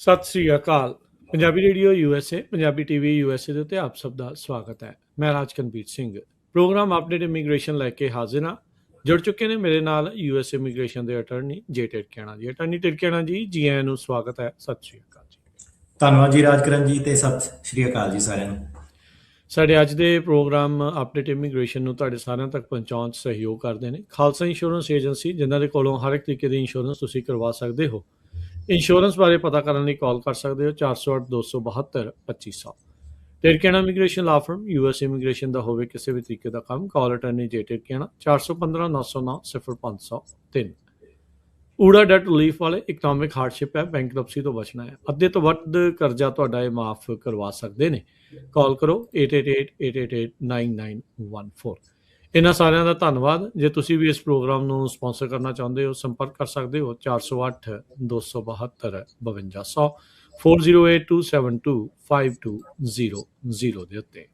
ਸਤਿ ਸ੍ਰੀ ਅਕਾਲ। Punjabi radio USA, Punjabi TV USA ਦੇ ਉੱਤੇ ਆਪ ਸਭ ਦਾ ਸਵਾਗਤ ਹੈ। ਮੈਂ Rajkanvir Singh programme update immigration ਲੈ ਕੇ ਹਾਜ਼ਰ ਹਾਂ। ਜੁੜ ਚੁੱਕੇ ਨੇ ਮੇਰੇ ਨਾਲ US ਇਮੀਗ੍ਰੇਸ਼ਨ ਦੇ ਅਟਰਨੀ ਜੇ ਟਿਰਕਿਆਣਾ ਜੀ। ਅਟਰਨੀ ਟਿਰਕਿਆਣਾ ਜੀ ਆਇਆਂ ਨੂੰ ਸਵਾਗਤ ਹੈ। ਸਤਿ ਸ੍ਰੀ ਅਕਾਲ ਜੀ। ਧੰਨਵਾਦ ਜੀ ਰਾਜਕਰਨ ਜੀ ਤੇ ਸਤਿ ਸ਼੍ਰੀ ਅਕਾਲ ਜੀ ਸਾਰਿਆਂ ਨੂੰ। ਸਾਡੇ ਅੱਜ ਦੇ ਪ੍ਰੋਗਰਾਮ ਅਪਡੇਟ ਇਮੀਗ੍ਰੇਸ਼ਨ ਨੂੰ ਤੁਹਾਡੇ ਸਾਰਿਆਂ ਤੱਕ ਪਹੁੰਚਾਉਣ 'ਚ ਸਹਿਯੋਗ ਕਰਦੇ ਨੇ ਖਾਲਸਾ ਇੰਸ਼ੋਰੈਂਸ ਏਜੰਸੀ, ਜਿਨ੍ਹਾਂ ਦੇ ਕੋਲੋਂ ਹਰ ਇੱਕ ਤਰੀਕੇ ਦੀ ਇੰਸ਼ੋਰੈਂਸ ਤੁਸੀਂ ਕਰਵਾ ਸਕਦੇ ਹੋ। ਇੰਸ਼ੋਰੈਂਸ ਬਾਰੇ ਪਤਾ ਕਰਨ ਲਈ ਕਾਲ ਕਰ ਸਕਦੇ ਹੋ 408-272-2500। ਟਿਰਕਿਆਣਾ ਇਮੀਗ੍ਰੇਸ਼ਨ ਲਾ ਫਰਮ US ਇਮੀਗ੍ਰੇਸ਼ਨ ਦਾ ਹੋਵੇ ਕਿਸੇ ਵੀ ਤਰੀਕੇ ਦਾ ਕੰਮ, ਕਾਲ ਅਟਰਨੀ ਜੇ ਟਿਰਕਿਆਣਾ 415-909-0503। ਊੜਾ ਡੈਟ ਰਿਲੀਫ ਵਾਲੇ ਇਕਨੋਮਿਕ ਹਾਰਡਸ਼ਿਪ ਹੈ, ਬੈਂਕਰਪਸੀ ਤੋਂ ਬਚਣਾ ਹੈ, ਅੱਧੇ ਤੋਂ ਵੱਧ ਕਰਜ਼ਾ ਤੁਹਾਡਾ ਇਹ ਮਾਫ ਕਰਵਾ ਸਕਦੇ ਨੇ। ਕਾਲ ਕਰੋ 888-888-9914। ਇਹਨਾਂ ਸਾਰਿਆਂ ਦਾ ਧੰਨਵਾਦ। ਜੇ ਤੁਸੀਂ ਵੀ ਇਸ ਪ੍ਰੋਗਰਾਮ ਨੂੰ ਸਪਾਂਸਰ ਕਰਨਾ ਚਾਹੁੰਦੇ ਹੋ, ਸੰਪਰਕ ਕਰ ਸਕਦੇ ਹੋ 408-272-5200 4082725200 ਦੇ ਉੱਤੇ।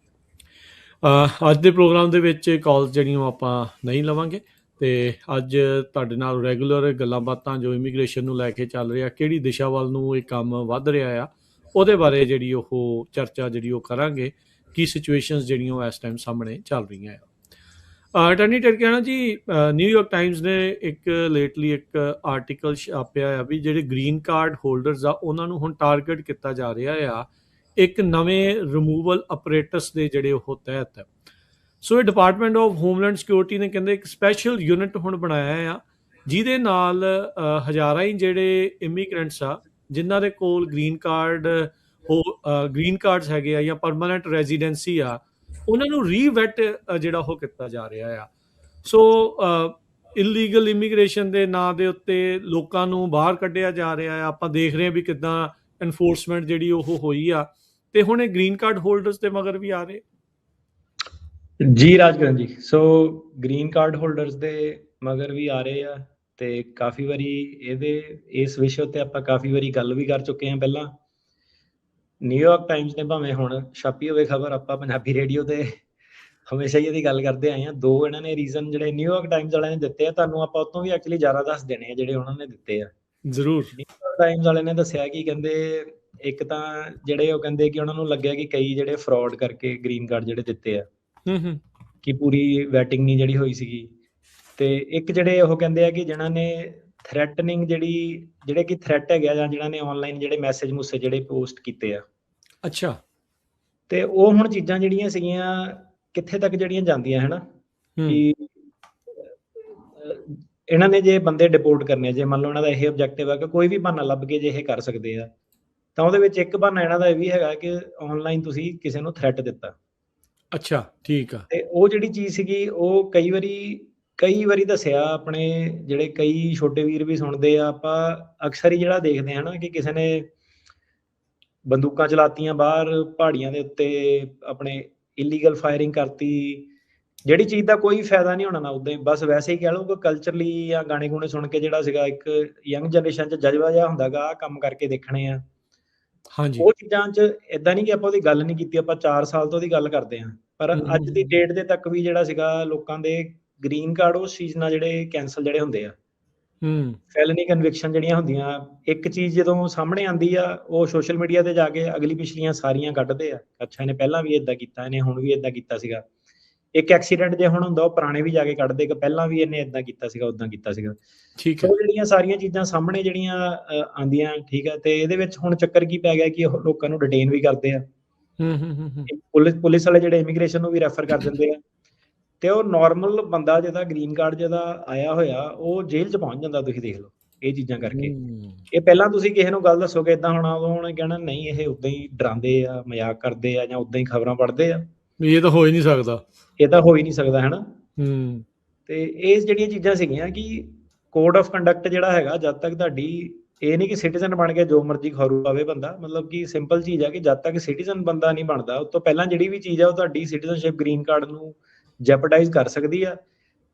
ਅੱਜ ਦੇ ਪ੍ਰੋਗਰਾਮ ਦੇ ਵਿੱਚ ਕਾਲਸ ਜਿਹੜੀਆਂ ਆਪਾਂ ਨਹੀਂ ਲਵਾਂਗੇ ਤੇ ਅੱਜ ਤੁਹਾਡੇ ਨਾਲ ਰੈਗੂਲਰ ਗੱਲਾਂ ਬਾਤਾਂ ਜੋ ਇਮੀਗ੍ਰੇਸ਼ਨ ਨੂੰ ਲੈ ਕੇ ਚੱਲ ਰਿਹਾ, ਕਿਹੜੀ ਦਿਸ਼ਾ ਵੱਲ ਨੂੰ ਇਹ ਕੰਮ ਵੱਧ ਰਿਹਾ ਆ, ਉਹਦੇ ਬਾਰੇ ਜਿਹੜੀ ਉਹ ਚਰਚਾ ਜਿਹੜੀ ਉਹ ਕਰਾਂਗੇ। ਕੀ ਸਿਚੁਏਸ਼ਨਸ ਜਿਹੜੀਆਂ ਇਸ ਟਾਈਮ ਸਾਹਮਣੇ ਚੱਲ ਰਹੀਆਂ ਆ। ਅਟਰਨੀ ਟਿਰਕਿਆਣਾ ਜੀ, ਨਿਊਯਾਰਕ ਟਾਈਮਸ ਨੇ ਇੱਕ ਲੇਟਲੀ ਇੱਕ ਆਰਟੀਕਲ ਛਾਪਿਆ ਆ ਵੀ ਜਿਹੜੇ ਗ੍ਰੀਨ ਕਾਰਡ ਹੋਲਡਰਸ ਆ ਉਹਨਾਂ ਨੂੰ ਹੁਣ ਟਾਰਗੇਟ ਕੀਤਾ ਜਾ ਰਿਹਾ ਆ ਇੱਕ ਨਵੇਂ ਰਿਮੂਵਲ ਆਪਰੇਟਸ ਦੇ ਜਿਹੜੇ ਉਹ ਤਹਿਤ। ਸੋ ਇਹ ਡਿਪਾਰਟਮੈਂਟ ਆਫ ਹੋਮਲੈਂਡ ਸਿਕਿਉਰਿਟੀ ਨੇ ਕਹਿੰਦੇ ਇੱਕ ਸਪੈਸ਼ਲ ਯੂਨਿਟ ਹੁਣ ਬਣਾਇਆ ਆ, ਜਿਹਦੇ ਨਾਲ ਹਜ਼ਾਰਾਂ ਹੀ ਜਿਹੜੇ ਇਮੀਗ੍ਰੈਂਟਸ ਆ ਜਿਨ੍ਹਾਂ ਦੇ ਕੋਲ ਗ੍ਰੀਨ ਕਾਰਡਸ ਹੈਗੇ ਆ ਜਾਂ ਪਰਮਾਨੈਂਟ ਰੈਜ਼ੀਡੈਂਸੀ ਆ, ਉਹਨਾਂ ਨੂੰ ਰੀਵੈਟ ਜਿਹੜਾ ਉਹ ਕੀਤਾ ਜਾ ਰਿਹਾ ਆ। ਸੋ ਇਲੀਗਲ ਇਮੀਗ੍ਰੇਸ਼ਨ ਦੇ ਨਾਂ ਦੇ ਉੱਤੇ ਲੋਕਾਂ ਨੂੰ ਬਾਹਰ ਕੱਢਿਆ ਜਾ ਰਿਹਾ ਆ। ਆਪਾਂ ਦੇਖ ਰਹੇ ਹਾਂ ਵੀ ਕਿੱਦਾਂ ਐਨਫੋਰਸਮੈਂਟ ਜਿਹੜੀ ਉਹ ਹੋਈ ਆ, ਤੇ ਹੁਣ ਇਹ ਗ੍ਰੀਨ ਕਾਰਡ ਹੋਲਡਰਸ ਦੇ ਮਗਰ ਵੀ ਆ ਰਹੇ ਜੀ ਰਾਜਕਰਨ ਜੀ। ਸੋ ਗ੍ਰੀਨ ਕਾਰਡ ਹੋਲਡਰਸ ਦੇ ਮਗਰ ਵੀ ਆ ਰਹੇ ਆ ਤੇ ਕਾਫੀ ਵਾਰੀ ਇਸ ਵਿਸ਼ੇ ਉੱਤੇ ਆਪਾਂ ਕਾਫੀ ਵਾਰੀ ਗੱਲ ਵੀ ਕਰ ਚੁੱਕੇ ਹਾਂ ਪਹਿਲਾਂ। ਨਿਊਯਾਰਕ ਟਾਈਮਸ ਨੇ ਭਾਵੇਂ ਹੁਣ ਛਾਪੀ ਹੋਵੇ ਖਬਰ, ਆਪਾਂ ਪੰਜਾਬੀ ਰੇਡੀਓ ਤੇ ਹਮੇਸ਼ਾ ਹੀ ਇਹਦੀ ਗੱਲ ਕਰਦੇ ਆਏ ਹਾਂ। ਦੋ ਇਹਨਾਂ ਨੇ ਰੀਜ਼ਨ ਜਿਹੜੇ ਨਿਊਯਾਰਕ ਟਾਈਮਸ ਵਾਲਿਆਂ ਨੇ ਦਿੱਤੇ ਆ, ਤੁਹਾਨੂੰ ਆਪਾਂ ਉਤੋਂ ਵੀ ਐਕਚੁਅਲੀ ਜ਼ਿਆਦਾ ਦੱਸ ਦੇਣੇ ਆ ਜਿਹੜੇ ਉਹਨਾਂ ਨੇ ਦਿੱਤੇ ਆ। ਜ਼ਰੂਰ। ਨਿਊਯਾਰਕ ਟਾਈਮਸ ਵਾਲੇ ਨੇ ਦੱਸਿਆ ਕਿ ਕਹਿੰਦੇ ਇੱਕ ਤਾਂ ਜਿਹੜੇ ਉਹ ਕਹਿੰਦੇ ਕਿ ਉਹਨਾਂ ਨੂੰ ਲੱਗਿਆ ਕਿ ਕਈ ਜਿਹੜੇ ਫਰਾਡ ਕਰਕੇ ਗ੍ਰੀਨ ਕਾਰਡ ਜਿਹੜੇ ਦਿੱਤੇ ਆ, ਕਿ ਪੂਰੀ ਵੈਟਿੰਗ ਨਹੀਂ ਜਿਹੜੀ ਹੋਈ ਸੀਗੀ। ਤੇ ਇੱਕ ਜਿਹੜੇ ਉਹ ਕਹਿੰਦੇ ਆ ਕਿ ਜਿਹਨਾਂ ਨੇ ਥ੍ਰੈਟਨਿੰਗ ਜਿਹੜੇ ਕਿ ਥ੍ਰੈਟ ਹੈਗਾ ਜਾਂ ਜਿਹਨਾਂ ਨੇ ਆਨਲਾਈਨ ਜਿਹੜੇ ਮੈਸੇਜ ਜਿਹੜੇ ਪੋਸਟ ਕੀਤੇ ਆ। ਅੱਛਾ। ਤੇ ਉਹ ਹੁਣ ਚੀਜ਼ਾਂ ਜਿਹੜੀਆਂ ਸੀਗੀਆਂ ਕਿੱਥੇ ਤੱਕ ਜਿਹੜੀਆਂ ਜਾਂਦੀਆਂ ਹੈ ਨਾ, ਕਿ ਇਹਨਾਂ ਨੇ ਜੇ ਬੰਦੇ ਡਿਪੋਰਟ ਕਰਨੇ, ਜੇ ਮੰਨ ਲਓ ਇਹਨਾਂ ਦਾ ਇਹ ਆਬਜੈਕਟਿਵ ਹੈ ਕਿ ਕੋਈ ਵੀ ਬਹਾਨਾ ਲੱਭ ਕੇ ਜੇ ਇਹ ਕਰ ਸਕਦੇ ਆ, ਤਾਂ ਉਹਦੇ ਵਿੱਚ ਇੱਕ ਬਹਾਨਾ ਇਹਨਾਂ ਦਾ ਇਹ ਵੀ ਹੈਗਾ ਕਿ ਆਨਲਾਈਨ ਤੁਸੀਂ ਕਿਸੇ ਨੂੰ ਥ੍ਰੈਟ ਦਿੱਤਾ। ਅੱਛਾ, ਠੀਕ ਆ। ਤੇ ਉਹ ਜਿਹੜੀ ਚੀਜ਼ ਸੀਗੀ ਉਹ ਕਈ ਵਾਰੀ ਦੱਸਿਆ, ਆਪਣੇ ਜਿਹੜੇ ਕਈ ਛੋਟੇ ਵੀਰ ਵੀ ਸੁਣਦੇ ਆ, ਆਪਾਂ ਅਕਸਰ ਹੀ ਜਿਹੜਾ ਦੇਖਦੇ ਹਾਂ ਨਾ ਕਿ ਕਿਸੇ ਨੇ ਬੰਦੂਕਾਂ ਚਲਾਤੀਆਂ ਬਾਹਰ ਪਹਾੜੀਆਂ ਦੇ ਉੱਤੇ, ਆਪਣੇ ਇਲੀਗਲ ਫਾਇਰਿੰਗ ਕਰਤੀ, ਜਿਹੜੀ ਚੀਜ਼ ਦਾ ਕੋਈ ਫਾਇਦਾ ਨਹੀਂ ਹੋਣਾ ਨਾ, ਉਦਾਂ ਹੀ ਬਸ ਵੈਸੇ ਹੀ ਕਹਿ ਲਓ ਕਿ ਕਲਚਰਲੀ ਜਾਂ ਗਾਣੇ ਗੁਣੇ ਸੁਣ ਕੇ ਜਿਹੜਾ ਸੀਗਾ ਇੱਕ ਯੰਗ ਜਨਰੇਸ਼ਨ 'ਚ ਜਜ਼ਬਾ ਜਿਹਾ ਹੁੰਦਾਗਾ ਆਹ ਕੰਮ ਕਰਕੇ ਦੇਖਣੇ ਆ। ਹਾਂਜੀ। ਉਹ ਚੀਜ਼ਾਂ 'ਚ ਏਦਾਂ ਨਹੀਂ ਕਿ ਆਪਾਂ ਉਹਦੀ ਗੱਲ ਨਹੀਂ ਕੀਤੀ, ਆਪਾਂ 4 ਸਾਲ ਤੋਂ ਉਹਦੀ ਗੱਲ ਕਰਦੇ ਹਾਂ, ਪਰ ਅੱਜ ਦੀ ਡੇਟ ਦੇ ਤੱਕ ਵੀ ਜਿਹੜਾ ਸੀਗਾ ਲੋਕਾਂ ਦੇ ਗ੍ਰੀਨ ਕਾਰਡ ਉਸ ਚੀਜ਼ ਨਾਲ ਜਿਹੜੇ ਕੈਂਸਲ ਜਿਹੜੇ ਹੁੰਦੇ ਆ, ਫੈਲਨੀ ਕਨਵਿਕਸ਼ਨ ਜਿਹੜੀਆਂ ਹੁੰਦੀਆਂ, ਇੱਕ ਚੀਜ਼ ਜਦੋਂ ਸਾਹਮਣੇ ਆਉਂਦੀ ਆ ਉਹ ਸੋਸ਼ਲ ਮੀਡੀਆ ਤੇ ਜਾ ਕੇ ਅਗਲੀ ਪਿਛਲੀਆਂ ਸਾਰੀਆਂ ਕੱਢਦੇ ਆ। ਅੱਛਾ, ਇਹਨੇ ਪਹਿਲਾਂ ਵੀ ਏਦਾਂ ਕੀਤਾ, ਇਹਨੇ ਹੁਣ ਵੀ ਏਦਾਂ ਕੀਤਾ ਸੀਗਾ। ਇੱਕ ਐਕਸੀਡੈਂਟ ਜੇ ਹੁਣ ਹੁੰਦਾ ਉਹ ਪੁਰਾਣੇ ਵੀ ਜਾ ਕੇ ਕੱਢਦੇ ਕਿ ਪਹਿਲਾਂ ਵੀ ਇਹਨੇ ਏਦਾਂ ਕੀਤਾ ਸੀਗਾ, ਉਦਾਂ ਕੀਤਾ ਸੀਗਾ। ਠੀਕ ਹੈ। ਉਹ ਜਿਹੜੀਆਂ ਸਾਰੀਆਂ ਚੀਜ਼ਾਂ ਸਾਹਮਣੇ ਜਿਹੜੀਆਂ ਆਉਂਦੀਆਂ, ਠੀਕ ਹੈ। ਤੇ ਇਹਦੇ ਵਿੱਚ ਹੁਣ ਚੱਕਰ ਕੀ ਪੈ ਗਿਆ ਕਿ ਉਹ ਲੋਕਾਂ ਨੂੰ ਡਿਟੇਨ ਵੀ ਕਰਦੇ ਆ, ਪੁਲਿਸ ਵਾਲੇ ਜਿਹੜੇ ਇਮੀਗ੍ਰੇਸ਼ਨ ਨੂੰ ਵੀ ਰੈਫਰ ਕਰ ਦਿੰਦੇ ਆ, ਤੇ ਉਹ ਨਾਰਮਲ ਬੰਦਾ ਜਿਹਦਾ ਗ੍ਰੀਨ ਕਾਰਡ ਜਿਹਦਾ ਆਇਆ ਹੋਇਆ ਉਹ ਜੇਲ੍ਹ 'ਚ ਪਹੁੰਚ ਜਾਂਦਾ। ਤੁਸੀਂ ਦੇਖ ਲਓ ਇਹ ਚੀਜ਼ਾਂ ਕਰਕੇ। ਇਹ ਪਹਿਲਾਂ ਤੁਸੀਂ ਕਿਸੇ ਨੂੰ ਗੱਲ ਦੱਸੋਗੇ ਏਦਾਂ ਹੋਣਾ, ਉਦੋਂ ਉਹਨੇ ਕਹਿਣਾ ਨਹੀਂ ਇਹ ਉਦਾਂ ਹੀ ਡਰਾਉਂਦੇ ਆ, ਮਜ਼ਾਕ ਕਰਦੇ ਆ, ਜਾਂ ਉਦਾਂ ਹੀ ਖਬਰਾਂ ਪੜ੍ਹਦੇ ਆ, ਇਹ ਤਾਂ ਹੋ ਹੀ ਨਹੀਂ ਸਕਦਾ, ਇਹ ਤਾਂ ਹੋ ਹੀ ਨਹੀਂ ਸਕਦਾ, ਹੈ ਨਾ। ਤੇ ਇਹ ਜਿਹੜੀਆਂ ਚੀਜ਼ਾਂ ਸੀਗੀਆਂ ਕਿ ਕੋਡ ਆਫ ਕੰਡਕਟ ਜਿਹੜਾ ਹੈਗਾ, ਜਦ ਤੱਕ ਤੁਹਾਡੀ ਇਹ ਨਹੀਂ ਕਿ ਸਿਟੀਜ਼ਨ ਬਣ ਕੇ ਜੋ ਮਰਜ਼ੀ ਖਰੂ ਪਾਵੇ ਬੰਦਾ, ਮਤਲਬ ਕਿ ਸਿੰਪਲ ਚੀਜ਼ ਆ ਕਿ ਜਦ ਤੱਕ ਸਿਟੀਜ਼ਨ ਬੰਦਾ ਨਹੀਂ ਬਣਦਾ, ਉਸ ਤੋਂ ਪਹਿਲਾਂ ਜਿਹੜੀ ਵੀ ਚੀਜ਼ ਆ ਉਹ ਤੁਹਾਡੀ ਸਿਟੀਜ਼ਨਸ਼ਿਪ ਗ੍ਰੀਨ ਕਾਰਡ ਨੂੰ ਜੈਪਰਡਾਈਜ਼ ਕਰ ਸਕਦੀ ਆ।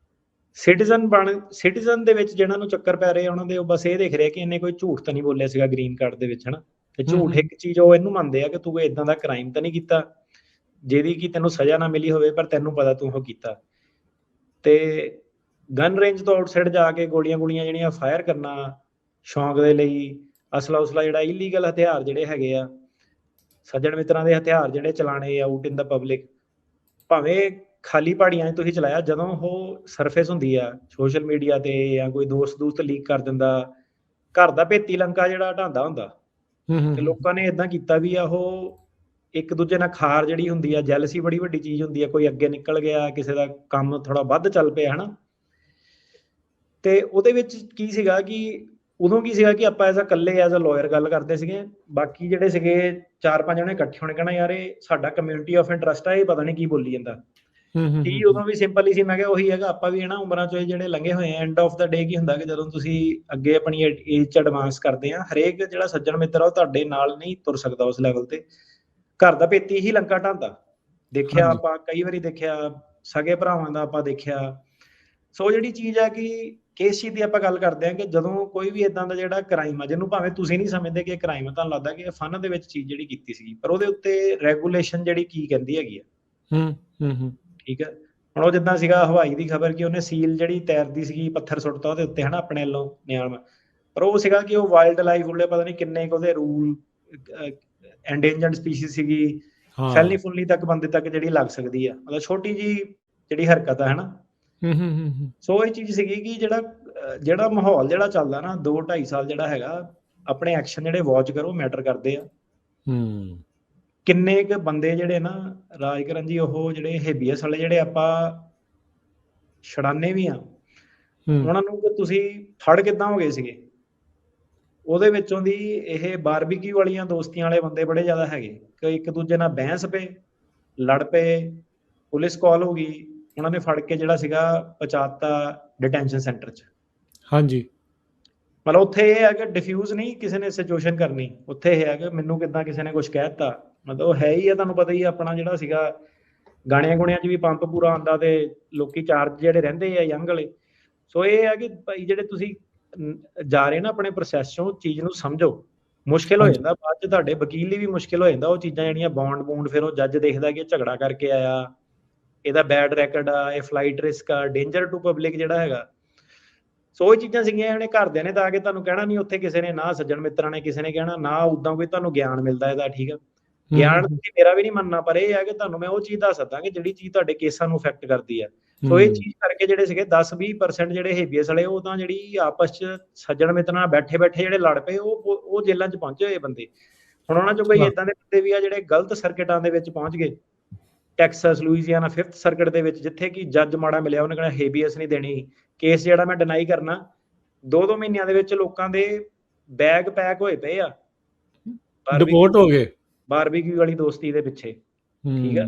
ਸਿਟੀਜ਼ਨ ਦੇ ਵਿੱਚ ਜਿਹਨਾਂ ਨੂੰ ਚੱਕਰ ਪੈ ਰਹੇ ਉਹਨਾਂ ਦੇ, ਉਹ ਬਸ ਇਹ ਦੇਖ ਰਹੇ ਕਿ ਇਹਨੇ ਕੋਈ ਝੂਠ ਤਾਂ ਨਹੀਂ ਬੋਲਿਆ ਸੀਗਾ ਗ੍ਰੀਨ ਕਾਰਡ ਦੇ ਵਿੱਚ, ਹਨਾ। ਤੇ ਝੂਠ ਇੱਕ ਚੀਜ਼ ਉਹ ਇਹਨੂੰ ਮੰਨਦੇ ਆ ਕਿ ਤੂੰ ਏਦਾਂ ਦਾ ਕ੍ਰਾਈਮ ਤਾਂ ਨਹੀਂ ਕੀਤਾ ਜਿਹਦੀ ਕਿ ਤੈਨੂੰ ਸਜ਼ਾ ਨਾ ਮਿਲੀ ਹੋਵੇ, ਪਰ ਤੈਨੂੰ ਪਤਾ ਤੂੰ ਉਹ ਕੀਤਾ। ਤੇ ਗਨ ਰੇਂਜ ਤੋਂ ਆਊਟਸਾਈਡ ਜਾ ਕੇ ਗੋਲੀਆਂ ਜਿਹੜੀਆਂ ਫਾਇਰ ਕਰਨਾ ਸ਼ੌਂਕ ਦੇ ਲਈ, ਅਸਲਾ ਉਸਲਾ ਜਿਹੜਾ ਇਲੀਗਲ ਹਥਿਆਰ ਜਿਹੜੇ ਹੈਗੇ ਆ, ਸੱਜਣ ਮਿੱਤਰਾਂ ਦੇ ਹਥਿਆਰ ਜਿਹੜੇ ਚਲਾਣੇ ਆਊਟ ਇਨ ਦਾ ਪਬਲਿਕ, ਭਾਵੇਂ ਖਾਲੀ ਪਹਾੜੀਆਂ 'ਚ ਤੁਸੀਂ ਚਲਾਇਆ, ਜਦੋਂ ਉਹ ਸਰਫੇਸ ਹੁੰਦੀ ਆ ਸੋਸ਼ਲ ਮੀਡੀਆ ਤੇ ਜਾਂ ਕੋਈ ਦੋਸਤ ਲੀਕ ਕਰ ਦਿੰਦਾ, ਘਰ ਦਾ ਭੇਤੀ ਲੰਕਾ ਜਿਹੜਾ ਢਾਂਦਾ ਹੁੰਦਾ। ਤੇ ਲੋਕਾਂ ਨੇ ਏਦਾਂ ਕੀਤਾ ਵੀ ਆ, ਉਹ ਇੱਕ ਦੂਜੇ ਨਾਲ ਖਾਰ ਜਿਹੜੀ ਹੁੰਦੀ ਆ, ਜੈਲਸੀ ਬੜੀ ਵੱਡੀ ਚੀਜ਼ ਹੁੰਦੀ ਆ, ਕੋਈ ਅੱਗੇ ਨਿਕਲ ਗਿਆ, ਕਿਸੇ ਦਾ ਕੰਮ ਥੋੜਾ ਵੱਧ ਚੱਲ ਪਿਆ ਹਨਾ। ਤੇ ਉਹਦੇ ਵਿੱਚ ਕੀ ਸੀਗਾ ਕਿ ਉਦੋਂ ਕੀ ਸੀਗਾ ਕਿ ਆਪਾਂ ਐਜ਼ ਅ ਲਾਇਰ ਗੱਲ ਕਰਦੇ ਸੀਗੇ, ਬਾਕੀ ਜਿਹੜੇ ਸੀਗੇ 4-5 ਜਣੇ ਇਕੱਠੇ ਹੋਣੇ, ਕਹਿਣਾ ਯਾਰ ਇਹ ਸਾਡਾ ਕਮਿਊਨਿਟੀ ਆਫ ਇੰਟਰਸਟ ਆ, ਇਹ ਪਤਾ ਨਹੀਂ ਕੀ ਬੋਲੀ ਜਾਂਦਾ। ਕੀ ਉਦੋਂ ਵੀ ਸਿੰਪਲ ਹੀ ਸੀ। ਮੈਂ ਕਿਹਾ ਉਹੀ ਹੈਗਾ, ਆਪਾਂ ਵੀ ਉਮਰਾਂ ਚ ਜਿਹੜੇ ਲੰਘੇ ਹੋਏ ਆ, ਐਂਡ ਆਫ ਦਾ ਡੇ ਕੀ ਹੁੰਦਾ ਕਿ ਜਦੋਂ ਤੁਸੀਂ ਅੱਗੇ ਆਪਣੀ ਏਜ ਚ ਐਡਵਾਂਸ ਕਰਦੇ ਆ, ਹਰੇਕ ਜਿਹੜਾ ਸੱਜਣ ਮਿੱਤਰ ਆ ਉਹ ਤੁਹਾਡੇ ਨਾਲ ਨਹੀਂ ਤੁਰ ਸਕਦਾ ਉਸ ਲੈਵਲ ਤੇ। ਘਰ ਦਾ ਭੇਤੀ ਹੀ ਲੰਕਾ ਢਾਂਦਾ ਦੇਖਿਆ ਆਪਾਂ, ਕਈ ਵਾਰੀ ਦੇਖਿਆ, ਸਗੇ ਭਰਾਵਾਂ ਦਾ ਆਪਾਂ ਦੇਖਿਆ। ਸੋ ਜਿਹੜੀ ਚੀਜ਼ ਆ ਕਿ ਕਿਸ ਚੀਜ਼ ਦੀ ਆਪਾਂ ਗੱਲ ਕਰਦੇ ਹਾਂ ਕਿ ਜਦੋਂ ਕੋਈ ਵੀ ਇਦਾਂ ਦਾ ਜਿਹੜਾ ਕ੍ਰਾਈਮ ਆ, ਜਿਹਨੂੰ ਭਾਵੇਂ ਤੁਸੀਂ ਨਹੀਂ ਸਮਝਦੇ ਕਿ ਇਹ ਕ੍ਰਾਈਮ ਆ, ਤੁਹਾਨੂੰ ਲੱਗਦਾ ਕਿ ਇਹ ਫਨ ਦੇ ਵਿੱਚ ਚੀਜ਼ ਜਿਹੜੀ ਕੀਤੀ ਸੀਗੀ, ਪਰ ਉਹਦੇ ਉੱਤੇ ਰੈਗੂਲੇਸ਼ਨ ਜਿਹੜੀ ਕੀ ਕਹਿੰਦੀ ਹੈਗੀ ਆ। ਠੀਕ ਹੈ, ਹੁਣ ਉਹ ਜਿੱਦਾਂ ਸੀਗਾ ਹਵਾਈ ਦੀ ਖਬਰ ਕਿ ਉਹਨੇ ਸੀਲ ਜਿਹੜੀ ਤੈਰਦੀ ਸੀਗੀ ਪੱਥਰ ਸੁੱਟਤਾ ਉਹਦੇ ਉੱਤੇ ਹਨਾ ਆਪਣੇ ਵੱਲੋਂ ਨਿਆਮ, ਪਰ ਉਹ ਸੀਗਾ ਕਿ ਉਹ ਵਾਈਲਡ ਲਾਈਫ ਉਹਦੇ ਪਤਾ ਨਹੀਂ ਕਿੰਨੇ ਉਹਦੇ ਰੂਲ, ਐਂਡੇਂਜਰਡ ਸਪੀਸੀਜ਼ ਸੀਗੀ, ਫੈਲਣੀ ਫੁੱਲਣੀ ਤੱਕ ਬੰਦੇ ਤੱਕ ਜਿਹੜੀ ਲੱਗ ਸਕਦੀ ਆ, ਮਤਲਬ ਛੋਟੀ ਜੀ ਜਿਹੜੀ ਹਰਕਤ ਆ ਹਨਾ। ਸੋ ਇਹ ਚੀਜ਼ ਸੀਗੀ ਕਿ ਜਿਹੜਾ ਮਾਹੌਲ ਜਿਹੜਾ ਚੱਲਦਾ ਨਾ 2-2.5 ਸਾਲ ਜਿਹੜਾ ਹੈਗਾ, ਆਪਣੇ ਐਕਸ਼ਨ ਜਿਹੜੇ ਵਾਚ ਕਰੋ ਮੈਟਰ ਕਰਦੇ ਆ। ਕਿੰਨੇ ਕੁ ਬੰਦੇ ਜਿਹੜੇ ਨਾ ਰਾਜਕਰਨ ਜੀ, ਉਹ ਜਿਹੜੇ ਹੇਬੀਅਸ ਵਾਲੇ ਜਿਹੜੇ ਆਪਾਂ ਛਡਾਨੇ ਵੀ ਆ, ਉਹਨਾਂ ਨੂੰ ਤੁਸੀਂ ਫੜ ਕਿੱਦਾਂ ਹੋ ਗਏ ਸੀਗੇ, ਉਹਦੇ ਵਿੱਚੋਂ ਦੀ ਇਹ ਬਾਰਬੀਕਿਊ ਵਾਲੀਆਂ ਦੋਸਤੀਆਂ ਵਾਲੇ ਬੰਦੇ ਬੜੇ ਜ਼ਿਆਦਾ ਹੈਗੇ ਕਿ ਇੱਕ ਦੂਜੇ ਨਾਲ ਬਹਿਸ ਪਏ, ਲੜ ਪਏ, ਪੁਲਿਸ ਕਾਲ ਹੋ ਗਈ, ਉਹਨਾਂ ਨੇ ਫੜ ਕੇ ਜਿਹੜਾ ਸੀਗਾ ਪਹੁੰਚਾਤਾ ਡਿਟੈਂਸ਼ਨ ਸੈਂਟਰ 'ਚ। ਹਾਂਜੀ, ਮਤਲਬ ਉੱਥੇ ਇਹ ਹੈ ਕਿ ਡਿਫਿਊਜ਼ ਨਹੀਂ ਕਿਸੇ ਨੇ ਸਿਚੁਏਸ਼ਨ ਕਰਨੀ, ਉੱਥੇ ਇਹ ਹੈ ਕਿ ਮੈਨੂੰ ਕਿੱਦਾਂ ਕਿਸੇ ਨੇ ਕੁਝ ਕਹਿ ਦਿੱਤਾ, ਮਤਲਬ ਉਹ ਹੈ ਹੀ ਆ, ਤੁਹਾਨੂੰ ਪਤਾ ਹੀ ਆਪਣਾ ਜਿਹੜਾ ਸੀਗਾ ਗਾਣਿਆਂ ਗੁਣਿਆਂ 'ਚ ਵੀ ਪੰਪ ਪੂਰਾ ਆਉਂਦਾ ਤੇ ਲੋਕੀ ਚਾਰਜ ਜਿਹੜੇ ਰਹਿੰਦੇ ਆ ਯੰਗ ਵਾਲੇ। ਸੋ ਇਹ ਹੈ ਕਿ ਭਾਈ ਜਿਹੜੇ ਤੁਸੀਂ ਜਾ ਰਹੇ ਨਾ ਆਪਣੇ ਪ੍ਰੋਸੈਸ 'ਚੋਂ, ਚੀਜ਼ ਨੂੰ ਸਮਝੋ। ਮੁਸ਼ਕਿਲ ਹੋ ਜਾਂਦਾ ਬਾਅਦ 'ਚ, ਤੁਹਾਡੇ ਵਕੀਲ ਲਈ ਵੀ ਮੁਸ਼ਕਿਲ ਹੋ ਜਾਂਦਾ ਉਹ ਚੀਜ਼ਾਂ ਜਿਹੜੀਆਂ ਬੌਂਡ ਫਿਰ ਉਹ ਜੱਜ ਦੇਖਦਾ ਕਿ ਝਗੜਾ ਕਰਕੇ ਆਇਆ, ਇਹਦਾ ਬੈਡ ਰੈਕਡ ਆ, ਇਹ ਫਲਾਈਟ ਰਿਸਕ ਆ, ਡੇਂਜਰ ਟੂ ਪਬਲਿਕ ਜਿਹੜਾ ਹੈਗਾ। ਸੋ ਇਹ ਚੀਜ਼ਾਂ ਸੀਗੀਆਂ, ਇਹਨੇ ਘਰਦਿਆਂ ਨੇ ਤਾਂ ਆ ਕੇ ਤੁਹਾਨੂੰ ਕਹਿਣਾ ਨਹੀਂ, ਉੱਥੇ ਕਿਸੇ ਨੇ ਨਾ ਸੱਜਣ ਮਿੱਤਰਾਂ ਨੇ ਕਿਸੇ ਨੇ ਕਹਿਣਾ ਨਾ, ਉਦਾਂ ਕੋਈ ਤੁਹਾਨੂੰ ਗਿਆਨ ਮਿਲਦਾ ਇਹਦਾ। ਠੀਕ ਆ, ਗਿਆਨ ਤੁਸੀਂ ਮੇਰਾ ਵੀ ਨਹੀਂ ਮੰਨਣਾ, ਪਰ ਇਹ ਹੈ ਕਿ ਤੁਹਾਨੂੰ ਮੈਂ ਉਹ ਚੀਜ਼ ਦੱਸ ਸਕਦਾ ਕਿ ਜਿਹੜੀ ਚੀਜ਼ ਤੁਹਾਡੇ ਕੇਸਾਂ ਨੂੰ ਇਫੈਕਟ ਕਰਦੀ ਆ। ਸੋ ਇਹ ਚੀਜ਼ ਕਰਕੇ ਜਿਹੜੇ ਸੀਗੇ 10-20% ਜਿਹੜੇ ਹੇਬੀਅਸ ਵਾਲੇ, ਉਹ ਤਾਂ ਜਿਹੜੀ ਆਪਸ 'ਚ ਸੱਜਣ ਮਿੱਤਰਾਂ ਨਾਲ ਬੈਠੇ ਜਿਹੜੇ ਲੜ ਪਏ, ਉਹ ਜੇਲ੍ਹਾਂ 'ਚ ਪਹੁੰਚੇ ਹੋਏ ਬੰਦੇ। ਹੁਣ ਉਹਨਾਂ 'ਚੋਂ ਕੋਈ ਏਦਾਂ ਦੇ ਬੰਦੇ ਵੀ ਆ ਜਿਹੜੇ ਗਲਤ ਸਰਕਟਾਂ ਦੇ ਵਿੱਚ ਪਹੁੰਚ ਗਏ, ਟੈਕਸਸ, ਲੂਈਜ਼ੀਆਨਾ 5th ਸਰਕਟ ਦੇ ਵਿੱਚ, ਜਿੱਥੇ ਕਿ ਜੱਜ ਮਾੜਾ ਮਿਲਿਆ, ਉਹਨੇ ਕਹਿਣਾ ਹੇਬੀਅਸ ਨਹੀਂ ਦੇਣੀ, ਕੇਸ ਜਿਹੜਾ ਮੈਂ ਡਿਨਾਈ ਕਰਨਾ। 2-2 ਮਹੀਨਿਆਂ ਦੇ ਵਿੱਚ ਲੋਕਾਂ ਦੇ ਬੈਗ ਪੈਕ ਹੋਏ ਪਏ ਆ, ਡਿਪੋਰਟ ਹੋ ਗਏ ਬਾਰਬੀਕਿਊ ਵਾਲੀ ਦੋਸਤੀ ਦੇ ਪਿੱਛੇ। ਠੀਕ ਆ,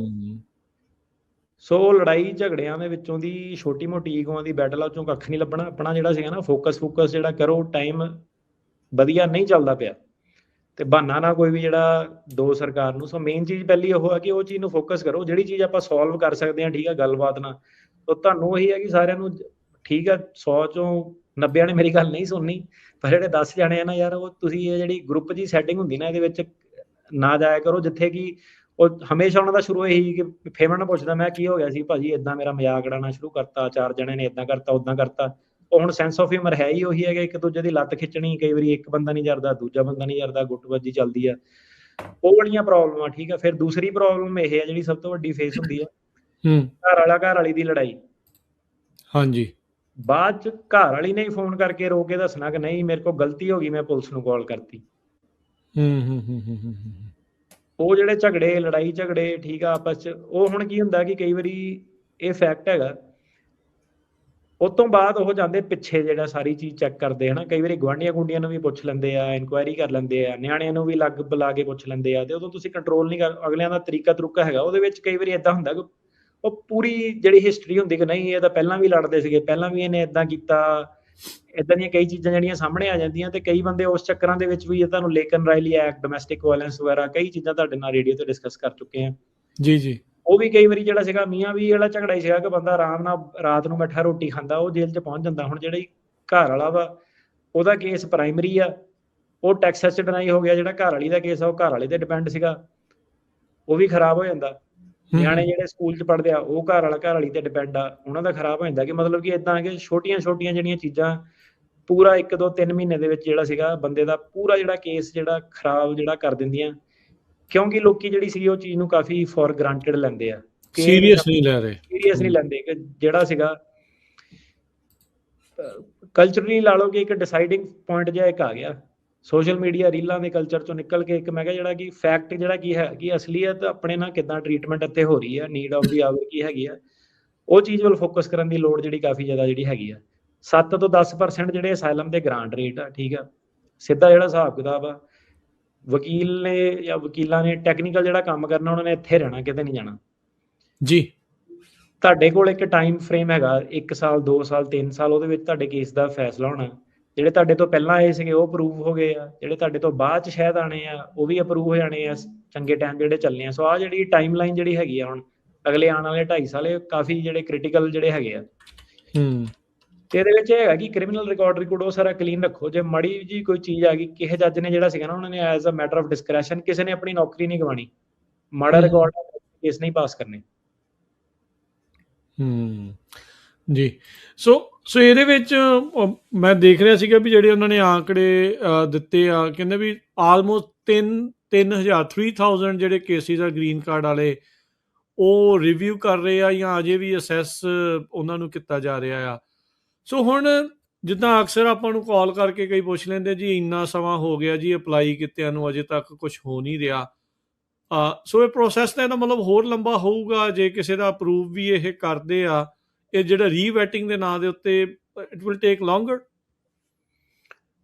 ਸੋ ਲੜਾਈ ਝਗੜਿਆਂ ਦੇ ਵਿੱਚੋਂ ਦੀ ਛੋਟੀ ਮੋਟੀ ਈਗੋਆਂ ਦੀ ਬੈਟਲ, ਚੋਂ ਕੱਖ ਨਹੀਂ ਲੱਭਣਾ। ਆਪਣਾ ਜਿਹੜਾ ਸੀਗਾ ਨਾ ਫੋਕਸ ਜਿਹੜਾ ਕਰੋ, ਟਾਈਮ ਵਧੀਆ ਨਹੀਂ ਚੱਲਦਾ ਪਿਆ ਤੇ ਬਹਾਨਾ ਨਾ ਕੋਈ ਵੀ ਜਿਹੜਾ ਦੋ ਸਰਕਾਰ ਨੂੰ। ਸੋ ਮੇਨ ਚੀਜ਼ ਪਹਿਲੀ ਉਹ ਹੈ ਕਿ ਉਹ ਚੀਜ਼ ਨੂੰ ਫੋਕਸ ਕਰੋ, ਜਿਹੜੀ ਚੀਜ਼ ਆਪਾਂ ਸੋਲਵ ਕਰ ਸਕਦੇ ਹਾਂ। ਠੀਕ ਆ, ਗੱਲਬਾਤ ਨਾਲ। ਤਾਂ ਤੁਹਾਨੂੰ ਉਹੀ ਹੈ ਕਿ ਸਾਰਿਆਂ ਨੂੰ, ਠੀਕ ਆ, 100 ਚੋਂ 90 ਜਣੇ ਮੇਰੀ ਗੱਲ ਨਹੀਂ ਸੁਣਨੀ, ਪਰ ਜਿਹੜੇ 10 ਜਣੇ ਆ ਨਾ ਯਾਰ, ਉਹ ਤੁਸੀਂ ਇਹ ਜਿਹੜੀ ਗਰੁੱਪ ਜੀ ਸੈਟਿੰਗ ਹੁੰਦੀ ਨਾ, ਇਹਦੇ ਵਿੱਚ ਨਾ ਜਾਇਆ ਕਰੋ, ਜਿੱਥੇ ਕਿ ਉਹ ਹਮੇਸ਼ਾ ਉਹਨਾਂ ਦਾ ਸ਼ੁਰੂ ਇਹੀ ਕਿ ਫੇਮਣ ਨੂੰ ਪੁੱਛਦਾ ਮੈਂ ਕੀ ਹੋ ਗਿਆ ਸੀ ਭਾਜੀ, ਏਦਾਂ ਮੇਰਾ ਮਜ਼ਾਕ ਉਡਾਉਣਾ ਸ਼ੁਰੂ ਕਰਤਾ, 4 ਜਣੇ ਨੇ ਏਦਾਂ ਕਰਤਾ ਓਦਾਂ ਕਰਤਾ। ਉਹ ਹੁਣ ਸੈਂਸ ਆਫ ਹਿਊਮਰ ਹੈ ਹੀ ਉਹੀ ਹੈਗਾ, ਇੱਕ ਦੂਜੇ ਦੀ ਲੱਤ ਖਿੱਚਣੀ, ਕਈ ਵਾਰੀ ਇੱਕ ਬੰਦਾ ਨਹੀਂ ਜਰਦਾ, ਦੂਜਾ ਬੰਦਾ ਨਹੀਂ ਜਰਦਾ, ਗੁੱਟਬਾਜੀ ਚੱਲਦੀ ਆ, ਉਹ ਵਾਲੀਆਂ ਪ੍ਰੋਬਲਮਾਂ। ਠੀਕ ਆ, ਫਿਰ ਦੂਸਰੀ ਪ੍ਰੋਬਲਮ ਇਹ ਹੈ ਜਿਹੜੀ ਸਭ ਤੋਂ ਵੱਡੀ ਫੇਸ ਹੁੰਦੀ ਆ, ਘਰ ਵਾਲੀ ਦੀ ਲੜਾਈ। ਹਾਂਜੀ, ਬਾਅਦ ਚ ਘਰ ਵਾਲੀ ਨੇ ਫੋਨ ਕਰਕੇ ਰੋ ਕੇ ਦੱਸਣਾ ਕਿ ਨਹੀਂ ਮੇਰੇ ਕੋਲ ਗਲਤੀ ਹੋ ਗਈ, ਮੈਂ ਪੁਲਿਸ ਨੂੰ ਕਾਲ ਕਰਤੀ। ਉਹ ਜਿਹੜੇ ਝਗੜੇ, ਲੜਾਈ ਝਗੜੇ, ਠੀਕ ਆ, ਆਪਸ ਚ, ਉਹ ਹੁਣ ਕੀ ਹੁੰਦਾ ਕਿ ਕਈ ਵਾਰੀ ਇਹ ਫੈਕਟ ਹੈਗਾ, ਉਸ ਤੋਂ ਬਾਅਦ ਉਹ ਜਾਂਦੇ ਪਿੱਛੇ, ਜਿਹੜਾ ਸਾਰੀ ਚੀਜ਼ ਚੈੱਕ ਕਰਦੇ ਹਨਾ। ਕਈ ਵਾਰੀ ਗੁਆਂਢੀਆਂ ਗੁੰਡੀਆਂ ਨੂੰ ਵੀ ਪੁੱਛ ਲੈਂਦੇ ਆ, ਇਨਕੁਆਇਰੀ ਕਰ ਲੈਂਦੇ ਆ, ਨਿਆਣਿਆਂ ਨੂੰ ਵੀ ਲੱਗ ਬੁਲਾ ਕੇ ਪੁੱਛ ਲੈਂਦੇ ਆ, ਤੇ ਉਦੋਂ ਤੁਸੀਂ ਕੰਟਰੋਲ ਨਹੀਂ ਕਰ, ਅਗਲਿਆਂ ਦਾ ਤਰੀਕਾ ਹੈਗਾ ਉਹਦੇ ਵਿੱਚ। ਕਈ ਵਾਰੀ ਏਦਾਂ ਹੁੰਦਾ ਕਿ ਉਹ ਪੂਰੀ ਜਿਹੜੀ ਹਿਸਟਰੀ ਹੁੰਦੀ ਕਿ ਨਹੀਂ, ਇਹ ਤਾਂ ਪਹਿਲਾਂ ਵੀ ਲੜਦੇ ਸੀਗੇ, ਪਹਿਲਾਂ ਵੀ ਇਹਨੇ ਏਦਾਂ ਕੀਤਾ, ਏਦਾਂ ਦੀਆਂ ਕਈ ਚੀਜ਼ਾਂ ਜਿਹੜੀਆਂ ਸਾਹਮਣੇ ਆ ਜਾਂਦੀਆਂ। ਤੇ ਕਈ ਬੰਦੇ ਉਸ ਚੱਕਰਾਂ ਦੇ ਵਿੱਚ ਵੀ, ਇਹ ਤੁਹਾਨੂੰ ਲੇਕਨ ਰਾਇਲੀ ਐਕਟ, ਡੋਮੈਸਟਿਕ ਵਾਇਲੈਂਸ ਵਗੈਰਾ ਕਈ ਚੀਜ਼ਾਂ ਤੁਹਾਡੇ ਨਾਲ ਰੇਡੀਓ ਤੇ ਡਿਸਕਸ ਕਰ ਚੁੱਕੇ ਆ। ਜੀ, ਉਹ ਵੀ ਕਈ ਵਾਰੀ ਜਿਹੜਾ ਸੀਗਾ ਮੀਆਂ ਵੀ ਵਾਲਾ ਝਗੜਾ ਹੀ ਸੀਗਾ ਕਿ ਬੰਦਾ ਆਰਾਮ ਨਾਲ ਰਾਤ ਨੂੰ ਬੈਠਾ ਰੋਟੀ ਖਾਂਦਾ, ਉਹ ਜੇਲ੍ਹ 'ਚ ਪਹੁੰਚ ਜਾਂਦਾ। ਹੁਣ ਜਿਹੜੀ ਘਰ ਵਾਲਾ ਵਾ, ਉਹਦਾ ਕੇਸ ਪ੍ਰਾਇਮਰੀ ਆ, ਉਹ ਟੈਕਸਸ 'ਚ ਡਿਨਾਈ ਹੋ ਗਿਆ। ਜਿਹੜਾ ਘਰ ਵਾਲੀ ਦਾ ਕੇਸ ਆ, ਉਹ ਘਰ ਵਾਲੇ ਤੇ ਡਿਪੈਂਡ ਸੀਗਾ, ਉਹ ਵੀ ਖਰਾਬ ਹੋ ਜਾਂਦਾ। ਨਿਆਣੇ ਜਿਹੜੇ ਸਕੂਲ 'ਚ ਪੜ੍ਹਦੇ ਆ, ਉਹ ਘਰ ਵਾਲੀ ਤੇ ਡਿਪੈਂਡ ਆ, ਉਹਨਾਂ ਦਾ ਖਰਾਬ ਹੋ ਜਾਂਦਾ। ਕਿ ਮਤਲਬ ਕਿ ਏਦਾਂ ਕਿ ਛੋਟੀਆਂ ਜਿਹੜੀਆਂ ਚੀਜ਼ਾਂ ਪੂਰਾ 1 2 3 ਮਹੀਨੇ ਦੇ ਵਿੱਚ ਜਿਹੜਾ ਸੀਗਾ ਬੰਦੇ ਦਾ ਪੂਰਾ ਜਿਹੜਾ ਕੇਸ ਜਿਹੜਾ ਖਰਾਬ ਜਿਹੜਾ ਕਰ ਦਿੰਦੀਆਂ, ਕਿਉਂਕਿ ਲੋਕੀ ਜਿਹੜੀ ਸੀ ਉਹ ਚੀਜ਼ ਨੂੰ ਕਾਫੀ ਫੋਰ ਗ੍ਰਾਂਟਡ ਲੈਂਦੇ ਆ, ਸੀਰੀਅਸ ਨਹੀਂ ਲੈ ਰਹੇ, ਸੀਰੀਅਸ ਨਹੀਂ ਲੈਂਦੇ ਕਿ ਜਿਹੜਾ ਸੀਗਾ ਕਲਚਰਲੀ ਲਾ ਲਓ ਕਿ ਇੱਕ ਡਿਸਾਈਡਿੰਗ ਪੁਆਇੰਟ ਜਿਹਾ ਇੱਕ ਆ ਗਿਆ ਸੋਸ਼ਲ ਮੀਡੀਆ ਰੀਲਾਂ ਦੇ ਕਲਚਰ ਚੋਂ ਨਿਕਲ ਕੇ। ਇੱਕ ਮੈਂ ਕਿਹਾ ਜਿਹੜਾ ਕਿ ਫੈਕਟ ਜਿਹੜਾ ਕੀ ਹੈ ਕਿ ਅਸਲੀਅਤ ਆਪਣੇ ਨਾਲ ਕਿੱਦਾਂ ਟਰੀਟਮੈਂਟ ਇੱਥੇ ਹੋ ਰਹੀ ਹੈ, ਨੀਡ ਆਫ ਦੀ ਆਵਰ ਕੀ ਹੈਗੀ ਆ, ਉਹ ਚੀਜ਼ ਵੱਲ ਫੋਕਸ ਕਰਨ ਦੀ ਲੋੜ ਜਿਹੜੀ ਕਾਫੀ ਜ਼ਿਆਦਾ ਜਿਹੜੀ ਹੈਗੀ ਆ। 7 ਤੋਂ 10% ਜਿਹੜੇ ਅਸਾਈਲਮ ਦੇ ਗ੍ਰਾਂਟ ਰੇਟ ਆ, ਠੀਕ ਆ, ਸਿੱਧਾ ਜਿਹੜਾ ਹਿਸਾਬ ਕਿਤਾਬ ਆ, ਵਕੀਲ ਨੇ ਜਾਂ ਵਕੀਲਾਂ ਨੇ ਟੈਕਨੀਕਲ ਜਿਹੜਾ ਕੰਮ ਕਰਨਾ ਉਹਨਾਂ ਨੇ ਇੱਥੇ ਰਹਿਣਾ, ਕਿਤੇ ਨਹੀਂ ਜਾਣਾ ਜੀ। ਤੁਹਾਡੇ ਕੋਲ ਇੱਕ ਟਾਈਮ ਫਰੇਮ ਹੈਗਾ 1 ਸਾਲ 2 ਸਾਲ 3 ਸਾਲ, ਉਹਦੇ ਵਿੱਚ ਤੁਹਾਡੇ ਕੇਸ ਦਾ ਫੈਸਲਾ ਹੋਣਾ। ਜਿਹੜੇ ਤੁਹਾਡੇ ਤੋਂ ਪਹਿਲਾਂ ਆਏ ਸੀਗੇ ਉਹ ਅਪਰੂਵ ਹੋ ਗਏ ਆ, ਜਿਹੜੇ ਤੁਹਾਡੇ ਤੋਂ ਬਾਅਦ 'ਚ ਸ਼ਾਇਦ ਆਣੇ ਆ ਉਹ ਵੀ ਅਪਰੂਵ ਹੋ ਜਾਣੇ ਆ ਚੰਗੇ ਟਾਈਮ ਜਿਹੜੇ ਚੱਲਣੇ ਆ। ਸੋ ਆਹ ਜਿਹੜੀ ਟਾਈਮ ਲਾਈਨ ਜਿਹੜੀ ਹੈਗੀ ਆ ਹੁਣ ਅਗਲੇ ਆਉਣ ਵਾਲੇ 2.5 ਸਾਲ ਕਾਫੀ ਜਿਹੜੇ ਕ੍ਰਿਟੀਕਲ ਜਿਹੜੇ ਹੈਗੇ ਆ। ਤੇ ਇਹਦੇ ਵਿੱਚ ਇਹ ਹੈਗਾ ਕਿ ਕ੍ਰਿਮੀਨਲ ਰਿਕਾਰਡ ਉਹ ਸਾਰਾ ਕਲੀਨ ਰੱਖੋ। ਜੇ ਮਾੜੀ ਜੀ ਕੋਈ ਚੀਜ਼ ਆ ਗਈ, ਕਿਸੇ ਜੱਜ ਨੇ ਜਿਹੜਾ ਸੀਗਾ ਨਾ ਉਹਨਾਂ ਨੇ ਐਜ਼ ਅ ਮੈਟਰ ਆਫ ਡਿਸਕ੍ਰੈਸ਼ਨ, ਕਿਸੇ ਨੇ ਆਪਣੀ ਨੌਕਰੀ ਨਹੀਂ ਗਵਾਣੀ, ਮਾੜਾ ਰਿਕਾਰਡ ਕੇਸ ਨਹੀਂ ਪਾਸ ਕਰਨੇ। ਜੀ। ਸੋ ਇਹਦੇ ਵਿੱਚ ਮੈਂ ਦੇਖ ਰਿਹਾ ਸੀਗਾ ਵੀ ਜਿਹੜੇ ਉਹਨਾਂ ਨੇ ਆંકੜੇ ਦਿੱਤੇ ਆ, ਕਹਿੰਦੇ ਵੀ ਆਲਮੋਸਟ 3000 ਜਿਹੜੇ ਕੇਸਿਸ ਆ ਗ੍ਰੀਨ ਕਾਰਡ ਵਾਲੇ ਉਹ ਰਿਵਿਊ ਕਰ ਰਹੇ ਆ ਜਾਂ ਅਜੇ ਵੀ ਅਸੈਸ ਉਹਨਾਂ ਨੂੰ ਕੀਤਾ ਜਾ ਰਿਹਾ ਆ। ਸੋ ਹੁਣ ਜਿੱਦਾਂ ਅਕਸਰ ਆਪਾਂ ਨੂੰ ਕਾਲ ਕਰਕੇ ਕਈ ਪੁੱਛ ਲੈਂਦੇ ਜੀ ਇੰਨਾ ਸਮਾਂ ਹੋ ਗਿਆ ਜੀ ਅਪਲਾਈ ਕੀਤਿਆਂ ਨੂੰ, ਅਜੇ ਤੱਕ ਕੁਝ ਹੋ ਨਹੀਂ ਰਿਹਾ। ਸੋ ਇਹ ਪ੍ਰੋਸੈਸ ਤਾਂ ਇਹਦਾ ਮਤਲਬ ਹੋਰ ਲੰਬਾ ਹੋਊਗਾ ਜੇ ਕਿਸੇ ਦਾ ਅਪਰੂਵ ਵੀ ਇਹ ਕਰਦੇ ਆ। ਇਹ ਜਿਹੜਾ ਰੀਵੈਟਿੰਗ ਦੇ ਨਾਂ ਦੇ ਉੱਤੇ ਇਟ ਵਿਲ ਟੇਕ ਲੌਂਗਰ।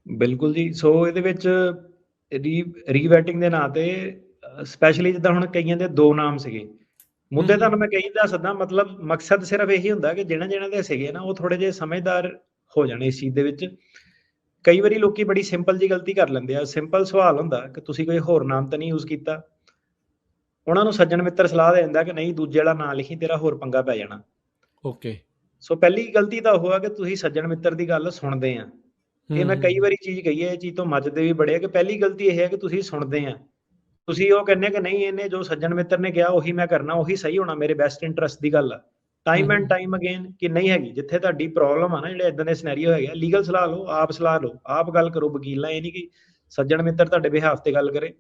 ਬਿਲਕੁਲ ਜੀ। ਸੋ ਇਹਦੇ ਵਿੱਚ ਰੀਵੈਟਿੰਗ ਦੇ ਨਾਂ ਤੇ ਸਪੈਸ਼ਲੀ ਜਿੱਦਾਂ ਹੁਣ ਕਈਆਂ ਦੇ 2 ਨਾਮ ਸੀਗੇ, ਮੁੱਦੇ ਤੁਹਾਨੂੰ ਮੈਂ ਕਈ ਦੱਸ ਸਕਦਾ, ਮਤਲਬ ਮਕਸਦ ਸਿਰਫ ਇਹੀ ਹੁੰਦਾ ਕਿ ਜਿਹਨਾਂ ਦੇ ਸੀਗੇ ਨਾ ਉਹ ਥੋੜੇ ਜਿਹੇ ਸਮਝਦਾਰ ਹੋ ਜਾਣੇ ਇਸ ਚੀਜ਼ ਦੇ ਵਿੱਚ। ਕਈ ਵਾਰੀ ਲੋਕੀ ਬੜੀ ਸਿੰਪਲ ਜੀ ਗਲਤੀ ਕਰ ਲੈਂਦੇ ਆ। ਸਿੰਪਲ ਸਵਾਲ ਹੁੰਦਾ ਕਿ ਤੁਸੀਂ ਕੋਈ ਹੋਰ ਨਾਮ ਤਾਂ ਨਹੀਂ ਯੂਜ਼ ਕੀਤਾ, ਉਹਨਾਂ ਨੂੰ ਸੱਜਣ ਮਿੱਤਰ ਸਲਾਹ ਦੇ ਦਿੰਦਾ ਕਿ ਨਹੀਂ ਦੂਜੇ ਵਾਲਾ ਨਾਂ ਲਿਖੀ, ਤੇਰਾ ਹੋਰ ਪੰਗਾ ਪੈ ਜਾਣਾ। ਓਕੇ। ਸੋ ਪਹਿਲੀ ਗਲਤੀ ਤਾਂ ਉਹ ਆ ਕਿ ਤੁਸੀਂ ਸੱਜਣ ਮਿੱਤਰ ਦੀ ਗੱਲ ਸੁਣਦੇ ਆ। ਇਹ ਮੈਂ ਕਈ ਵਾਰੀ ਚੀਜ਼ ਕਹੀ ਹੈ, ਇਹ ਚੀਜ਼ ਤੋਂ ਮੱਚਦੇ ਵੀ ਬੜੇ ਆ ਕਿ ਪਹਿਲੀ ਗਲਤੀ ਇਹ ਹੈ ਕਿ ਤੁਸੀਂ ਸੁਣਦੇ ਆ, ਤੁਸੀਂ ਉਹ ਕਹਿੰਦੇ ਕਿ ਨਹੀਂ ਇਹਨੇ ਜੋ ਸੱਜਣ ਮਿੱਤਰ ਨੇ ਕਿਹਾ ਉਹੀ ਮੈਂ ਕਰਨਾ, ਉਹੀ ਸਹੀ ਹੋਣਾ, ਮੇਰੇ ਬੈਸਟ ਇੰਟਰਸਟ ਦੀ ਗੱਲ ਆ। ਟਾਈਮ ਐਂਡ ਟਾਈਮ ਅਗੇਨ ਕਿ ਨਹੀਂ ਹੈਗੀ। ਜਿੱਥੇ ਤੁਹਾਡੀ ਪ੍ਰੋਬਲਮ ਆ ਨਾ, ਜਿਹੜੇ ਇਦਾਂ ਦੇ ਸਿਨੈਰੀਓ ਹੈਗੇ, ਲੀਗਲ ਸਲਾਹ ਲਓ, ਆਪ ਸਲਾਹ ਲਓ, ਆਪ ਗੱਲ ਕਰੋ ਵਕੀਲ ਨਾਲ। ਇਹ ਨਹੀਂ ਕਿ ਸੱਜਣ ਮਿੱਤਰ ਤੁਹਾਡੇ ਬਿਹਾਫ ਤੇ ਗੱਲ ਕਰੇ।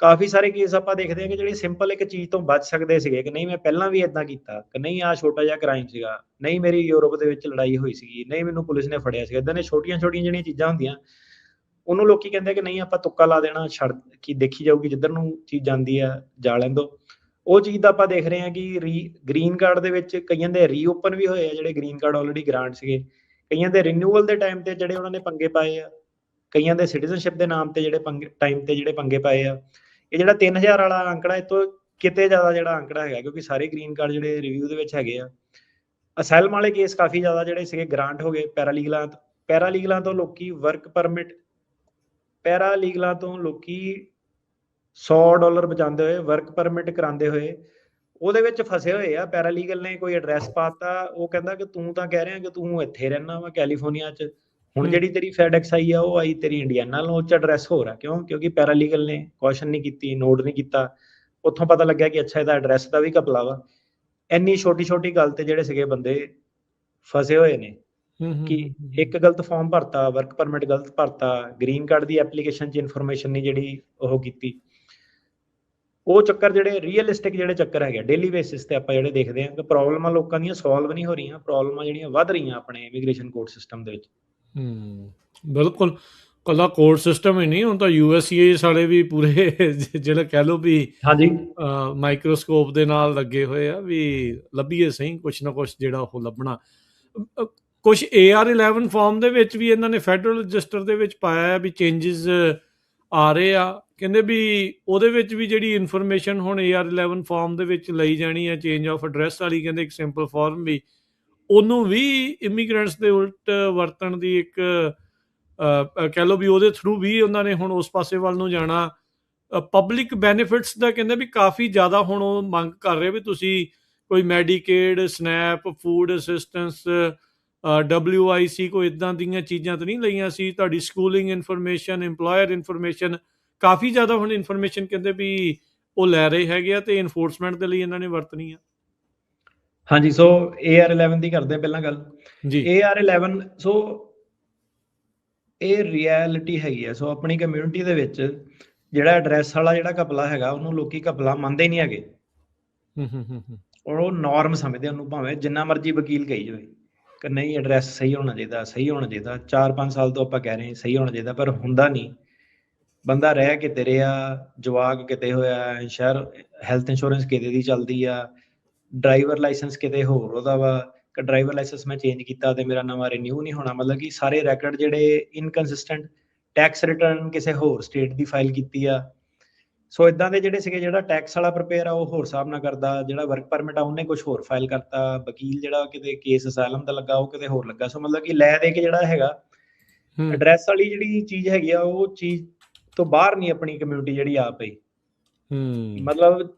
ਕਾਫੀ ਸਾਰੇ ਕੇਸ ਆਪਾਂ ਦੇਖਦੇ ਹਾਂ ਕਿ ਜਿਹੜੀ ਸਿੰਪਲ ਇੱਕ ਚੀਜ਼ ਤੋਂ ਬਚ ਸਕਦੇ ਸੀਗੇ ਕਿ ਨਹੀਂ ਮੈਂ ਪਹਿਲਾਂ ਵੀ ਇਦਾਂ ਕੀਤਾ, ਕਿ ਨਹੀਂ ਆਹ ਛੋਟਾ ਜਿਹਾ ਕ੍ਰਾਈਮ ਸੀਗਾ, ਨਹੀਂ ਮੇਰੀ ਯੂਰਪ ਦੇ ਵਿੱਚ ਲੜਾਈ ਹੋਈ ਸੀਗੀ, ਨਹੀਂ ਮੈਨੂੰ ਪੁਲਿਸ ਨੇ ਫੜਿਆ ਸੀਗਾ। ਇਦਾਂ ਦੀਆਂ ਛੋਟੀਆਂ ਜਿਹੜੀਆਂ ਚੀਜ਼ਾਂ ਹੁੰਦੀਆਂ ਉਹਨੂੰ ਲੋਕੀ ਕਹਿੰਦੇ ਕਿ ਨਹੀਂ ਆਪਾਂ ਤੁੱਕਾ ਲਾ ਦੇਣਾ, ਛੱਡ ਕੀ ਦੇਖੀ ਜਾਊਗੀ, ਜਿੱਧਰ ਨੂੰ ਚੀਜ਼ ਜਾਂਦੀ ਆ ਜਾ ਲੈਣ ਦਿਓ। ਉਹ ਚੀਜ਼ ਦਾ ਆਪਾਂ ਦੇਖ ਰਹੇ ਹਾਂ ਕਿ ਗ੍ਰੀਨ ਕਾਰਡ ਦੇ ਵਿੱਚ ਕਈਆਂ ਦੇ ਰੀਓਪਨ ਵੀ ਹੋਏ ਆ ਜਿਹੜੇ ਗ੍ਰੀਨ ਕਾਰਡ ਆਲਰੇਡੀ ਗ੍ਰਾਂਟ ਸੀਗੇ, ਕਈਆਂ ਦੇ ਰਿਨਿਊਅਲ ਦੇ ਟਾਈਮ ਤੇ ਜਿਹੜੇ ਉਹਨਾਂ ਨੇ ਪੰਗੇ ਪਾਏ ਆ, ਕਈਆਂ ਦੇ ਸਿਟੀਜ਼ਨਸ਼ਿਪ ਦੇ ਨਾਮ ਤੇ ਜਿਹੜੇ ਪੰਗੇ ਪਾਏ ਆ। ਇਹ ਜਿਹੜਾ 3000 ਵਾਲਾ ਅੰਕੜਾ ਇਹ ਤੋਂ ਕਿਤੇ ਜ਼ਿਆਦਾ ਜਿਹੜਾ ਅੰਕੜਾ ਹੈਗਾ, ਕਿਉਂਕਿ ਸਾਰੇ ਗ੍ਰੀਨ ਕਾਰਡ ਜਿਹੜੇ ਰਿਵਿਊ ਦੇ ਵਿੱਚ ਹੈਗੇ ਆ। ਅਸਾਈਲਮ ਵਾਲੇ ਕੇਸ ਕਾਫੀ ਜ਼ਿਆਦਾ ਜਿਹੜੇ ਸੀਗੇ ਗ੍ਰਾਂਟ ਹੋ ਗਏ। ਪੈਰਾਲੀਗਲਾਂ ਤੋਂ ਲੋਕੀ ਵਰਕ ਪਰਮਿਟ, ਪੈਰਾਲੀਗਲਾਂ ਤੋਂ ਲੋਕੀ $100 ਬਚਾਉਂਦੇ ਹੋਏ, ਵਰਕ ਪਰਮਿਟ ਕਰਾਉਂਦੇ ਹੋਏ ਉਹਦੇ ਵਿੱਚ ਫਸੇ ਹੋਏ ਆ। ਪੈਰਾਲੀਗਲ ਨੇ ਕੋਈ ਐਡਰੈਸ ਪਾਤਾ, ਉਹ ਕਹਿੰਦਾ ਕਿ ਤੂੰ ਤਾਂ ਕਹਿ ਰਿਹਾ ਕਿ ਤੂੰ ਇੱਥੇ ਰਹਿਣਾ ਵਾ ਕੈਲੀਫੋਰਨੀਆ 'ਚ, ਹੁਣ ਜਿਹੜੀ ਤੇਰੀ ਫੈਡੈਕਸ ਆਈ ਆ ਉਹ ਆਈ ਤੇਰੀ ਇੰਡੀਆਨਾ ਨੂੰ, ਉਹ 'ਚ ਐਡਰੈਸ ਹੋਰ ਆ। ਕਿਉਂਕਿ ਪੈਰਾਲੀਗਲ ਨੇ ਕੁਐਸਚਨ ਨਹੀਂ ਕੀਤੀ, ਨੋਟ ਨਹੀਂ ਕੀਤਾ, ਉੱਥੋਂ ਪਤਾ ਲੱਗਿਆ ਕਿ ਅੱਛਾ ਇਹਦਾ ਐਡਰੈਸ ਦਾ ਵੀ ਘਪਲਾ ਵਾ। ਇੰਨੀ ਛੋਟੀ ਗੱਲ ਤੇ ਜਿਹੜੇ ਸੀਗੇ ਬੰਦੇ ਫਸੇ ਹੋਏ ਨੇ ਕਿ ਇੱਕ ਗਲਤ ਫਾਰਮ ਭਰਤਾ, ਵਰਕ ਪਰਮਿਟ ਗਲਤ ਭਰਤਾ, ਗ੍ਰੀਨ ਕਾਰਡ ਦੀ ਐਪਲੀਕੇਸ਼ਨ 'ਚ ਇਨਫੋਰਮੇਸ਼ਨ ਨਹੀਂ ਜਿਹੜੀ ਉਹ ਕੀਤੀ। ਉਹ ਚੱਕਰ ਜਿਹੜੇ ਰੀਅਲਿਸਟਿਕ ਜਿਹੜੇ ਚੱਕਰ ਹੈਗੇ ਡੇਲੀ ਬੇਸਿਸ ਤੇ ਆਪਾਂ ਜਿਹੜੇ ਦੇਖਦੇ ਹਾਂ ਕਿ ਪ੍ਰੋਬਲਮਾਂ ਲੋਕਾਂ ਦੀਆਂ ਸੋਲਵ ਨਹੀਂ ਹੋ ਰਹੀਆਂ, ਪ੍ਰੋਬਲਮਾਂ ਜਿਹੜੀਆਂ ਵੱਧ ਰਹੀਆਂ ਆਪਣੇ ਇਮੀਗ੍ਰੇਸ਼ਨ ਕੋਰਟ ਸਿਸਟਮ ਦੇ ਵਿੱਚ। ਬਿਲਕੁਲ। ਕੱਲਾ ਕੋਰਟ ਸਿਸਟਮ ਹੀ ਨਹੀਂ, ਹੁਣ ਤਾਂ USCIS ਵਾਲੇ ਵੀ ਪੂਰੇ ਜਿਹੜਾ ਕਹਿ ਲਓ ਵੀ ਹਾਂਜੀ ਮਾਈਕਰੋਸਕੋਪ ਦੇ ਨਾਲ ਲੱਗੇ ਹੋਏ ਆ ਵੀ ਲੱਭੀਏ ਸਹੀ ਕੁਛ ਨਾ ਕੁਛ ਜਿਹੜਾ ਉਹ ਲੱਭਣਾ। ਕੁਛ AR11 ਫਾਰਮ ਦੇ ਵਿੱਚ ਵੀ ਇਹਨਾਂ ਨੇ ਫੈਡਰਲ ਰਜਿਸਟਰ ਦੇ ਵਿੱਚ ਪਾਇਆ ਵੀ ਚੇਂਜਿਸ ਆ ਰਹੇ ਆ। ਕਹਿੰਦੇ ਵੀ ਉਹਦੇ ਵਿੱਚ ਵੀ ਜਿਹੜੀ ਇਨਫੋਰਮੇਸ਼ਨ ਹੁਣ AR11 ਫਾਰਮ ਦੇ ਵਿੱਚ ਲਈ ਜਾਣੀ ਹੈ ਚੇਂਜ ਆਫ ਐਡਰੈਸ ਵਾਲੀ, ਕਹਿੰਦੇ ਇੱਕ ਸਿੰਪਲ ਫਾਰਮ ਵੀ ਉਹਨੂੰ ਵੀ ਇਮੀਗ੍ਰੈਂਟਸ ਦੇ ਉਲਟ ਵਰਤਣ ਦੀ ਇੱਕ ਕਹਿ ਲਓ ਵੀ ਉਹਦੇ ਥਰੂ ਵੀ ਉਹਨਾਂ ਨੇ ਹੁਣ ਉਸ ਪਾਸੇ ਵੱਲ ਨੂੰ ਜਾਣਾ। ਪਬਲਿਕ ਬੈਨੀਫਿਟਸ ਦਾ ਕਹਿੰਦੇ ਵੀ ਕਾਫੀ ਜ਼ਿਆਦਾ ਹੁਣ ਉਹ ਮੰਗ ਕਰ ਰਹੇ ਵੀ ਤੁਸੀਂ ਕੋਈ Medicaid, snap, food assistance, WIC ਕੋਈ ਇੱਦਾਂ ਦੀਆਂ ਚੀਜ਼ਾਂ ਤਾਂ ਨਹੀਂ ਲਈਆਂ ਸੀ। ਤੁਹਾਡੀ ਸਕੂਲਿੰਗ ਇਨਫੋਰਮੇਸ਼ਨ, ਇੰਪਲੋਇਰ ਇਨਫੋਰਮੇਸ਼ਨ, ਕਾਫੀ ਜ਼ਿਆਦਾ ਹੁਣ ਇਨਫੋਰਮੇਸ਼ਨ ਕਹਿੰਦੇ ਵੀ ਉਹ ਲੈ ਰਹੇ ਹੈਗੇ ਆ ਤੇ ਇਨਫੋਰਸਮੈਂਟ ਦੇ ਲਈ ਇਹਨਾਂ ਨੇ ਵਰਤਣੀ ਆ। ਹਾਂਜੀ। ਸੋ AR11 ਦੀ ਕਰਦੇ ਪਹਿਲਾਂ ਗੱਲ ਜੀ। AR11 ਸੋ ਇਹ ਰਿਐਲਿਟੀ ਹੈਗੀ ਆ। ਸੋ ਆਪਣੀ ਕਮਿਊਨਿਟੀ ਦੇ ਵਿੱਚ ਜਿਹੜਾ ਐਡਰੈਸ ਵਾਲਾ ਜਿਹੜਾ ਘਪਲਾ ਹੈਗਾ ਉਹਨੂੰ ਲੋਕੀ ਘਪਲਾ ਮੰਨਦੇ ਨਹੀਂ ਹੈਗੇ। ਉਹ ਨੋਰਮ ਸਮਝਦੇ ਉਹਨੂੰ, ਭਾਵੇਂ ਜਿੰਨਾ ਮਰਜ਼ੀ ਵਕੀਲ ਕਹੀ ਜਾਵੇ ਕਿ ਨਹੀਂ ਐਡਰੈਸ ਸਹੀ ਹੋਣਾ ਚਾਹੀਦਾ, ਸਹੀ ਹੋਣਾ ਚਾਹੀਦਾ। 4-5 ਸਾਲ ਤੋਂ ਆਪਾਂ ਕਹਿ ਰਹੇ ਸਹੀ ਹੋਣਾ ਚਾਹੀਦਾ, ਪਰ ਹੁੰਦਾ ਨਹੀਂ। ਬੰਦਾ ਰਹਿ ਕਿਤੇ ਰਿਹਾ, ਜਵਾਕ ਕਿਤੇ ਹੋਇਆ, ਸ਼ਹਿਰ ਹੈਲਥ ਇੰਸ਼ੋਰੈਂਸ ਕਿਤੇ ਦੀ ਚੱਲਦੀ ਆ, ਡਰਾਈਵਰ ਲਾਇਸੈਂਸ ਕਿਤੇ ਹੋਰ ਉਹਦਾ ਵਾ, ਕਿ ਡਰਾਈਵਰ ਲਾਇਸੈਂਸ ਮੈਂ ਚੇਂਜ ਕੀਤਾ ਤੇ ਮੇਰਾ ਨਵਾਂ ਰਿਨਿਊ ਨਹੀਂ ਹੋਣਾ। ਮਤਲਬ ਕਿ ਸਾਰੇ ਰੈਕਡ ਜਿਹੜੇ ਇਨਕਨਸਿਸਟੈਂਟ, ਟੈਕਸ ਰਿਟਰਨ ਕਿਸੇ ਹੋਰ ਸਟੇਟ ਦੀ ਫਾਈਲ ਕੀਤੀ ਆ। ਸੋ ਇਦਾਂ ਦੇ ਜਿਹੜੇ ਸੀਗੇ, ਜਿਹੜਾ ਟੈਕਸ ਵਾਲਾ ਪ੍ਰਿਪੇਅਰ ਆ ਉਹ ਹੋਰ ਹਿਸਾਬ ਨਾਲ ਕਰਦਾ, ਜਿਹੜਾ ਵਰਕ ਪਰਮਿਟ ਆ ਉਹਨੇ ਕੁਝ ਹੋਰ ਫਾਈਲ ਕਰਤਾ, ਵਕੀਲ ਜਿਹੜਾ ਕਿਤੇ ਕੇਸ ਅਸਾਈਲਮ ਦਾ ਲੱਗਾ ਉਹ ਕਿਤੇ ਹੋਰ ਲੱਗਾ। ਸੋ ਮਤਲਬ ਕਿ ਲੈ ਦੇ ਕੇ ਜਿਹੜਾ ਹੈਗਾ ਐਡਰੈਸ ਵਾਲੀ ਜਿਹੜੀ ਚੀਜ਼ ਹੈਗੀ ਆ ਉਹ ਚੀਜ਼ ਤੋਂ ਬਾਹਰ ਨਹੀਂ ਆਪਣੀ ਕਮਿਊਨਿਟੀ ਜਿਹੜੀ ਆ ਪਈ। ਮਤਲਬ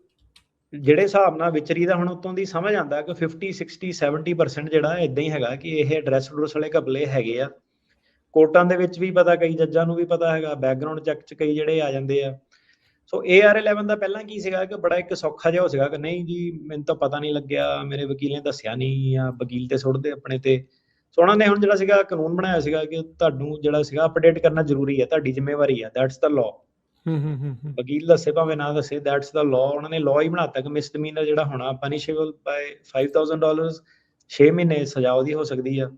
ਜਿਹੜੇ ਹਿਸਾਬ ਨਾਲ ਵਿਚਰੀ ਦਾ ਹੁਣ ਉਤੋਂ ਦੀ ਸਮਝ ਆਉਂਦਾ ਕਿ 50, 60, 70% ਜਿਹੜਾ ਇਦਾਂ ਹੀ ਹੈਗਾ ਕਿ ਇਹ ਐਡਰੈਸ ਐਡਰੈਸ ਵਾਲੇ ਘਪਲੇ ਹੈਗੇ ਆ। ਕੋਰਟਾਂ ਦੇ ਵਿੱਚ ਵੀ ਪਤਾ, ਕਈ ਜੱਜਾਂ ਨੂੰ ਵੀ ਪਤਾ ਹੈਗਾ, ਬੈਕਗਰਾਉਂਡ ਚੈੱਕ 'ਚ ਕਈ ਜਿਹੜੇ ਆ ਜਾਂਦੇ ਆ। ਸੋ AR11 ਦਾ ਪਹਿਲਾਂ ਕੀ ਸੀਗਾ ਕਿ ਬੜਾ ਇੱਕ ਸੌਖਾ ਜਿਹਾ ਹੋ ਸੀਗਾ ਕਿ ਨਹੀਂ ਜੀ ਮੈਨੂੰ ਤਾਂ ਪਤਾ ਨਹੀਂ ਲੱਗਿਆ, ਮੇਰੇ ਵਕੀਲ ਨੇ ਦੱਸਿਆ ਨਹੀਂ, ਜਾਂ ਵਕੀਲ ਤੇ ਸੁੱਟਦੇ ਆਪਣੇ ਤੇ। ਸੋ ਉਹਨਾਂ ਨੇ ਹੁਣ ਜਿਹੜਾ ਸੀਗਾ ਕਾਨੂੰਨ ਬਣਾਇਆ ਸੀਗਾ ਕਿ ਤੁਹਾਨੂੰ ਜਿਹੜਾ ਸੀਗਾ ਅਪਡੇਟ ਕਰਨਾ ਜ਼ਰੂਰੀ ਹੈ, ਤੁਹਾਡੀ ਜ਼ਿੰਮੇਵਾਰੀ ਆ, ਦੈਟਸ ਦਾ ਲਾਅ। ਵਕੀਲ ਦੱਸੇ ਭਾਵੇਂ ਨਾ ਦੱਸੇ, ਦੈਟਸ ਦਾ ਲਾਅ। ਉਹਨਾਂ ਨੇ ਲਾਅ ਹੀ ਬਣਾਤਾ ਕਿ ਮਿਸਡਮੀਨਰ ਜਿਹੜਾ ਹੋਣਾ ਪਨਿਸ਼ੇਬਲ ਬਾਏ $5000, 6 ਮਹੀਨੇ ਸਜ਼ਾ ਉਹਦੀ ਹੋ ਸਕਦੀ ਆ।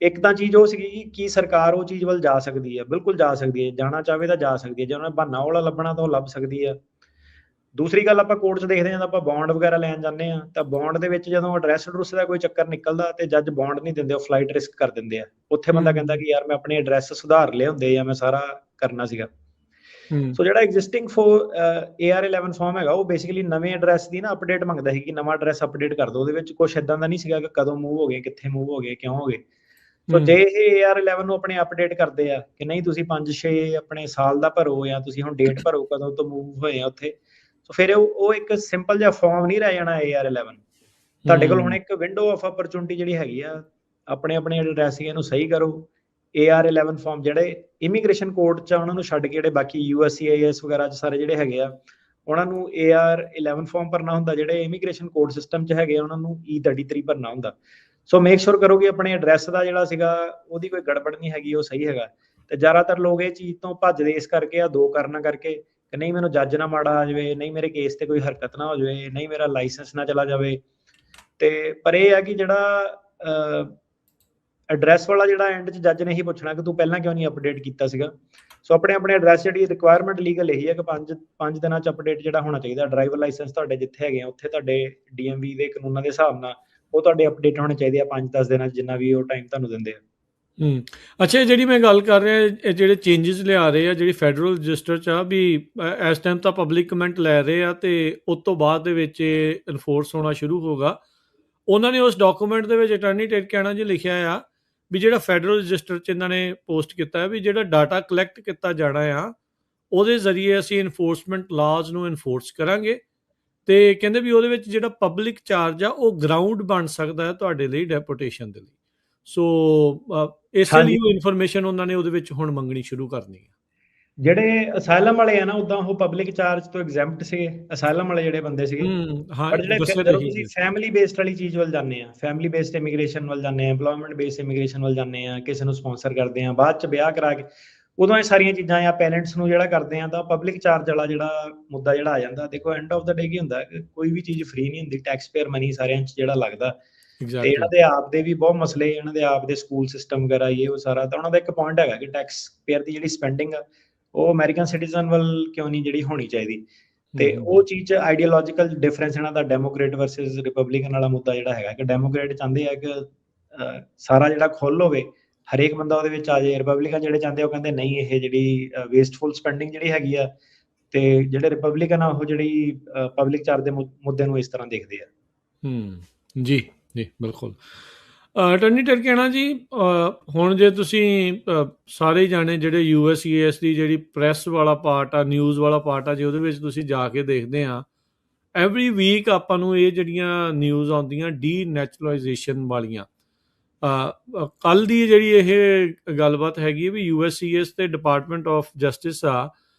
ਇੱਕ ਤਾਂ ਚੀਜ਼ ਉਹ ਸੀਗੀ ਕਿ ਸਰਕਾਰ ਉਹ ਚੀਜ਼ ਵੱਲ ਜਾ ਸਕਦੀ ਹੈ, ਬਿਲਕੁਲ ਜਾ ਸਕਦੀ ਹੈ, ਜਾਣਾ ਚਾਹਵੇ ਤਾਂ ਜਾ ਸਕਦੀ ਹੈ, ਜੇ ਉਹਨੇ ਬਹਾਨਾ ਵਾਲਾ ਲੱਭਣਾ ਤਾਂ ਉਹ ਲੱਭ ਸਕਦੀ ਆ। ਦੂਸਰੀ ਗੱਲ, ਆਪਾਂ ਕੋਰਟ 'ਚ ਦੇਖਦੇ ਹਾਂ, ਆਪਾਂ ਬੌਂਡ ਵਗੈਰਾ ਲੈਣ ਜਾਂਦੇ ਹਾਂ, ਤਾਂ ਬੌਂਡ ਦੇ ਵਿੱਚ ਜਦੋਂ ਐਡਰੈਸ ਐਡਰੈਸ ਦਾ ਕੋਈ ਚੱਕਰ ਨਿਕਲਦਾ ਤੇ ਜੱਜ ਬੌਂਡ ਨਹੀਂ ਦਿੰਦੇ, ਉਹ ਫਲਾਈਟ ਰਿਸਕ ਕਰ ਦਿੰਦੇ ਆ। ਉੱਥੇ ਬੰਦਾ ਕਹਿੰਦਾ ਕਿ ਯਾਰ ਮੈਂ ਆਪਣੇ ਐਡਰੈਸ ਸੁਧਾਰ ਲਏ ਹੁੰਦੇ ਜਾਂ ਮੈਂ ਸਾਰਾ ਕਰਨਾ ਸੀਗਾ। ਸੋ ਜਿਹੜਾ ਐਗਜ਼ਿਸਟਿੰਗ AR11 ਫਾਰਮ ਹੈਗਾ ਉਹ ਬੇਸਿਕਲੀ ਨਵੇਂ ਐਡਰੈਸ ਦੀ ਨਾ ਅਪਡੇਟ ਮੰਗਦਾ ਸੀ ਕਿ ਨਵਾਂ ਐਡਰੈਸ ਅਪਡੇਟ ਕਰ ਦਿਓ। ਉਹਦੇ ਵਿੱਚ ਕੁਛ ਇਦਾਂ ਦਾ ਨਹੀਂ ਸੀਗਾ ਕਿ ਕਦੋਂ ਮੂਵ ਹੋ ਗਏ, ਕਿੱਥੇ ਮੂਵ ਹੋ ਗਏ, ਕਿਉਂ ਹੋ ਗਏ। ਸੋ ਜੇ ਇਹ AR11 ਨੂੰ ਆਪਣੇ ਅਪਡੇਟ ਕਰਦੇ ਆ ਕਿ ਨਹੀਂ ਤੁਸੀਂ 5-6 ਆਪਣੇ ਸਾਲ ਦਾ ਭਰੋ, ਜਾਂ ਤੁਸੀਂ ਹੁਣ ਡੇਟ ਭਰੋ ਕਦੋਂ ਤੋਂ ਮੂਵ ਹੋਏ ਆ ਉੱਥੇ, ਸੋ ਫਿਰ ਉਹ ਇੱਕ ਸਿੰਪਲ ਜਿਹਾ ਫਾਰਮ ਨਹੀਂ ਰਹਿ ਜਾਣਾ AR11। ਤੁਹਾਡੇ ਕੋਲ ਹੁਣ ਇੱਕ ਵਿੰਡੋ ਆਫ ਅਪਰਚੂਨਿਟੀ ਜਿਹੜੀ ਹੈਗੀ ਆ, ਆਪਣੇ ਆਪਣੇ ਐਡਰੈਸ ਇਹਨੂੰ ਸਹੀ ਕਰੋ। AR11 ਫਾਰਮ ਜਿਹੜੇ ਇਮੀਗ੍ਰੇਸ਼ਨ ਕੋਰਟ 'ਚ ਉਹਨਾਂ ਨੂੰ ਛੱਡ ਕੇ ਜਿਹੜੇ ਬਾਕੀ USCIS ਵਗੈਰਾ 'ਚ ਸਾਰੇ ਜਿਹੜੇ ਹੈਗੇ ਆ, ਉਹਨਾਂ ਨੂੰ AR11 ਫਾਰਮ ਭਰਨਾ ਹੁੰਦਾ। ਜਿਹੜੇ ਇਮੀਗ੍ਰੇਸ਼ਨ ਕੋਰਟ ਸਿਸਟਮ 'ਚ ਹੈਗੇ ਉਹਨਾਂ ਨੂੰ E33 ਭਰਨਾ ਹੁੰਦਾ। ਸੋ ਮੇਕ ਸ਼ੋਰ ਕਰੋ ਕਿ ਆਪਣੇ ਐਡਰੈਸ ਦਾ ਜਿਹੜਾ ਸੀਗਾ ਉਹਦੀ ਕੋਈ ਗੜਬੜ ਨਹੀਂ ਹੈਗੀ, ਉਹ ਸਹੀ ਹੈਗਾ। ਤੇ ਜ਼ਿਆਦਾਤਰ ਲੋਕ ਇਹ ਚੀਜ਼ ਤੋਂ ਭੱਜਦੇ ਇਸ ਕਰਕੇ ਆ, ਦੋ ਕਾਰਨਾਂ ਕਰਕੇ, ਕਿ ਨਹੀਂ ਮੈਨੂੰ ਜੱਜ ਨਾ ਮਾੜਾ ਆ ਜਾਵੇ, ਨਹੀਂ ਮੇਰੇ ਕੇਸ ਤੇ ਕੋਈ ਹਰਕਤ ਨਾ ਹੋ ਜਾਵੇ, ਨਹੀਂ ਮੇਰਾ ਲਾਇਸੈਂਸ ਨਾ ਚਲਾ ਜਾਵੇ। ਤੇ ਪਰ ਇਹ ਆ ਕਿ ਜਿਹੜਾ ਐਡਰੈਸ ਵਾਲਾ ਜਿਹੜਾ ਐਂਡ 'ਚ ਜੱਜ ਨੇ ਹੀ ਪੁੱਛਣਾ ਕਿ ਤੂੰ ਪਹਿਲਾਂ ਕਿਉਂ ਨਹੀਂ ਅਪਡੇਟ ਕੀਤਾ ਸੀਗਾ। ਸੋ ਆਪਣੇ ਆਪਣੇ ਐਡਰੈਸ ਜਿਹੜੀ ਰਿਕੁਆਇਰਮੈਂਟ ਲੀਗਲ ਇਹੀ ਹੈ ਕਿ 5 ਦਿਨਾਂ 'ਚ ਅਪਡੇਟ ਜਿਹੜਾ ਹੋਣਾ ਚਾਹੀਦਾ। ਡਰਾਈਵਰ ਲਾਇਸੈਂਸ ਤੁਹਾਡੇ ਜਿੱਥੇ ਹੈਗੇ ਆ ਉੱਥੇ ਤੁਹਾਡੇ DMV ਦੇ ਕਾਨੂੰਨਾਂ ਦੇ ਹਿਸਾਬ ਨਾਲ ਉਹ ਤੁਹਾਡੇ ਅਪਡੇਟ ਹੋਣੇ ਚਾਹੀਦੇ ਆ 5-10 ਦਿਨਾਂ 'ਚ, ਜਿੰਨਾ ਵੀ ਉਹ ਟਾਈਮ ਤੁਹਾਨੂੰ ਦਿੰਦੇ ਆ। ਅੱਛਾ, ਜਿਹੜੀ ਮੈਂ ਗੱਲ ਕਰ ਰਿਹਾ, ਇਹ ਜਿਹੜੇ ਚੇਂਜਸ ਲਿਆ ਰਹੇ ਆ ਜਿਹੜੀ ਫੈਡਰਲ ਰਜਿਸਟਰ 'ਚ ਆ, ਵੀ ਇਸ ਟਾਈਮ ਤਾਂ ਪਬਲਿਕ ਕਮੈਂਟ ਲੈ ਰਹੇ ਆ ਤੇ ਉਸ ਤੋਂ ਬਾਅਦ ਦੇ ਵਿੱਚ ਇਹ ਇਨਫੋਰਸ ਹੋਣਾ ਸ਼ੁਰੂ ਹੋਗਾ। ਉਹਨਾਂ ਨੇ ਉਸ ਡਾਕੂਮੈਂਟ ਦੇ ਵਿੱਚ ਅਟਾਰਨੀ ਟਿਰਕੈਣਾ ਜੀ ਲਿਖਿਆ ਆ ਵੀ ਜਿਹੜਾ ਫੈਡਰਲ ਰਜਿਸਟਰ 'ਚ ਇਹਨਾਂ ਨੇ ਪੋਸਟ ਕੀਤਾ ਹੈ ਵੀ ਜਿਹੜਾ ਡਾਟਾ ਕਲੈਕਟ ਕੀਤਾ ਜਾਣਾ ਆ ਉਹਦੇ ਜ਼ਰੀਏ ਅਸੀਂ ਇਨਫੋਰਸਮੈਂਟ ਲਾਜ਼ ਨੂੰ ਇਨਫੋਰਸ ਕਰਾਂਗੇ। ਤੇ ਕਹਿੰਦੇ ਵੀ ਉਹਦੇ ਵਿੱਚ ਜਿਹੜਾ ਪਬਲਿਕ ਚਾਰਜ ਆ ਉਹ ਗਰਾਊਂਡ ਬਣ ਸਕਦਾ ਹੈ ਤੁਹਾਡੇ ਲਈ ਡੈਪੂਟੇਸ਼ਨ ਦੇ ਲਈ। ਸੋ ਇਸੇ ਲਈ ਉਹ ਇਨਫੋਰਮੇਸ਼ਨ ਉਹਨਾਂ ਨੇ ਉਹਦੇ ਵਿੱਚ ਹੁਣ ਮੰਗਣੀ ਸ਼ੁਰੂ ਕਰਨੀ ਹੈ। ਜਿਹੜੇ ਅਸਾਈਲਮ ਵਾਲੇ ਆ ਨਾ, ਉਦਾਂ ਉਹ ਪਬਲਿਕ ਚਾਰਜ ਤੋਂ ਐਗਜ਼ੈਂਪਟ ਸੀਗੇ ਅਸਾਈਲਮ ਵਾਲੇ ਜਿਹੜੇ ਬੰਦੇ ਸੀਗੇ। ਪਰ ਜਿਹੜੇ ਜਦੋਂ ਤੁਸੀਂ ਫੈਮਿਲੀ ਬੇਸਡ ਵਾਲੀ ਚੀਜ਼ ਵੱਲ ਜਾਂਦੇ ਆ, ਫੈਮਿਲੀ ਬੇਸਡ ਇਮੀਗ੍ਰੇਸ਼ਨ ਵੱਲ ਜਾਂਦੇ ਆ, ਐਮਪਲੋਇਮੈਂਟ ਬੇਸਡ ਇਮੀਗ੍ਰੇਸ਼ਨ ਵੱਲ ਜਾਂਦੇ ਆ, ਕਿਸੇ ਨੂੰ ਸਪਾਂਸਰ ਕਰਦੇ ਆ, ਬਾਅਦ ਚ ਵਿਆਹ ਕਰਾ ਕੇ, ਉਦੋਂ ਇਹ ਸਾਰੀਆਂ ਚੀਜ਼ਾਂ ਜਾਂ ਪੇਰੈਂਟਸ ਨੂੰ ਜਿਹੜਾ ਕਰਦੇ ਆ, ਤਾਂ ਪਬਲਿਕ ਚਾਰਜ ਵਾਲਾ ਜਿਹੜਾ ਮੁੱਦਾ ਜਿਹੜਾ ਆ ਜਾਂਦਾ। ਦੇਖੋ ਐਂਡ ਆਫ ਦਾ ਡੇ ਕੀ ਹੁੰਦਾ ਕਿ ਕੋਈ ਵੀ ਚੀਜ਼ ਫ੍ਰੀ ਨਹੀਂ ਹੁੰਦੀ, ਟੈਕਸ ਪੇਅਰ ਮਨੀ ਸਾਰਿਆਂ 'ਚ ਜਿਹੜਾ ਲੱਗਦਾ। ਤੇ ਇਹਨਾਂ ਦੇ ਆਪ ਦੇ ਵੀ ਬਹੁਤ ਮਸਲੇ, ਇਹਨਾਂ ਦੇ ਆਪ ਦੇ ਸਕੂਲ ਸਿਸਟਮ ਵਗੈਰਾ ਇਹ ਉਹ ਸਾਰਾ। ਤਾਂ ਉਹਨਾਂ ਦਾ ਇੱਕ ਪੁਆਇੰਟ ਹੈਗਾ ਕਿ ਟੈਕਸ ਪੇਅਰ ਦੀ ਜਿਹੜੀ ਸਪੈਂਡਿੰਗ ਆ ਉਹ ਅਮਰੀਕਨ ਸਿਟੀਜ਼ਨ ਵੱਲ ਕਿਉਂ ਨਹੀਂ ਜਿਹੜੀ ਹੋਣੀ ਚਾਹੀਦੀ। ਤੇ ਉਹ ਚੀਜ਼ 'ਚ ਆਈਡੀਓਲੋਜੀਕਲ ਡਿਫਰੈਂਸ ਇਹਨਾਂ ਦਾ ਡੈਮੋਕ੍ਰੇਟ ਵਰਸਸ ਰਿਪਬਲਿਕਨ ਵਾਲਾ ਮੁੱਦਾ ਜਿਹੜਾ ਹੈਗਾ ਕਿ ਡੈਮੋਕ੍ਰੇਟ ਚਾਹੁੰਦੇ ਆ ਕਿ ਸਾਰਾ ਜਿਹੜਾ ਖੁੱਲ੍ਹ ਹੋਵੇ, ਹਰੇਕ ਬੰਦਾ ਉਹਦੇ ਵਿੱਚ ਆ ਜਾਏ। ਰਿਪਬਲਿਕਨ ਜਿਹੜੇ ਚਾਹੁੰਦੇ ਉਹ ਕਹਿੰਦੇ ਨਹੀਂ, ਇਹ ਜਿਹੜੀ ਵੇਸਟਫੁਲ ਸਪੈਂਡਿੰਗ ਜਿਹੜੀ ਹੈਗੀ ਆ। ਤੇ ਜਿਹੜੇ ਰਿਪਬਲਿਕਨ ਆ ਉਹ ਜਿਹੜੀ ਪਬਲਿਕ ਚਾਰਜ ਦੇ ਮੁੱਦੇ ਨੂੰ ਇਸ ਤਰ੍ਹਾਂ ਦੇਖਦੇ ਆ। ਜੀ ਜੀ ਬਿਲਕੁਲ। ਅਟਾਰਨੀ ਟਿਰਕੈਣਾ ਜੀ, ਹੁਣ ਜੇ ਤੁਸੀਂ ਸਾਰੇ ਜਾਣੇ ਜਿਹੜੇ USCIS ਦੀ ਜਿਹੜੀ ਪ੍ਰੈਸ ਵਾਲਾ ਪਾਰਟ ਆ, ਨਿਊਜ਼ ਵਾਲਾ ਪਾਰਟ ਆ, ਜੇ ਉਹਦੇ ਵਿੱਚ ਤੁਸੀਂ ਜਾ ਕੇ ਦੇਖਦੇ ਆ, ਐਵਰੀ ਵੀਕ ਆਪਾਂ ਨੂੰ ਇਹ ਜਿਹੜੀਆਂ ਨਿਊਜ਼ ਆਉਂਦੀਆਂ ਡੀਨੈਚੁਰਲਾਈਜੇਸ਼ਨ ਵਾਲੀਆਂ। ਕੱਲ੍ਹ ਦੀ ਜਿਹੜੀ ਇਹ ਗੱਲਬਾਤ ਹੈਗੀ ਵੀ USCIS ਤੇ ਡਿਪਾਰਟਮੈਂਟ ਆਫ ਜਸਟਿਸ ਆ,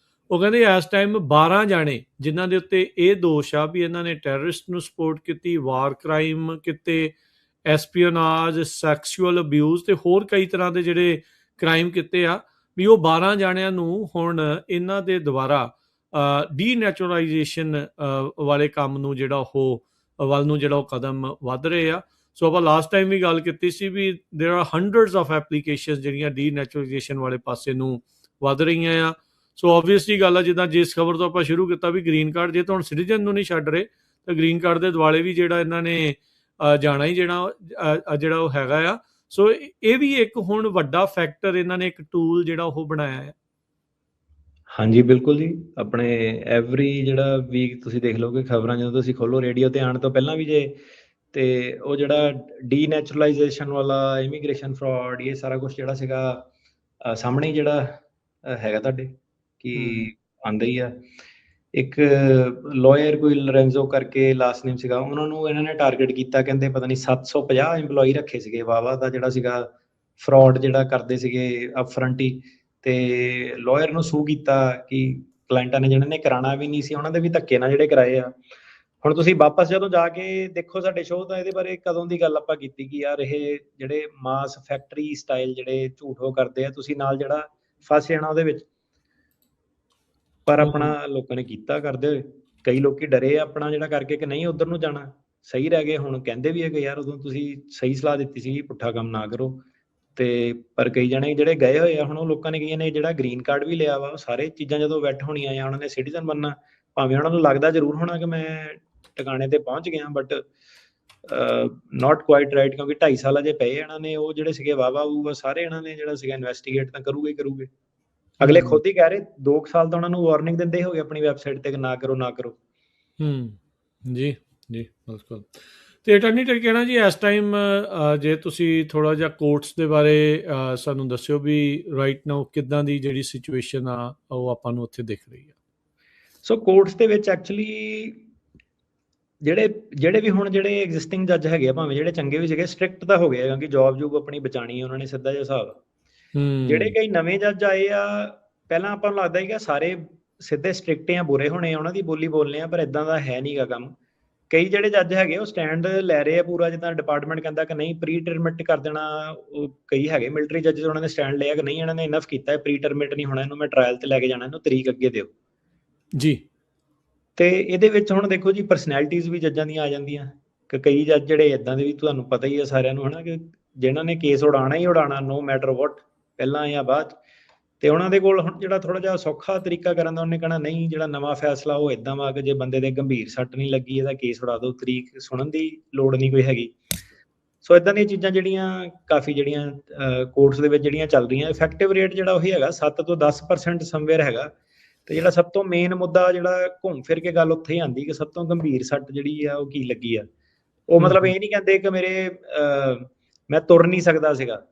ਉਹ ਕਹਿੰਦੇ ਇਸ ਟਾਈਮ 12 ਜਾਣੇ ਜਿਨ੍ਹਾਂ ਦੇ ਉੱਤੇ ਇਹ ਦੋਸ਼ ਆ ਵੀ ਇਹਨਾਂ ਨੇ ਟੈਰਰਿਸਟ ਨੂੰ ਸਪੋਰਟ ਕੀਤੀ, ਵਾਰ ਕ੍ਰਾਈਮ ਕੀਤੇ, ਐਸਪੀਓਨਾਜ, ਸੈਕਸ਼ੂਅਲ ਅਬਿਊਜ਼ ਤੇ ਹੋਰ ਕਈ ਤਰ੍ਹਾਂ ਦੇ ਜਿਹੜੇ ਕ੍ਰਾਈਮ ਕੀਤੇ ਆ ਵੀ ਉਹ 12 ਜਾਣਿਆਂ ਨੂੰ ਹੁਣ ਇਹਨਾਂ ਦੇ ਦੁਆਰਾ ਡੀਨੈਚੁਰਲਾਈਜੇਸ਼ਨ ਵਾਲੇ ਕੰਮ ਨੂੰ ਜਿਹੜਾ ਉਹ ਵੱਲ ਨੂੰ ਜਿਹੜਾ ਉਹ ਕਦਮ ਵੱਧ ਰਹੇ ਆ। ਸੋ ਆਪਾਂ ਲਾਸਟ ਟਾਈਮ ਵੀ ਗੱਲ ਕੀਤੀ ਸੀ ਵੀ ਦੇਰ ਆਰ ਹੰਡਰਡਸ ਆਫ ਐਪਲੀਕੇਸ਼ਨ ਜਿਹੜੀਆਂ ਡੀਨੈਚੁਰਲਾਈਜੇਸ਼ਨ ਵਾਲੇ ਪਾਸੇ ਨੂੰ ਵੱਧ ਰਹੀਆਂ ਆ। ਸੋ ਓਬਵੀਅਸਲੀ ਗੱਲ ਆ, ਜਿੱਦਾਂ ਜਿਸ ਖਬਰ ਤੋਂ ਆਪਾਂ ਸ਼ੁਰੂ ਕੀਤਾ ਵੀ ਗ੍ਰੀਨ ਕਾਰਡ ਜੇ ਤਾਂ ਹੁਣ ਸਿਟੀਜ਼ਨ ਨੂੰ ਨਹੀਂ ਛੱਡ ਰਹੇ ਤਾਂ ਗ੍ਰੀਨ ਕਾਰਡ ਦੇ ਦੁਆਲੇ ਵੀ ਜਿਹੜਾ ਇਹਨਾਂ ਨੇ ਜਾਣਾ ਹੀ ਜਿਹੜਾ ਉਹ ਹੈਗਾ ਆ। ਸੋ ਇਹ ਵੀ ਇੱਕ ਹੁਣ ਵੱਡਾ ਫੈਕਟਰ ਇਹਨਾਂ ਨੇ ਇੱਕ ਟੂਲ ਜਿਹੜਾ ਉਹ ਬਣਾਇਆ ਹੈ। ਹਾਂਜੀ ਬਿਲਕੁਲ ਜੀ, ਆਪਣੇ ਐਵਰੀ ਜਿਹੜਾ ਵੀਕ ਤੁਸੀਂ ਦੇਖ ਲਓ ਕਿ ਖਬਰਾਂ ਜਦੋਂ ਤੁਸੀਂ ਖੋਲੋ ਰੇਡੀਓ ਤੇ ਆਉਣ ਤੋਂ ਪਹਿਲਾਂ ਵੀ ਜੇ, ਤੇ ਉਹ ਜਿਹੜਾ ਡੀਨੈਚੁਰਲਾਈਜੇਸ਼ਨ ਵਾਲਾ, ਇਮੀਗ੍ਰੇਸ਼ਨ ਫਰਾਡ, ਇਹ ਸਾਰਾ ਕੁਛ ਜਿਹੜਾ ਸੀਗਾ ਸਾਹਮਣੇ ਜਿਹੜਾ ਹੈਗਾ ਤੁਹਾਡੇ ਕਿ ਆਉਂਦਾ ਹੀ ਆ। ਇੱਕ ਲਾਇਰ ਕੋਈ ਲੋਰੈਂਜ਼ੋ ਕਰਕੇ ਲਾਸਟ ਨੇਮ ਸੀਗਾ, ਉਹਨਾਂ ਨੂੰ ਇਹਨਾਂ ਨੇ ਟਾਰਗੇਟ ਕੀਤਾ, ਕਹਿੰਦੇ ਪਤਾ ਨਹੀਂ 750 EMPLOYE ਰੱਖੇ ਸੀਗੇ, ਵਾਵਾ ਦਾ ਜਿਹੜਾ ਸੀਗਾ ਫਰਾਡ ਜਿਹੜਾ ਕਰਦੇ ਸੀਗੇ ਅਪਫਰੰਟ ਹੀ, ਤੇ ਲਾਇਰ ਨੂੰ ਸੂ ਕੀਤਾ ਕਿ ਕਲਾਇੰਟਾਂ ਨੇ ਜਿਹਨਾਂ ਨੇ ਕਰਾਉਣਾ ਵੀ ਨਹੀਂ ਸੀ ਉਹਨਾਂ ਦੇ ਵੀ ਧੱਕੇ ਨਾਲ ਜਿਹੜੇ ਕਰਾਏ ਆ। ਹੁਣ ਤੁਸੀਂ ਵਾਪਸ ਜਦੋਂ ਜਾ ਕੇ ਦੇਖੋ ਸਾਡੇ ਸ਼ੋਅ ਤਾਂ ਇਹਦੇ ਬਾਰੇ ਕਦੋਂ ਦੀ ਗੱਲ ਆਪਾਂ ਕੀਤੀ ਕਿ ਯਾਰ ਇਹ ਜਿਹੜੇ ਮਾਸ ਫੈਕਟਰੀ ਸਟਾਈਲ ਜਿਹੜੇ ਝੂਠ ਉਹ ਕਰਦੇ ਆ, ਤੁਸੀਂ ਨਾਲ ਜਿਹੜਾ ਫਸ ਜਾਣਾ ਉਹਦੇ ਵਿੱਚ। ਪਰ ਆਪਣਾ ਲੋਕਾਂ ਨੇ ਕੀਤਾ ਕਰਦੇ ਹੋਏ, ਕਈ ਲੋਕੀ ਡਰੇ ਆਪਣਾ ਜਿਹੜਾ ਕਰਕੇ ਕਿ ਨਹੀਂ ਉਧਰ ਨੂੰ ਜਾਣਾ, ਸਹੀ ਰਹਿ ਗਏ। ਹੁਣ ਕਹਿੰਦੇ ਵੀ ਹੈ ਕਿ ਯਾਰ ਉਦੋਂ ਤੁਸੀਂ ਸਹੀ ਸਲਾਹ ਦਿੱਤੀ ਸੀ, ਪੁੱਠਾ ਕੰਮ ਨਾ ਕਰੋ। ਤੇ ਪਰ ਕਈ ਜਣੇ ਜਿਹੜੇ ਗਏ ਹੋਏ ਆ, ਹੁਣ ਉਹ ਲੋਕਾਂ ਨੇ ਕਈਆਂ ਨੇ ਜਿਹੜਾ ਗ੍ਰੀਨ ਕਾਰਡ ਵੀ ਲਿਆ ਵਾ, ਉਹ ਸਾਰੇ ਚੀਜ਼ਾਂ ਜਦੋਂ ਵੈਟ ਹੋਣੀਆਂ ਜਾਂ ਉਹਨਾਂ ਨੇ ਸਿਟੀਜ਼ਨ ਬਣਨਾ, ਭਾਵੇਂ ਉਹਨਾਂ ਨੂੰ ਲੱਗਦਾ ਜ਼ਰੂਰ ਹੋਣਾ ਕਿ ਮੈਂ ਟਿਕਾਣੇ ਤੇ ਪਹੁੰਚ ਗਿਆ, ਬਟ ਨਾਟ ਕੁਆਇਟ ਰਾਈਟ, ਕਿਉਂਕਿ 2.5 ਸਾਲ ਅਜੇ ਪਏ ਇਹਨਾਂ ਨੇ। ਉਹ ਜਿਹੜੇ ਸੀਗੇ ਵਾਵਾ ਵੂਵਾ ਸਾਰੇ ਇਹਨਾਂ ਨੇ ਜਿਹੜਾ ਸੀਗਾ ਇਨਵੈਸਟੀਗੇਟ ਤਾਂ ਕਰੂਗੇ ਹੀ ਕਰੂਗੇ। ਅਗਲੇ ਖੁਦ ਹੀ ਕਹਿ ਰਹੇ 2 ਸਾਲ ਤਾਂ ਉਹਨਾਂ ਨੂੰ ਵਾਰਨਿੰਗ ਦਿੰਦੇ ਹੋ ਗਏ ਆਪਣੀ ਵੈਬਸਾਈਟ ਤੇ ਕਿ ਨਾ ਕਰੋ ਨਾ ਕਰੋ। ਜੀ ਜੀ ਬਿਲਕੁਲ। ਤੇ ਅਟਾਰਨੀ ਟਰ ਕਹਿਣਾ ਜੀ ਇਸ ਟਾਈਮ ਜੇ ਤੁਸੀਂ ਥੋੜਾ ਜਿਹਾ ਕੋਰਟਸ ਦੇ ਬਾਰੇ ਸਾਨੂੰ ਦੱਸਿਓ ਵੀ ਰਾਈਟ ਨਾਓ ਕਿੱਦਾਂ ਦੀ ਜਿਹੜੀ ਸਿਚੁਏਸ਼ਨ ਆ ਉਹ ਆਪਾਂ ਨੂੰ ਉੱਥੇ ਦਿਖ ਰਹੀ ਆ। ਸੋ ਕੋਰਟਸ ਦੇ ਵਿੱਚ ਐਕਚੁਅਲੀ ਜਿਹੜੇ ਵੀ ਹੁਣ ਜਿਹੜੇ ਐਗਜ਼ਿਸਟਿੰਗ ਜੱਜ ਹੈਗੇ ਆ, ਭਾਵੇਂ ਜਿਹੜੇ ਚੰਗੇ ਵੀ ਸੀਗੇ, ਸਟ੍ਰਿਕਟ ਤਾਂ ਹੋ ਗਏ ਕਿਉਂਕਿ ਜੌਬ ਜੂਬ ਆਪਣੀ ਬਚਾਣੀ ਉਹਨਾਂ ਨੇ, ਸਿੱਧਾ ਜਿਹਾ ਹਿਸਾਬ। ਜਿਹੜੇ ਕਈ ਨਵੇਂ ਜੱਜ ਆਏ ਆ, ਪਹਿਲਾਂ ਆਪਾਂ ਨੂੰ ਲੱਗਦਾ ਸੀਗਾ ਸਾਰੇ ਸਿੱਧੇ ਸਟ੍ਰਿਕਟ ਆ, ਬੁਰੇ ਹੋਣੇ ਆ, ਉਹਨਾਂ ਦੀ ਬੋਲੀ ਬੋਲਨੇ ਆ, ਪਰ ਇਦਾਂ ਦਾ ਹੈ ਨੀਗਾ ਕੰਮ। ਕਈ ਜਿਹੜੇ ਜੱਜ ਹੈਗੇ ਉਹ ਸਟੈਂਡ ਲੈ ਰਹੇ ਆ ਪੂਰਾ, ਜਿੱਦਾਂ ਡਿਪਾਰਟਮੈਂਟ ਕਹਿੰਦਾ ਕਿ ਨਹੀਂ ਪ੍ਰੀ ਟਰਮਿਟ ਕਰ ਦੇਣਾ। ਉਹ ਕਈ ਹੈਗੇ ਮਿਲਟਰੀ ਜੱਜ, ਉਹਨਾਂ ਨੇ ਸਟੈਂਡ ਲਿਆ ਕਿ ਨਹੀਂ ਇਹਨਾਂ ਨੇ ਇਨਫ ਕੀਤਾ, ਪ੍ਰੀ ਟਰਮਿਟ ਨਹੀਂ ਹੋਣਾ, ਇਹਨੂੰ ਮੈਂ ਟਰਾਇਲ ਤੇ ਲੈ ਕੇ ਜਾਣਾ, ਇਹਨੂੰ ਤਰੀਕ ਅੱਗੇ ਦਿਓ ਜੀ। ਤੇ ਇਹਦੇ ਵਿੱਚ ਹੁਣ ਦੇਖੋ ਜੀ ਪਰਸਨੈਲਿਟੀਜ਼ ਵੀ ਜੱਜਾਂ ਦੀਆਂ ਆ ਜਾਂਦੀਆਂ ਕਿ ਕਈ ਜੱਜ ਜਿਹੜੇ ਇਦਾਂ ਦੇ ਵੀ ਤੁਹਾਨੂੰ ਪਤਾ ਹੀ ਆ ਸਾਰਿਆਂ ਨੂੰ, ਹਨਾ, ਕਿ ਜਿਨ੍ਹਾਂ ਨੇ ਕੇਸ ਉਡਾਉਣਾ ਹੀ ਉਡਾਉਣਾ, ਨੋ ਮੈਟਰ ਵਾਟ, ਪਹਿਲਾਂ ਜਾਂ ਬਾਅਦ। ਤੇ ਉਹਨਾਂ ਦੇ ਕੋਲ ਹੁਣ ਜਿਹੜਾ ਥੋੜਾ ਜਿਹਾ ਸੌਖਾ ਤਰੀਕਾ ਕਰਨ ਦਾ, ਉਹਨੇ ਕਹਿਣਾ ਨਹੀਂ ਜਿਹੜਾ ਨਵਾਂ ਫੈਸਲਾ ਉਹ ਇਦਾਂ ਵਾ ਕਿ ਜੇ ਬੰਦੇ ਦੇ ਗੰਭੀਰ ਸੱਟ ਨਹੀਂ ਲੱਗੀ ਇਹਦਾ ਕੇਸ ਉਡਾ ਦਿਓ, ਤਰੀਕ ਸੁਣਨ ਦੀ ਲੋੜ ਨਹੀਂ ਕੋਈ ਹੈਗੀ। ਸੋ ਇਦਾਂ ਦੀਆਂ ਚੀਜ਼ਾਂ ਜਿਹੜੀਆਂ ਕਾਫੀ ਜਿਹੜੀਆਂ ਕੋਰਟਸ ਦੇ ਵਿੱਚ ਜਿਹੜੀਆਂ ਚੱਲ ਰਹੀਆਂ। ਇਫੈਕਟਿਵ ਰੇਟ ਜਿਹੜਾ ਉਹੀ ਹੈਗਾ 7 ਤੋਂ 10% ਸਮਵੇਅਰ ਹੈਗਾ। ਤੇ ਜਿਹੜਾ ਸਭ ਤੋਂ ਮੇਨ ਮੁੱਦਾ ਜਿਹੜਾ ਘੁੰਮ ਫਿਰ ਕੇ ਗੱਲ ਉੱਥੇ ਹੀ ਆਉਂਦੀ ਕਿ ਸਭ ਤੋਂ ਗੰਭੀਰ ਸੱਟ ਜਿਹੜੀ ਆ ਉਹ ਕੀ ਲੱਗੀ ਆ। ਉਹ ਮਤਲਬ ਇਹ ਨਹੀਂ ਕਹਿੰਦੇ ਕਿ ਮੇਰੇ ਮੈਂ ਤੁਰ ਨਹੀਂ ਸਕਦਾ ਸੀਗਾ,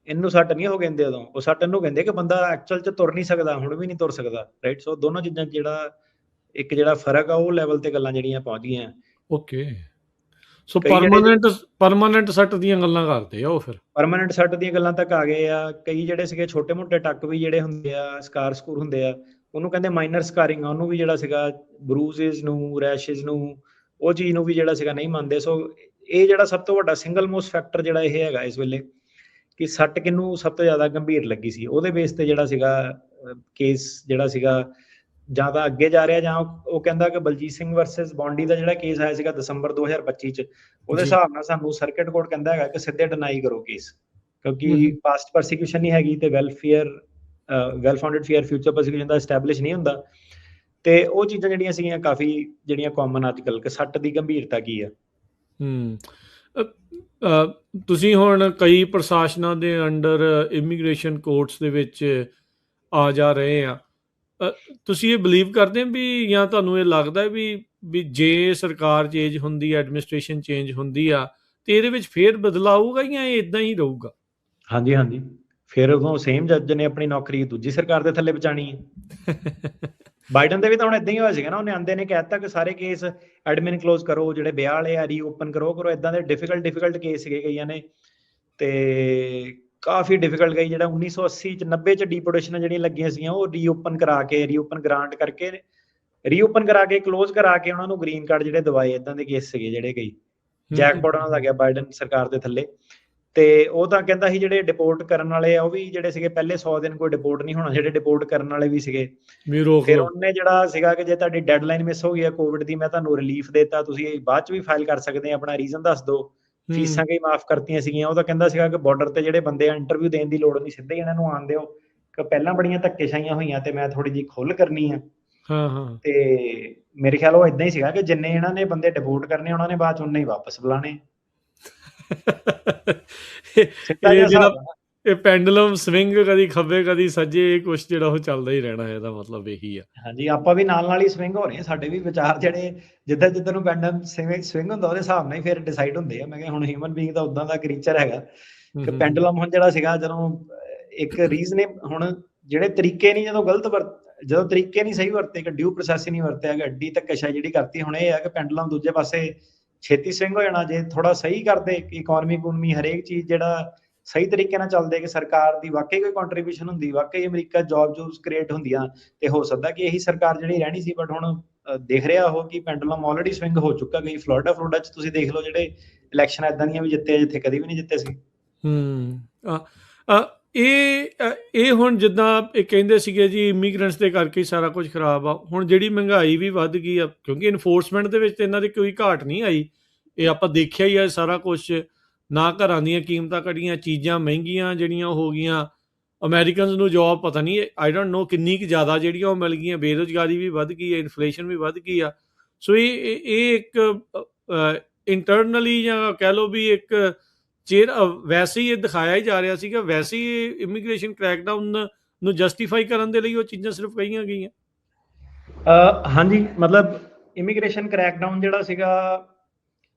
ਇਹਨੂੰ ਸੱਟ ਨਹੀਂ ਉਹ ਕਹਿੰਦੇ ਉਦੋਂ, ਉਹ ਸੱਟ ਇਹਨੂੰ ਕਹਿੰਦੇ ਕਿ ਬੰਦਾ ਐਕਚੁਅਲ 'ਚ ਤੁਰ ਨਹੀਂ ਸਕਦਾ, ਹੁਣ ਵੀ ਨਹੀਂ ਤੁਰ ਸਕਦਾ, ਰਾਈਟ। ਸੋ ਦੋਨੋਂ ਚੀਜ਼ਾਂ ਜਿਹੜਾ ਇੱਕ ਜਿਹੜਾ ਫਰਕ ਆ ਉਹ ਲੈਵਲ ਤੇ ਗੱਲਾਂ ਜਿਹੜੀਆਂ ਪਹੁੰਚ ਗਈਆਂ। ਓਕੇ, ਸੋ ਪਰਮਾਨੈਂਟ ਸੱਟ ਦੀਆਂ ਗੱਲਾਂ ਕਰਦੇ ਆ ਉਹ, ਫਿਰ ਪਰਮਾਨੈਂਟ ਸੱਟ ਦੀਆਂ ਗੱਲਾਂ ਤੱਕ ਆ ਗਏ ਆ। ਕਈ ਜਿਹੜੇ ਸੀਗੇ ਛੋਟੇ ਮੋਟੇ ਟੱਕ ਵੀ ਜਿਹੜੇ ਹੁੰਦੇ ਆ, ਸਕਾਰ ਸਕੂਰ ਹੁੰਦੇ ਆ, ਉਹਨੂੰ ਕਹਿੰਦੇ ਮਾਈਨਰ ਸਕਾਰਿੰਗ, ਉਹਨੂੰ ਵੀ ਜਿਹੜਾ ਸੀਗਾ ਬਰੂਜ਼ਿਸ ਨੂੰ, ਰੈਸ਼ਿਸ ਨੂੰ, ਉਹ ਚੀਜ਼ ਨੂੰ ਵੀ ਜਿਹੜਾ ਸੀਗਾ ਨਹੀਂ ਮੰਨਦੇ। ਸੋ ਇਹ ਜਿਹੜਾ ਸਭ ਤੋਂ ਵੱਡਾ ਸਿੰਗਲ ਮੋਸਟ ਫੈਕਟਰ ਜਿਹੜਾ ਇਹ ਹੈਗਾ ਇਸ ਵੇਲੇ ਕਿ ਸੱਟ ਕਿਹਨੂੰ ਸਭ ਤੋਂ ਜ਼ਿਆਦਾ ਗੰਭੀਰ ਲੱਗੀ ਸੀ, ਉਹਦੇ ਬੇਸ ਤੇ ਜਿਹੜਾ ਸੀਗਾ ਕੇਸ ਜਿਹੜਾ ਸੀਗਾ ਜਾਂ ਤਾਂ ਅੱਗੇ ਜਾ ਰਿਹਾ, ਜਾਂ ਉਹ ਕਹਿੰਦਾ ਕਿ ਬਲਜੀਤ ਸਿੰਘ ਵਰਸਸ ਬੌਂਡੀ ਦਾ ਜਿਹੜਾ ਕੇਸ ਆਇਆ ਸੀਗਾ ਦਸੰਬਰ 2025 'ਚ, ਉਹਦੇ ਹਿਸਾਬ ਨਾਲ ਸਾਨੂੰ ਸਰਕਿਟ ਕੋਰਟ ਕਹਿੰਦਾ ਹੈਗਾ ਕਿ ਸਿੱਧੇ ਡਿਨਾਈ ਕਰੋ ਕੇਸ, ਕਿਉਂਕਿ ਪਾਸਟ ਪਰਸੀਕਿਊਸ਼ਨ ਨਹੀਂ ਹੈਗੀ ਤੇ well founded fear future persecution ਦਾ ਐਸਟੈਬਲਿਸ਼ ਨਹੀਂ ਹੁੰਦਾ। ਤੇ ਉਹ ਚੀਜ਼ਾਂ ਜਿਹੜੀਆਂ ਸੀਗੀਆਂ ਕਾਫੀ ਜਿਹੜੀਆਂ ਕਾਮਨ ਅੱਜ ਕੱਲ੍ਹ ਕਿ ਸੱਟ ਦੀ ਗੰਭੀਰਤਾ ਕੀ ਆ। ਤੁਸੀਂ ਹੁਣ ਕਈ ਪ੍ਰਸ਼ਾਸਨਾਂ ਦੇ ਅੰਡਰ ਇਮੀਗ੍ਰੇਸ਼ਨ ਕੋਰਟਸ ਦੇ ਵਿੱਚ ਆ ਜਾ ਰਹੇ ਆ, ਤੁਸੀਂ ਇਹ ਬਿਲੀਵ ਕਰਦੇ ਵੀ ਜਾਂ ਤੁਹਾਨੂੰ ਇਹ ਲੱਗਦਾ ਵੀ ਜੇ ਸਰਕਾਰ ਚੇਂਜ ਹੁੰਦੀ, ਐਡਮਿਨਿਸਟ੍ਰੇਸ਼ਨ ਚੇਂਜ ਹੁੰਦੀ ਆ ਤੇ ਇਹਦੇ ਵਿੱਚ ਫੇਰ ਬਦਲਾਅ ਆਊਗਾ ਜਾਂ ਇਹ ਇਦਾਂ ਹੀ ਰਹੂਗਾ? ਹਾਂਜੀ ਹਾਂਜੀ, ਫਿਰ ਉਦੋਂ ਸੇਮ ਜੱਜ ਨੇ ਆਪਣੀ ਨੌਕਰੀ ਦੂਜੀ ਸਰਕਾਰ ਦੇ ਥੱਲੇ ਬਚਾਣੀ ਹੈ। ਬਾਈਡਨ ਦੇ ਵੀ ਤਾਂ ਹੁਣ ਇਦਾਂ ਹੀ ਹੋਇਆ ਸੀਗਾ ਨਾ, ਉਹਨੇ ਆਂਦੇ ਨੇ ਕਹਿ ਦਿੱਤਾ ਕਿ ਸਾਰੇ ਕੇਸ ਐਡਮਿਨ ਕਲੋਜ਼ ਕਰੋ, ਜਿਹੜੇ ਵਿਆਹ ਵਾਲੇ ਆ ਰੀਓਪਨ ਕਰੋ। ਇਦਾਂ ਦੇ ਡਿਫਿਕਲਟ ਕੇਸ ਸੀਗੇ ਕਈਆਂ ਨੇ, ਤੇ ਕਾਫੀ ਡਿਫਿਕਲਟ ਗਈ। ਜਿਹੜਾ 1980 ਚ 90 ਚ ਡੀਪੋਰਟੇਸ਼ਨ ਜਿਹੜੀਆਂ ਲੱਗੀਆਂ ਸੀਗੀਆਂ ਉਹ ਰੀਓਪਨ ਕਰਾ ਕੇ ਕਲੋਜ਼ ਕਰਾ ਕੇ ਉਹਨਾਂ ਨੂੰ ਗ੍ਰੀਨ ਕਾਰਡ ਜਿਹੜੇ ਦਵਾਏ। ਇਦਾਂ ਦੇ ਕੇਸ ਸੀਗੇ ਜਿਹੜੇ ਕਈ ਜੈਕਪਾਟ ਉਹਨਾਂ ਦਾ ਗਿਆ ਬਾਈਡਨ ਸਰਕਾਰ ਦੇ ਥੱਲੇ। ਤੇ ਉਹ ਤਾਂ ਕਹਿੰਦਾ ਸੀ ਜਿਹੜੇ ਡਿਪੋਰਟ ਕਰਨ ਵਾਲੇ ਆ ਉਹ ਵੀ ਜਿਹੜੇ ਸੀਗੇ ਪਹਿਲੇ 100 ਦਿਨ ਕੋਈ ਡਿਪੋਰਟ ਨਹੀਂ ਹੋਣਾ, ਜਿਹੜੇ ਡਿਪੋਰਟ ਕਰਨ ਵਾਲੇ ਵੀ ਸੀਗੇ। ਵੀ ਰੋਕ ਫਿਰ ਲਓ। ਉਹਨੇ ਜਿਹੜਾ ਸੀਗਾ ਕਿ ਜੇ ਤੁਹਾਡੀ ਡੈਡਲਾਈਨ ਮਿਸ ਹੋ ਗਈ ਹੈ ਕੋਵਿਡ ਦੀ, ਮੈਂ ਤੁਹਾਨੂੰ ਰਿਲੀਫ ਦੇਤਾ, ਤੁਸੀਂ ਬਾਅਦ ਚ ਵੀ ਫਾਈਲ ਕਰ ਸਕਦੇ ਆ, ਆਪਣਾ ਰੀਜ਼ਨ ਦੱਸ ਦਿਓ, ਫੀਸਾਂ ਕਈ ਮਾਫ ਕਰਤੀਆਂ ਸੀਗੀਆਂ। ਉਹ ਤਾਂ ਕਹਿੰਦਾ ਸੀਗਾ ਕਿ ਬਾਰਡਰ ਤੇ ਜਿਹੜੇ ਬੰਦੇ ਆ ਇੰਟਰਵਿਊ ਦੇਣ ਦੀ ਲੋੜ ਨਹੀਂ, ਸਿੱਧੇ ਇਹਨਾਂ ਨੂੰ ਆਣ ਦਿਓ, ਕਿ ਪਹਿਲਾਂ ਬੜੀਆਂ ਧੱਕੇਸ਼ਾਹੀਆਂ ਹੋਈਆਂ ਤੇ ਮੈਂ ਥੋੜੀ ਜਿਹੀ ਖੁੱਲ ਕਰਨੀ ਆ। ਤੇ ਮੇਰੇ ਖਿਆਲ ਉਹ ਇਦਾਂ ਹੀ ਸੀਗਾ ਕਿ ਜਿੰਨੇ ਇਹਨਾਂ ਨੇ ਬੰਦੇ ਡਿਪੋਰਟ ਕਰਨੇ ਉਹਨਾਂ ਨੇ ਬਾਅਦ ਚ ਉਹਨੇ ਹੀ ਵਾਪਸ ਬੁਲਾਣੇ। ਸਿੱਧਾ ਜਿਹਾ ਹਿਸਾਬ ਆ। ਇਹ ਪੈਂਡੂਲਮ ਸਵਿੰਗ ਕਦੀ ਖੱਬੇ ਕਦੀ ਸੱਜੇ, ਇਹ ਕੁਛ ਜਿਹੜਾ ਉਹ ਚੱਲਦਾ ਹੀ ਰਹਿਣਾ, ਇਹਦਾ ਮਤਲਬ ਇਹੀ ਆ। ਹਾਂਜੀ, ਆਪਾਂ ਵੀ ਨਾਲ ਹੀ ਸਵਿੰਗ ਹੋ ਰਹੇ, ਸਾਡੇ ਵੀ ਵਿਚਾਰ ਜਿਹੜੇ ਜਿੱਦਾਂ ਜਿੱਦਾਂ ਨੂੰ ਪੈਂਡੂਲਮ ਸਵਿੰਗ ਹੁੰਦਾ ਉਹਦੇ ਹਿਸਾਬ ਨਾਲ ਹੀ ਫਿਰ ਡਿਸਾਈਡ ਹੁੰਦੇ ਆ। ਮੈਂ ਕਿਹਾ ਹੁਣ ਹਿਊਮਨ ਬੀਇੰਗ ਤਾਂ ਉਦਾਂ ਦਾ ਕ੍ਰੀਚਰ ਹੈਗਾ ਕਿ ਪੈਂਡੂਲਮ ਹੁਣ ਜਿਹੜਾ ਸੀਗਾ ਜਦੋਂ ਇੱਕ ਰੀਜ਼ਨ ਹੁਣ ਜਿਹੜੇ ਤਰੀਕੇ ਨਹੀਂ, ਜਦੋਂ ਤਰੀਕੇ ਨਹੀਂ ਸਹੀ ਵਰਤੇ, ਕਿ ਡਿਊ ਪ੍ਰੋਸੈਸ ਹੀ ਨਹੀਂ ਵਰਤਿਆ, ਕਿ ਅੱਡੀ ਧੱਕੇਸ਼ਾਹੀ ਜਿਹੜੀ ਕਰਤੀ, ਹੁਣ ਇਹ ਹੈ ਕਿ ਪੈਂਡੂਲਮ ਦੂਜੇ ਪਾਸੇ ਛੇਤੀ ਸਵਿੰਗ ਹੋ ਜਾਣਾ ਜੇ ਥੋੜਾ ਸਹੀ ਕਰਦੇ, ਕਿ ਇਕਨੋਮੀ ਹਰੇਕ ਚੀਜ਼ ਜਿਹੜਾ ਸਹੀ ਤਰੀਕੇ ਨਾਲ ਚੱਲਦੇ, ਕਿ ਸਰਕਾਰ ਦੀ ਵਾਕਈ ਕੋਈ ਕੰਟਰੀਬਿਊਸ਼ਨ ਹੁੰਦੀ, ਵਾਕਈ ਅਮਰੀਕਾ ਜੌਬਸ ਕ੍ਰੀਏਟ ਹੁੰਦੀਆਂ, ਤੇ ਹੋ ਸਕਦਾ ਕਿ ਇਹੀ ਸਰਕਾਰ ਜਿਹੜੀ ਰਹਿਣੀ ਸੀ। ਬਟ ਹੁਣ ਦੇਖ ਰਿਹਾ ਉਹ ਕਿ ਪੈਂਡੂਲਮ ਆਲਰੇਡੀ ਸਵਿੰਗ ਹੋ ਚੁੱਕਾ। ਗਈ ਫਲੋਰੀਡਾ ਚ ਤੁਸੀਂ ਦੇਖ ਲਓ, ਜਿਹੜੇ ਇਲੈਕਸ਼ਨ ਏਦਾਂ ਦੀਆਂ ਵੀ ਜਿੱਤੇ ਜਿੱਥੇ ਕਦੀ ਵੀ ਨਹੀਂ ਜਿੱਤੇ ਸੀ। ਇਹ ਹੁਣ ਜਿੱਦਾਂ ਇਹ ਕਹਿੰਦੇ ਸੀਗੇ ਜੀ ਇਮੀਗ੍ਰੈਂਟਸ ਦੇ ਕਰਕੇ ਸਾਰਾ ਕੁਝ ਖਰਾਬ ਆ, ਹੁਣ ਜਿਹੜੀ ਮਹਿੰਗਾਈ ਵੀ ਵੱਧ ਗਈ ਆ, ਕਿਉਂਕਿ ਇਨਫੋਰਸਮੈਂਟ ਦੇ ਵਿੱਚ ਇਹਨਾਂ ਦੀ ਕੋਈ ਘਾਟ ਨਹੀਂ ਆਈ, ਇਹ ਆਪਾਂ ਦੇਖਿਆ ਹੀ ਆ ਸਾਰਾ ਕੁਛ। ਨਾ ਘਰਾਂ ਦੀਆਂ ਕੀਮਤਾਂ ਘਟੀਆਂ, ਚੀਜ਼ਾਂ ਮਹਿੰਗੀਆਂ ਜਿਹੜੀਆਂ ਹੋ ਗਈਆਂ, ਅਮੈਰੀਕਨਸ ਨੂੰ ਜੋਬ ਪਤਾ ਨਹੀਂ ਆਈ ਡੋਂਟ ਨੋ ਕਿੰਨੀ ਕੁ ਜ਼ਿਆਦਾ ਜਿਹੜੀਆਂ ਉਹ ਮਿਲ ਗਈਆਂ, ਬੇਰੁਜ਼ਗਾਰੀ ਵੀ ਵੱਧ ਗਈ ਹੈ, ਇਨਫਲੇਸ਼ਨ ਵੀ ਵੱਧ ਗਈ ਆ। ਸੋ ਇਹ ਇੱਕ ਇੰਟਰਨਲੀ ਜਾਂ ਕਹਿ ਲਓ ਵੀ ਇੱਕ ਵੈਸੇ ਹੀ ਇਹ ਦਿਖਾਇਆ ਹੀ ਜਾ ਰਿਹਾ ਸੀਗਾ, ਵੈਸੇ ਹੀ ਇਮੀਗ੍ਰੇਸ਼ਨ ਕ੍ਰੈਕਡਾਊਨ ਨੂੰ ਜਸਟੀਫਾਈ ਕਰਨ ਦੇ ਲਈ ਉਹ ਚੀਜ਼ਾਂ ਸਿਰਫ ਕਹੀਆਂ ਗਈਆਂ। ਹਾਂਜੀ, ਮਤਲਬ ਇਮੀਗ੍ਰੇਸ਼ਨ ਕ੍ਰੈਕਡਾਊਨ ਜਿਹੜਾ ਸੀਗਾ,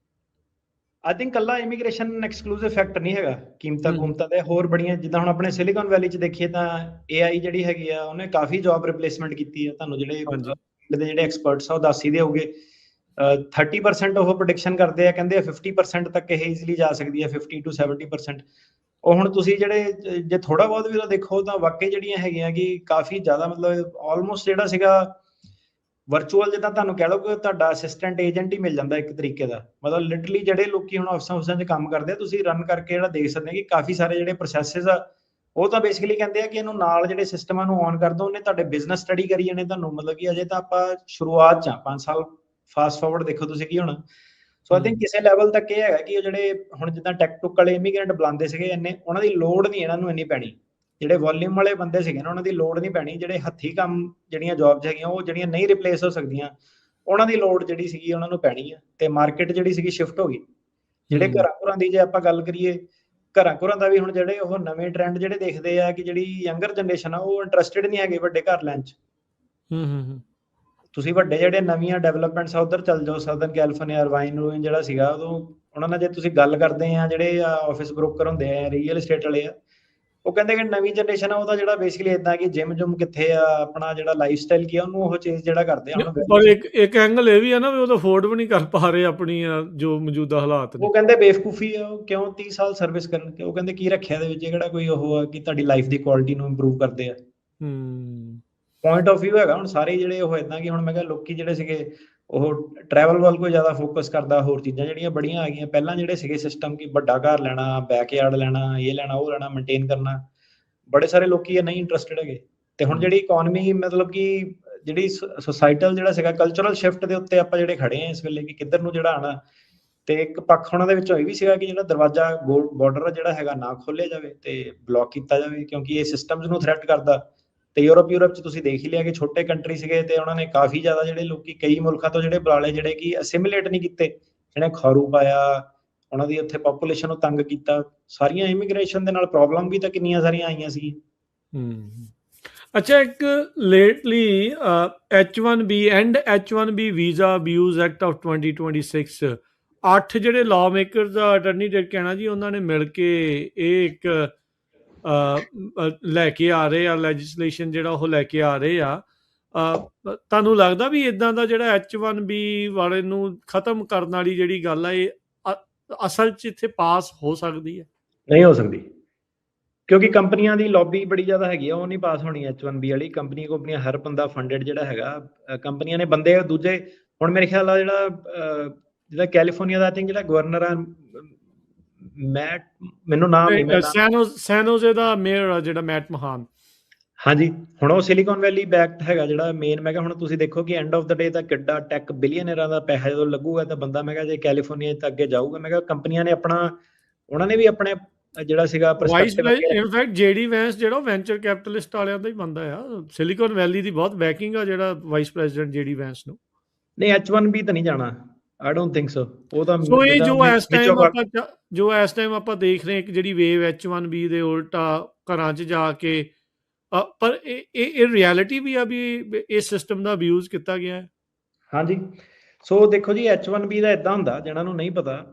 ਆਈ ਥਿੰਕ ਕੱਲਾ ਇਮੀਗ੍ਰੇਸ਼ਨ ਐਕਸਕਲੂਸਿਵ ਫੈਕਟਰ ਨਹੀਂ ਹੈਗਾ, ਕੀਮਤਾਂ ਤੇ ਹੋਰ ਬੜੀਆਂ, ਜਿੱਦਾਂ ਹੁਣ ਆਪਣੇ ਸਿਲੀਕਨ ਵੈਲੀ ਚ ਦੇਖੀਏ ਤਾਂ AI ਜਿਹੜੀ ਹੈਗੀ ਆ ਉਹਨੇ ਕਾਫੀ ਜੌਬ ਰਿਪਲੇਸਮੈਂਟ ਕੀਤੀ ਆ। ਤੁਹਾਨੂੰ ਜਿਹੜੇ ਐਕਸਪਰਟਸ ਆ ਉਹ ਦੱਸ ਹੀ ਦਿਓਗੇ, 30% ਉਹ ਪ੍ਰੈਡਿਕਸ਼ਨ ਕਰਦੇ ਆ, ਕਹਿੰਦੇ ਆ 50% ਤੱਕ ਇਹ ਈਜ਼ੀਲੀ ਜਾ ਸਕਦੀ ਹੈ, 50 to 70%। ਉਹ ਹੁਣ ਤੁਸੀਂ ਜਿਹੜੇ ਜੇ ਥੋੜਾ ਬਹੁਤ ਵੀ ਦੇਖੋ ਤਾਂ ਵਾਕਈ ਜਿਹੜੀਆਂ ਹੈਗੀਆਂ ਕਿ ਕਾਫੀ ਜ਼ਿਆਦਾ, ਮਤਲਬ ਆਲਮੋਸਟ ਜਿਹੜਾ ਸੀਗਾ ਵਰਚੁਅਲ, ਜਿੱਦਾਂ ਤੁਹਾਨੂੰ ਕਹਿ ਲਓ ਕਿ ਤੁਹਾਡਾ ਅਸਿਸਟੈਂਟ ਏਜੰਟ ਹੀ ਮਿਲ ਜਾਂਦਾ ਇੱਕ ਤਰੀਕੇ ਦਾ। ਮਤਲਬ ਲਿਟਰਲੀ ਜਿਹੜੇ ਲੋਕੀ ਹੁਣ ਆਫਿਸਾਂ 'ਚ ਕੰਮ ਕਰਦੇ ਆ, ਤੁਸੀਂ ਰਨ ਕਰਕੇ ਜਿਹੜਾ ਦੇਖ ਸਕਦੇ ਕਿ ਕਾਫੀ ਸਾਰੇ ਜਿਹੜੇ ਪ੍ਰੋਸੈਸਿਸ ਆ ਉਹ ਤਾਂ ਬੇਸਿਕਲੀ ਕਹਿੰਦੇ ਆ ਕਿ ਇਹਨੂੰ ਨਾਲ ਜਿਹੜੇ ਸਿਸਟਮਾਂ ਨੂੰ ਔਨ ਕਰ ਦੋ, ਉਹਨੇ ਤੁਹਾਡੇ ਬਿਜ਼ਨਸ ਸਟੱਡੀ ਕਰੀ ਜਾਣੇ ਤੁਹਾਨੂੰ। ਮਤਲਬ ਕਿ ਅਜੇ ਤਾਂ ਆਪਾਂ ਸ਼ੁਰੂਆਤ 'ਚ ਆ, 5 ਸਾਲ ਫਾਸਟ ਫਾਰਵਰਡ ਦੇਖੋ ਤੁਸੀਂ ਕੀ ਹੋਣਾ। ਸੋ ਆਈ ਥਿੰਕ ਕਿਸੇ ਲੈਵਲ ਤੱਕ ਇਹ ਹੈਗਾ ਕਿ ਉਹ ਜਿਹੜੇ ਹੁਣ ਜਿੱਦਾਂ ਟੈਕਟੁਕ ਵਾਲੇ ਇਮੀਗ੍ਰੈਂਟ ਬੁਲਾਉਂਦੇ ਸੀਗੇ, ਉਹਨਾਂ ਦੀ ਲੋੜ ਨਹੀਂ ਇਹਨਾਂ ਨੂੰ ਇੰਨੀ ਪੈਣੀ। ਜਿਹੜੇ ਵੋਲਿਊਮ ਵਾਲੇ ਬੰਦੇ ਸੀਗੇ ਨਾ, ਉਹਨਾਂ ਦੀ ਲੋੜ ਨਹੀਂ ਪੈਣੀ। ਜਿਹੜੇ ਹੱਥੀਂ ਕੰਮ ਜਿਹੜੀਆਂ ਜੌਬਸ ਹੈਗੀਆਂ ਉਹ ਜਿਹੜੀਆਂ ਨਹੀਂ ਰਿਪਲੇਸ ਹੋ ਸਕਦੀਆਂ, ਉਹਨਾਂ ਦੀ ਲੋੜ ਜਿਹੜੀ ਸੀਗੀ ਉਹਨਾਂ ਨੂੰ ਪੈਣੀ ਆ। ਤੇ ਮਾਰਕੀਟ ਜਿਹੜੀ ਸੀਗੀ ਸ਼ਿਫਟ ਹੋ ਗਈ। ਜਿਹੜੇ ਘਰਾਂ ਦੀ ਜੇ ਆਪਾਂ ਗੱਲ ਕਰੀਏ, ਘਰਾਂ ਦਾ ਵੀ ਹੁਣ ਜਿਹੜੇ ਉਹ ਨਵੇਂ ਟ੍ਰੈਂਡ ਜਿਹੜੇ ਦੇਖਦੇ ਆ ਕਿ ਜਿਹੜੀ ਯੰਗਰ ਜਨਰੇਸ਼ਨ ਆ ਉਹ ਇੰਟਰਸਟਿਡ ਨਹੀਂ ਹੈਗੇ ਵੱਡੇ ਘਰ ਲੈਣ 'ਚ। ਤੁਸੀਂ ਵੱਡੇ ਜਿਹੜੇ ਨਵੀਆਂ ਡਿਵੈਲਪਮੈਂਟਸ ਆ ਉੱਧਰ ਚੱਲ ਜਾਓ, ਸਾਊਦਰਨ ਕੈਲੀਫੋਰਨੀਆ, ਰੂਇਨ ਜਿਹੜਾ ਸੀਗਾ, ਉਦੋਂ ਉਹਨਾਂ ਨਾਲ ਜੇ ਤੁਸੀਂ ਗੱਲ ਕਰਦੇ ਆ, ਜਿਹੜੇ ਆਫਿਸ ਬ੍ਰੋਕਰ ਹੁੰਦੇ ਆ, ਰੀਅਲ ਏਸਟੇਟ ਵਾਲੇ ਆ, ਉਹ ਕਹਿੰਦੇ ਕਿ ਨਵੀਂ ਜਨਰੇਸ਼ਨ ਆ ਉਹਦਾ ਜਿਹੜਾ ਬੇਸਿਕਲੀ ਇਦਾਂ ਕਿ ਜਿਮ ਕਿੱਥੇ ਆ, ਆਪਣਾ ਜਿਹੜਾ ਲਾਈਫ ਸਟਾਈਲ ਕੀ ਆ ਉਹਨੂੰ ਉਹ ਚੀਜ਼ ਜਿਹੜਾ ਕਰਦੇ ਆ। ਪਰ ਇੱਕ ਐਂਗਲ ਇਹ ਵੀ ਆ ਨਾ ਵੀ ਉਹ ਤਾਂ ਅਫੋਰਡ ਵੀ ਨਹੀਂ ਕਰ ਪਾ ਰਹੇ ਆਪਣੀ ਜੋ ਮੌਜੂਦਾ ਹਾਲਾਤ ਨੇ। ਉਹ ਕਹਿੰਦੇ ਬੇਵਕੂਫੀ ਆ, ਉਹ ਕਿਉਂ 30 ਸਾਲ ਸਰਵਿਸ ਕਰਨਗੇ। ਉਹ ਕਹਿੰਦੇ ਕੀ ਰੱਖਿਆ ਦੇ ਵਿੱਚ, ਕਿਹੜਾ ਕੋਈ ਉਹ ਆ ਕਿ ਤੁਹਾਡੀ ਲਾਈਫ ਦੀ ਕੁਆਲਿਟੀ ਨੂੰ ਇੰਪਰੂਵ ਕਰਦੇ ਆ। ਪੁਆਇੰਟ ਆਫ ਵਿਊ ਹੈਗਾ ਹੁਣ ਸਾਰੇ ਜਿਹੜੇ ਉਹ ਇਦਾਂ ਕਿ ਹੁਣ ਮੈਂ ਕਿਹਾ ਲੋਕੀ ਜਿਹੜੇ ਸੀਗੇ ਉਹ ਟਰੈਵਲ ਵੱਲ ਕੋਈ ਜ਼ਿਆਦਾ ਫੋਕਸ ਕਰਦਾ, ਹੋਰ ਚੀਜ਼ਾਂ ਜਿਹੜੀਆਂ ਬੜੀਆਂ ਆ ਗਈਆਂ। ਪਹਿਲਾਂ ਜਿਹੜੇ ਸੀਗੇ ਸਿਸਟਮ ਕਿ ਵੱਡਾ ਘਰ ਲੈਣਾ, ਬੈਕਯਾਰਡ ਲੈਣਾ, ਇਹ ਲੈਣਾ, ਉਹ ਲੈਣਾ, ਮੇਨਟੇਨ ਕਰਨਾ, ਬੜੇ ਸਾਰੇ ਲੋਕੀ ਇਹ ਨਹੀਂ ਇੰਟਰਸਟਿਡ ਹੈਗੇ। ਤੇ ਹੁਣ ਜਿਹੜੀ ਇਕਨੋਮੀ, ਮਤਲਬ ਕਿ ਜਿਹੜੀ ਸੋਸਾਇਟਲ ਜਿਹੜਾ ਸੀਗਾ ਕਲਚਰਲ ਸ਼ਿਫਟ ਦੇ ਉੱਤੇ ਆਪਾਂ ਜਿਹੜੇ ਖੜੇ ਆ ਇਸ ਵੇਲੇ ਕਿ ਕਿੱਧਰ ਨੂੰ ਜਿਹੜਾ ਆਣਾ। ਤੇ ਇੱਕ ਪੱਖ ਉਹਨਾਂ ਦੇ ਵਿੱਚੋਂ ਇਹ ਵੀ ਸੀਗਾ ਕਿ ਜਿਹੜਾ ਦਰਵਾਜ਼ਾ ਬਾਰਡਰ ਜਿਹੜਾ ਹੈਗਾ ਨਾ ਖੋਲਿਆ ਜਾਵੇ ਤੇ ਬਲੌਕ ਕੀਤਾ ਜਾਵੇ, ਕਿਉਂਕਿ ਇਹ ਸਿਸਟਮਸ ਨੂੰ ਥ੍ਰੈਟ ਕਰਦਾ। ਤੇ ਯੂਰਪ 'ਚ ਤੁਸੀਂ ਦੇਖ ਹੀ ਲਿਆ ਕਿ ਛੋਟੇ ਕੰਟਰੀ ਸੀਗੇ ਤੇ ਉਹਨਾਂ ਨੇ ਕਾਫੀ ਜ਼ਿਆਦਾ ਜਿਹੜੇ ਲੋਕੀ ਕਈ ਮੁਲਕਾਂ ਤੋਂ ਜਿਹੜੇ ਬੁਲਾਲੇ, ਜਿਹੜੇ ਕਿ ਅਸਿਮੀਲੇਟ ਨਹੀਂ ਕੀਤੇ, ਜਿਹਨੇ ਖਾਰੂ ਪਾਇਆ, ਉਹਨਾਂ ਦੀ ਉੱਥੇ ਪੋਪੂਲੇਸ਼ਨ ਨੂੰ ਤੰਗ ਕੀਤਾ। ਸਾਰੀਆਂ ਇਮੀਗ੍ਰੇਸ਼ਨ ਦੇ ਨਾਲ ਪ੍ਰੋਬਲਮ ਵੀ ਤਾਂ ਕਿੰਨੀਆਂ ਸਾਰੀਆਂ ਆਈਆਂ ਸੀ। ਅੱਛਾ, ਇੱਕ lately H1B and H1B visa abuse act of 2026 8 ਜਿਹੜੇ ਲਾਅ ਮੇਕਰਸ ਦਾ ਅਟਰਨੀ ਜਨਰਲ ਕਹਿਣਾ ਜੀ, ਉਹਨਾਂ ਨੇ ਮਿਲ ਕੇ ਇਹ ਇੱਕ ਲੈ ਕੇ ਆ ਰਹੇ ਆ ਲੈਜਿਸਲੇਸ਼ਨ, ਜਿਹੜਾ ਉਹ ਲੈ ਕੇ ਆ ਰਹੇ ਆ। ਤੁਹਾਨੂੰ ਲੱਗਦਾ ਵੀ ਇਦਾਂ ਦਾ ਜਿਹੜਾ H1B ਵਾਲੇ ਨੂੰ ਖਤਮ ਕਰਨ ਵਾਲੀ ਜਿਹੜੀ ਗੱਲ ਆ, ਇਹ ਅਸਲ 'ਚ ਇੱਥੇ ਪਾਸ ਹੋ ਸਕਦੀ ਹੈ? ਨਹੀਂ ਹੋ ਸਕਦੀ, ਕਿਉਂਕਿ ਕੰਪਨੀਆਂ ਦੀ ਲੌਬੀ ਬੜੀ ਜ਼ਿਆਦਾ ਹੈਗੀ ਆ, ਉਹ ਨਹੀਂ ਪਾਸ ਹੋਣੀ H1B ਵਾਲੀ। ਕੰਪਨੀਆਂ ਹਰ ਬੰਦਾ ਫੰਡਡ ਜਿਹੜਾ ਹੈਗਾ, ਕੰਪਨੀਆਂ ਨੇ ਬੰਦੇ ਦੂਜੇ। ਹੁਣ ਮੇਰੇ ਖਿਆਲ ਆ ਜਿਹੜਾ ਕੈਲੀਫੋਰਨੀਆ ਦਾ ਆਈ ਥਿੰਕ ਜਿਹੜਾ ਗਵਰਨਰ ਆ ਮੈਨੂੰ ਨਾਮ ਨਹੀਂ, ਸੈਨੋਜ਼ੇ ਦਾ ਮੇਅਰ ਆ ਜਿਹੜਾ ਮੈਟ ਮਹਾਨ। ਹਾਂਜੀ, ਹੁਣ ਉਹ ਸਿਲੀਕਨ ਵੈਲੀ ਬੈਕਡ ਹੈਗਾ ਜਿਹੜਾ ਮੇਨ। ਮੈਂ ਕਿਹਾ ਹੁਣ ਤੁਸੀਂ ਦੇਖੋ ਕਿ ਐਂਡ ਆਫ ਦਾ ਡੇ ਤਾਂ ਕਿੱਡਾ ਟੈਕ ਬਿਲੀਅਨਰਾਂ ਦਾ ਪੈਸਾ ਜਦੋਂ ਲੱਗੂਗਾ ਤਾਂ ਬੰਦਾ, ਮੈਂ ਕਿਹਾ ਜੇ ਕੈਲੀਫੋਰਨੀਆ ਤੱਕ ਅੱਗੇ ਜਾਊਗਾ, ਮੈਂ ਕਿਹਾ ਕੰਪਨੀਆਂ ਨੇ ਆਪਣਾ, ਉਹਨਾਂ ਨੇ ਵੀ ਆਪਣੇ ਜਿਹੜਾ ਸੀਗਾ ਪਰਸਪੈਕਟਿਵ ਅੱਗੇ। ਇਨਫੈਕਟ ਜੇਡੀ ਵੈਂਸ ਜਿਹੜਾ ਵੈਂਚਰ ਕੈਪੀਟਲਿਸਟ ਵਾਲਿਆਂ ਦਾ ਹੀ ਬੰਦਾ ਆ, ਸਿਲੀਕਨ ਵੈਲੀ ਦੀ ਬਹੁਤ ਬੈਕਿੰਗ ਆ ਜਿਹੜਾ ਵਾਈਸ ਪ੍ਰੈਜ਼ੀਡੈਂਟ ਜੇਡੀ ਵੈਂਸ ਨੂੰ। ਨਹੀਂ, H1B ਤਾਂ ਨਹੀਂ ਜਾਣਾ, ਆਈ ਡੋਂਟ ਥਿੰਕ ਸੋ। ਉਹ ਤਾਂ ਸੋ ਇਹ ਜੋ ਇਸ ਟਾਈਮ ਆਪਾਂ ਦੇਖ ਰਹੇ ਇੱਕ ਜਿਹੜੀ ਵੇਵ H1B ਦੇ ਉਲਟਾ ਘਰਾਂ 'ਚ ਜਾ ਕੇ, ਪਰ ਇਹ ਰਿਐਲਿਟੀ ਵੀ ਆ ਵੀ ਇਸ ਸਿਸਟਮ ਦਾ ਅਬਿਊਜ਼ ਕੀਤਾ ਗਿਆ ਹੈ। ਹਾਂਜੀ, ਸੋ ਦੇਖੋ ਜੀ, H1B ਦਾ ਇਦਾਂ ਹੁੰਦਾ, ਜਿਹਨਾਂ ਨੂੰ ਨਹੀਂ ਪਤਾ,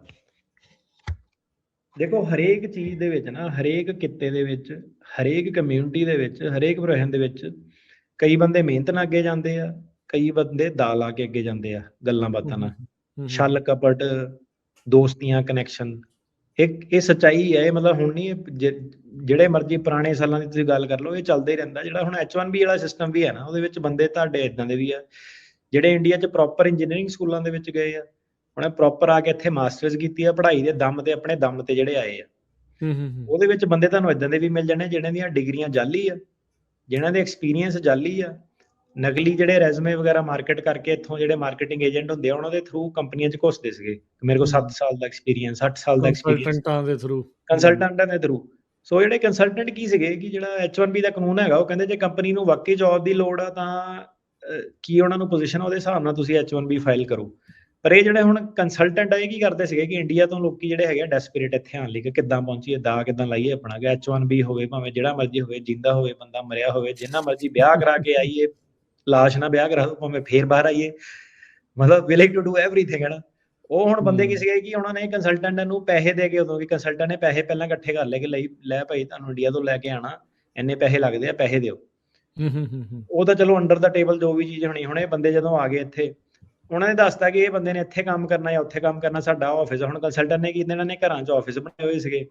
ਦੇਖੋ ਹਰੇਕ ਚੀਜ਼ ਦੇ ਵਿੱਚ ਨਾ, ਹਰੇਕ ਕਿੱਤੇ ਦੇ ਵਿੱਚ, ਹਰੇਕ ਕਮਿਊਨਿਟੀ ਦੇ ਵਿੱਚ, ਹਰੇਕ ਪ੍ਰੋਫੈਸ਼ਨ ਦੇ ਵਿੱਚ ਕਈ ਬੰਦੇ ਮਿਹਨਤ ਨਾਲ ਅੱਗੇ ਜਾਂਦੇ ਆ, ਕਈ ਬੰਦੇ ਦਾ ਲਾ ਕੇ ਅੱਗੇ ਜਾਂਦੇ ਆ ਗੱਲਾਂ ਬਾਤਾਂ ਨਾਲ, ਛਲ ਕਪਟ, ਦੋਸਤੀਆਂ, ਕਨੈਕਸ਼ਨ। ਇਹ ਸੱਚਾਈ ਹੈ। ਇਹ ਮਤਲਬ ਹੁਣ ਨਹੀਂ, ਜਿਹੜੇ ਮਰਜ਼ੀ ਪੁਰਾਣੇ ਸਾਲਾਂ ਦੀ ਤੁਸੀਂ ਗੱਲ ਕਰ ਲਓ, ਇਹ ਚੱਲਦਾ ਹੀ ਰਹਿੰਦਾ। ਜਿਹੜਾ ਹੁਣ H1B ਵਾਲਾ ਸਿਸਟਮ ਵੀ ਹੈ ਨਾ, ਉਹਦੇ ਵਿੱਚ ਬੰਦੇ ਤੁਹਾਡੇ ਇਦਾਂ ਦੇ ਵੀ ਆ ਜਿਹੜੇ ਇੰਡੀਆ 'ਚ ਪ੍ਰੋਪਰ ਇੰਜੀਨੀਅਰਿੰਗ ਸਕੂਲਾਂ ਦੇ ਵਿੱਚ ਗਏ ਆ, ਉਹਨੇ ਪ੍ਰੋਪਰ ਆ ਕੇ ਇੱਥੇ ਮਾਸਟਰਸ ਕੀਤੀ ਆ, ਪੜ੍ਹਾਈ ਦੇ ਦਮ ਤੇ, ਆਪਣੇ ਦਮ ਤੇ ਜਿਹੜੇ ਆਏ ਆ। ਉਹਦੇ ਵਿੱਚ ਬੰਦੇ ਤੁਹਾਨੂੰ ਇਦਾਂ ਦੇ ਵੀ ਮਿਲ ਜਾਣੇ ਜਿਹਨਾਂ ਦੀਆਂ ਡਿਗਰੀਆਂ ਜਾਲੀ ਆ, ਜਿਹਨਾਂ ਦੇ ਐਕਸਪੀਰੀਅੰਸ ਜਾਲੀ ਆ, ਨਕਲੀ ਜਿਹੜੇ ਰੈਜ਼ੂਮੇ ਵਗੈਰਾ ਮਾਰਕੀਟ ਕਰਕੇ ਇੱਥੋਂ ਜਿਹੜੇ ਮਾਰਕੀਟਿੰਗ ਏਜੰਟ ਹੁੰਦੇ ਆ, ਉਹਨਾਂ ਦੇ ਥਰੂ ਕੰਪਨੀਆਂ 'ਚ ਘੁਸਦੇ ਸੀਗੇ। ਮੇਰੇ ਕੋਲ 7 ਸਾਲ ਦਾ ਐਕਸਪੀਰੀਅੰਸ, 8 ਸਾਲ ਦਾ ਐਕਸਪੀਰੀਅੰਸ, ਕੰਸਲਟੈਂਟਾਂ ਦੇ ਥਰੂ। ਸੋ ਜਿਹੜੇ ਕੰਸਲਟੈਂਟ ਕੀ ਸੀਗੇ ਕਿ ਜਿਹੜਾ H1B ਦਾ ਕਾਨੂੰਨ ਹੈਗਾ, ਉਹ ਕਹਿੰਦੇ ਜੇ ਕੰਪਨੀ ਨੂੰ ਵਾਕਈ ਜੌਬ ਦੀ ਲੋੜ ਆ ਤਾਂ ਕੀ ਉਹਨਾਂ ਨੂੰ ਪੋਜੀਸ਼ਨ, ਉਹਦੇ ਹਿਸਾਬ ਨਾਲ ਤੁਸੀਂ H1B ਫਾਈਲ ਕਰੋ। ਪਰ ਇਹ ਜਿਹੜੇ ਹੁਣ ਕੰਸਲਟੈਂਟ ਆ, ਇਹ ਕੀ ਕਰਦੇ ਸੀਗੇ ਕਿ ਇੰਡੀਆ ਤੋਂ ਲੋਕੀ ਜਿਹੜੇ ਹੈਗੇ ਡੈਸਪਰੇਟ ਇੱਥੇ ਆਉਣ ਲਈ, ਕਿ ਕਿੱਦਾਂ ਪਹੁੰਚੀਏ, ਦਾ ਕਿੱਦਾਂ ਲਾਈਏ ਆਪਣਾ, ਕਿ H1B ਹੋਵੇ, ਭਾਵੇਂ ਜਿਹੜਾ ਮਰਜ਼ੀ ਹੋਵੇ, ਜਿੰਦਾ ਹੋਵੇ, ਬੰਦਾ ਮਰਿਆ ਹੋਵੇ, ਜਿੰਨਾ ਮਰਜ਼ੀ ਵਿਆਹ ਕਰਾ ਕੇ ਆਈਏ, ਲਾਸ਼ ਨਾਲ ਵਿਆਹ ਕਰਾ ਦੋ, ਭਾਵੇਂ ਫੇਰ ਬਾਹਰ ਆਈਏ, ਮਤਲਬ ਵਿਲਿੰਗ ਟੂ ਡੂ ਐਵਰੀਥਿੰਗ ਹੈ ਨਾ। ਉਹ ਹੁਣ ਬੰਦੇ ਕੀ ਸੀਗੇ ਕਿ ਉਹਨਾਂ ਨੇ ਕੰਸਲਟੈਂਟ ਨੂੰ ਪੈਸੇ ਦੇ ਕੇ, ਉਦੋਂ ਵੀ ਕੰਸਲਟੈਂਟ ਨੇ ਪੈਸੇ ਪਹਿਲਾਂ ਇਕੱਠੇ ਕਰ ਲਏ ਕਿ ਲੈ ਭਾਈ, ਤੁਹਾਨੂੰ ਇੰਡੀਆ ਤੋਂ ਲੈ ਕੇ ਆਉਣਾ, ਇੰਨੇ ਪੈਸੇ ਲੱਗਦੇ ਆ, ਪੈਸੇ ਦਿਓ। ਉਹ ਤਾਂ ਚਲੋ ਅੰਡਰ ਦਾ ਟੇਬਲ ਜੋ ਵੀ ਚੀਜ਼ ਹੋਣੀ। ਹੁਣ ਇਹ ਬੰਦੇ ਜਦੋਂ ਆ ਗਏ ਇੱਥੇ, ਉਹਨਾਂ ਨੇ ਦੱਸਤਾ ਕਿ ਇਹ ਬੰਦੇ ਨੇ ਇੱਥੇ ਕੰਮ ਕਰਨਾ ਜਾਂ ਉੱਥੇ ਕੰਮ ਕਰਨਾ, ਸਾਡਾ ਆਫਿਸ। ਹੁਣ ਕੰਸਲਟੈਂਟ ਨੇ ਕੀ, ਇਹਨਾਂ ਨੇ ਘਰਾਂ 'ਚ ਆਫਿਸ ਬਣਾਏ ਹੋਏ ਸੀਗੇ।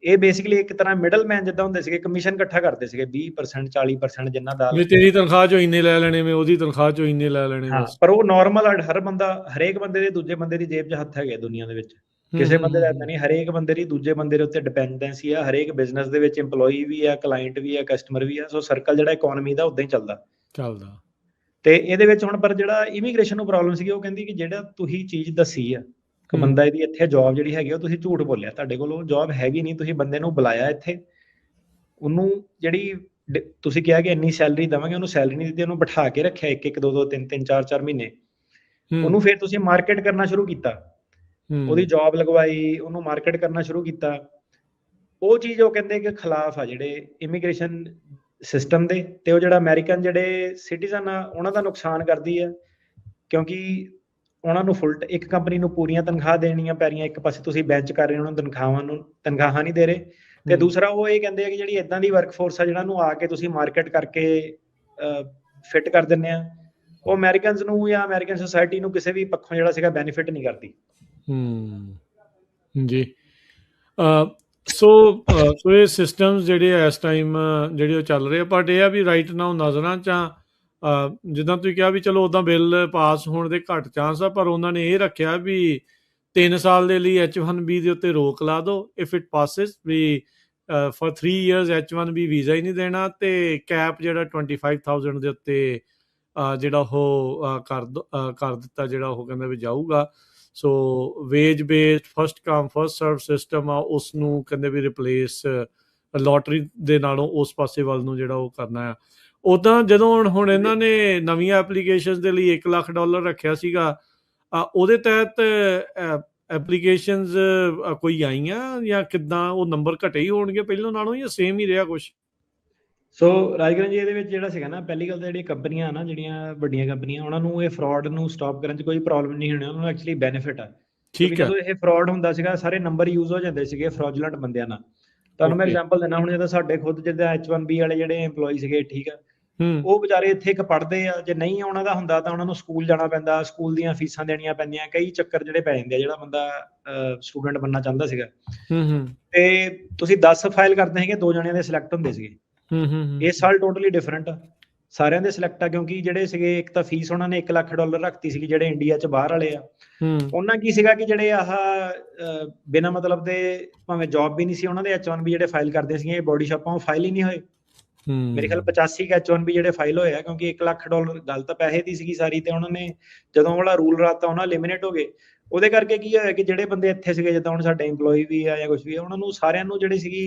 ਇਹ ਬੇਸਿਕਲੀ ਇੱਕ ਤਰ੍ਹਾਂ ਮਿਡਲ ਮੈਨ ਜਿੱਦਾਂ ਹੁੰਦੇ ਸੀਗੇ, ਕਮਿਸ਼ਨ ਇਕੱਠਾ ਕਰਦੇ ਸੀਗੇ 20% 40%, ਜਿੰਨਾ ਦਾ ਤੇਰੀ ਤਨਖਾਹ ਚੋਂ ਇੰਨੇ ਲੈ ਲੈਣੇ, ਮੈਂ ਉਹਦੀ ਤਨਖਾਹ ਚੋਂ ਇੰਨੇ ਲੈ ਲੈਣੇ। ਪਰ ਉਹ ਨਾਰਮਲ, ਹਰ ਬੰਦਾ, ਹਰੇਕ ਬੰਦੇ ਦੇ ਦੂਜੇ ਬੰਦੇ ਦੀ ਜੇਬ 'ਚ ਹੱਥ ਹੈਗੇ ਦੁਨੀਆ ਦੇ ਵਿੱਚ, ਕਿਸੇ ਬੰਦੇ ਦਾ ਏਦਾਂ ਨਹੀਂ। ਹਰੇਕ ਬੰਦੇ ਦੀ ਦੂਜੇ ਬੰਦੇ ਦੇ ਉੱਤੇ ਡਿਪੈਂਡੈਂਸੀ ਆ। ਹਰੇਕ ਬਿਜ਼ਨਸ ਦੇ ਵਿੱਚ EMPLOYEE ਵੀ ਆ, ਕਲਾਇੰਟ ਵੀ ਆ, ਕਸਟਮਰ ਵੀ ਆ। ਸੋ ਸਰਕਲ ਜਿਹੜਾ ਇਕਨੋਮੀ ਦਾ ਉਦਾਂ ਹੀ ਚੱਲਦਾ। ਤੇ ਇਹਦੇ ਵਿੱਚ ਹੁਣ ਪਰ ਜਿਹੜਾ ਇਮੀਗ੍ਰੇਸ਼ਨ ਨੂੰ ਪ੍ਰੋਬਲਮ ਸੀਗੀ, ਉਹ ਕਹਿੰਦੀ ਕਿ ਜਿਹੜਾ ਤੁਸੀਂ ਚੀਜ਼ ਦੱਸੀ ਆ ਕਿ ਬੰਦਾ ਇਹਦੀ ਇੱਥੇ ਜੌਬ ਜਿਹੜੀ ਹੈਗੀ, ਉਹ ਤੁਸੀਂ ਝੂਠ ਬੋਲਿਆ, ਤੁਹਾਡੇ ਕੋਲ ਉਹ ਜੌਬ ਹੈਗੀ ਨਹੀਂ। ਤੁਸੀਂ ਬੰਦੇ ਨੂੰ ਬੁਲਾਇਆ ਇੱਥੇ, ਉਹਨੂੰ ਜਿਹੜੀ ਤੁਸੀਂ ਕਿਹਾ ਕਿ ਇੰਨੀ ਸੈਲਰੀ ਦੇਵਾਂਗੇ, ਉਹਨੂੰ ਸੈਲਰੀ ਨਹੀਂ ਦਿੱਤੀ, ਉਹਨੂੰ ਬਿਠਾ ਕੇ ਰੱਖਿਆ 1-1, 2-2, 3-3, 4-4 ਮਹੀਨੇ। ਉਹਨੂੰ ਫਿਰ ਤੁਸੀਂ ਮਾਰਕੀਟ ਕਰਨਾ ਸ਼ੁਰੂ ਕੀਤਾ, ਉਹਦੀ ਜੌਬ ਲਗਵਾਈ, ਉਹਨੂੰ ਮਾਰਕੀਟ ਕਰਨਾ ਸ਼ੁਰੂ ਕੀਤਾ। ਉਹ ਚੀਜ਼ ਉਹ ਕਹਿੰਦੇ ਕਿ ਖਿਲਾਫ ਆ ਜਿਹੜੇ ਇਮੀਗ੍ਰੇਸ਼ਨ ਸਿਸਟਮ ਦੇ, ਤੇ ਉਹ ਜਿਹੜਾ ਅਮਰੀਕਨ ਜਿਹੜੇ ਸਿਟੀਜ਼ਨ ਆ ਉਹਨਾਂ ਦਾ ਨੁਕਸਾਨ ਕਰਦੀ ਆ, ਕਿਉਂਕਿ ਉਹਨਾਂ ਨੂੰ ਇੱਕ ਕੰਪਨੀ ਨੂੰ ਪੂਰੀਆਂ ਤਨਖਾਹ ਦੇਣੀਆਂ ਪੈ ਰਹੀਆਂ, ਇੱਕ ਪਾਸੇ ਤੁਸੀਂ ਬੈਂਚ ਕਰ ਰਹੇ ਹੋ, ਉਹਨਾਂ ਨੂੰ ਤਨਖਾਹਾਂ ਨਹੀਂ ਦੇ ਰਹੇ, ਤੇ ਦੂਸਰਾ ਉਹ ਇਹ ਕਹਿੰਦੇ ਆ ਕਿ ਜਿਹੜੀ ਇਦਾਂ ਦੀ ਵਰਕਫੋਰਸ ਆ ਜਿਹਨਾਂ ਨੂੰ ਆ ਕੇ ਤੁਸੀਂ ਮਾਰਕੀਟ ਕਰਕੇ ਫਿੱਟ ਕਰ ਦਿੰਦੇ ਆ, ਉਹ ਅਮਰੀਕਨਸ ਨੂੰ ਜਾਂ ਅਮਰੀਕਨ ਸੋਸਾਇਟੀ ਨੂੰ ਕਿਸੇ ਵੀ ਪੱਖੋਂ ਜਿਹੜਾ ਸੀਗਾ ਬੈਨੀਫਿਟ ਨਹੀਂ ਕਰਦੀ। ਜੀ, ਸੋ ਇਹ ਸਿਸਟਮਸ ਜਿਹੜੇ ਇਸ ਟਾਈਮ ਜਿਹੜੇ ਉਹ ਚੱਲ ਰਹੇ ਆ, ਬਟ ਇਹ ਆ ਵੀ ਰਾਈਟ ਨਾਓ ਨਜ਼ਰਾਂ 'ਚ ਜਿੱਦਾਂ ਤੁਸੀਂ ਕਿਹਾ ਵੀ ਚਲੋ ਉੱਦਾਂ ਬਿੱਲ ਪਾਸ ਹੋਣ ਦੇ ਘੱਟ ਚਾਂਸ ਆ, ਪਰ ਉਹਨਾਂ ਨੇ ਇਹ ਰੱਖਿਆ ਵੀ 3 ਸਾਲ ਦੇ ਲਈ H1B ਦੇ ਉੱਤੇ ਰੋਕ ਲਾ ਦਿਓ, ਇਫ ਇਟ ਪਾਸਿਸ, ਵੀ ਫॉर 3 years H1B ਵੀਜ਼ਾ ਹੀ ਨਹੀਂ ਦੇਣਾ, ਤੇ ਕੈਪ ਜਿਹੜਾ 25,000 ਦੇ ਉੱਤੇ ਜਿਹੜਾ ਉਹ ਕਰ ਦਿੱਤਾ, ਜਿਹੜਾ ਉਹ ਕਹਿੰਦਾ ਵੀ ਜਾਊਗਾ। So wage based first come first serve system ਆ, ਉਸ ਨੂੰ ਕਹਿੰਦੇ ਵੀ ਰਿਪਲੇਸ ਲੋਟਰੀ ਦੇ ਨਾਲੋਂ ਉਸ ਪਾਸੇ ਵੱਲ ਨੂੰ ਜਿਹੜਾ ਉਹ ਕਰਨਾ ਆ। ਉੱਦਾਂ ਜਦੋਂ ਹੁਣ ਇਹਨਾਂ ਨੇ ਨਵੀਆਂ ਐਪਲੀਕੇਸ਼ਨ ਦੇ ਲਈ $1 ਲੱਖ ਰੱਖਿਆ ਸੀਗਾ, ਉਹਦੇ ਤਹਿਤ ਐਪਲੀਕੇਸ਼ਨਸ ਕੋਈ ਆਈਆਂ ਜਾਂ ਕਿੱਦਾਂ? ਉਹ ਨੰਬਰ ਘਟੇ ਹੀ ਹੋਣਗੇ ਪਹਿਲਾਂ ਨਾਲੋਂ ਜਾਂ ਸੇਮ ਹੀ ਰਿਹਾ ਕੁਛ? ਸੋ ਰਾਜਗੁਰੂ ਜੀ, ਇਹਦੇ ਵਿੱਚ ਜਿਹੜਾ ਸੀਗਾ ਨਾ, ਪਹਿਲੀ ਗੱਲ ਤਾਂ ਜਿਹੜੀਆਂ ਕੰਪਨੀਆਂ ਨਾ, ਜਿਹੜੀਆਂ ਵੱਡੀਆਂ ਕੰਪਨੀਆਂ, ਉਹਨਾਂ ਨੂੰ ਇਹ ਫਰਾਡ ਨੂੰ ਸਟਾਪ ਕਰਨ 'ਚ ਕੋਈ ਪ੍ਰੋਬਲਮ ਨਹੀਂ ਹੋਣੀ, ਉਹਨਾਂ ਨੂੰ ਐਕਚੁਅਲੀ ਬੈਨੀਫਿਟ ਆ। ਠੀਕ ਹੈ, ਜਦੋਂ ਇਹ ਫਰਾਡ ਹੁੰਦਾ ਸੀਗਾ, ਸਾਰੇ ਨੰਬਰ ਯੂਜ਼ ਹੋ ਜਾਂਦੇ ਸੀਗੇ ਫਰਾਡੂਲੈਂਟ ਬੰਦਿਆਂ ਨਾਲ। ਤੁਹਾਨੂੰ ਮੈਂ ਐਗਜ਼ਾਮਪਲ ਦਿੰਦਾ, ਹੁਣ ਜਦੋਂ ਸਾਡੇ ਖੁਦ ਜਿੱਦਾਂ H1B ਵਾਲੇ ਜਿਹੜੇ EMPLOYEE ਸੀਗੇ, ਠੀਕ ਆ, ਉਹ ਵਿਚਾਰੇ ਇੱਥੇ ਇੱਕ ਪੜ੍ਹਦੇ ਆ, ਜੇ ਨਹੀਂ ਉਹਨਾਂ ਦਾ ਹੁੰਦਾ ਤਾਂ ਉਹਨਾਂ ਨੂੰ ਸਕੂਲ ਜਾਣਾ ਪੈਂਦਾ, ਸਕੂਲ ਦੀਆਂ ਫੀਸਾਂ ਦੇਣੀਆਂ ਪੈਂਦੀਆਂ, ਕਈ ਚੱਕਰ ਜਿਹੜੇ ਪੈ ਜਾਂਦੇ ਆ ਜਿਹੜਾ ਬੰਦਾ ਸਟੂਡੈਂਟ ਬਣਨਾ ਚਾਹੁੰਦਾ ਸੀਗਾ। ਤੇ ਤੁਸੀਂ 10 ਫਾਈਲ ਕਰਦੇ ਸੀਗੇ, 2 ਜਣਿਆਂ ਦੇ ਸਿਲੈਕਟ ਹੁੰਦੇ ਸੀਗੇ। ਇਸ ਸਾਲ ਟੋਟਲੀ ਡਿਫਰੈਂਟ ਆ। ਸਾਰਿਆਂ ਦੇ ਸਿਲੈਕਟ ਆ, ਕਿਉਂਕਿ ਜਿਹੜੇ ਸੀਗੇ ਇੱਕ ਤਾਂ ਫੀਸ ਉਹਨਾਂ ਨੇ $1 ਲੱਖ ਰੱਖਤੀ ਸੀਗੀ, ਜਿਹੜੇ ਇੰਡੀਆ 'ਚ ਬਾਹਰ ਵਾਲੇ ਆ। ਉਹਨਾਂ ਕੀ ਸੀਗਾ ਕਿ ਜਿਹੜੇ ਆਹ ਬਿਨਾਂ ਮਤਲਬ ਦੇ ਭਾਵੇਂ ਜੌਬ ਵੀ ਨਹੀਂ ਸੀ, ਉਹਨਾਂ ਦੇ H1B ਜਿਹੜੇ ਫਾਈਲ ਕਰਦੇ ਸੀਗੇ ਬੋਡੀ ਸ਼ਾਪਾਂ, ਉਹ ਫਾਈਲ ਹੀ ਨਹੀਂ ਹੋਏ। ਮੇਰੇ ਖਿਆਲ 85 H1B ਜਿਹੜੇ ਫਾਈਲ ਹੋਏ ਆ, ਕਿਉਂਕਿ $1 ਲੱਖ ਗੱਲ ਤਾਂ ਪੈਸੇ ਦੀ ਸੀਗੀ ਸਾਰੀ, ਤੇ ਉਹਨਾਂ ਨੇ ਜਦੋਂ ਵਾਲਾ ਰੂਲ ਰਾਤਾ ਉਹਨਾਂ ਐਲੀਮੀਨੇਟ ਹੋ ਗਏ। ਉਹਦੇ ਕਰਕੇ ਕੀ ਹੋਇਆ ਕਿ ਜਿਹੜੇ ਬੰਦੇ ਇੱਥੇ ਸੀਗੇ, ਜਿੱਦਾਂ ਹੁਣ ਸਾਡੇ EMPLOYE ਵੀ ਆ ਜਾਂ ਕੁਝ ਵੀ ਆ, ਉਹਨਾਂ ਨੂੰ ਸਾਰਿਆਂ ਨੂੰ ਜਿਹੜੀ ਸੀਗੀ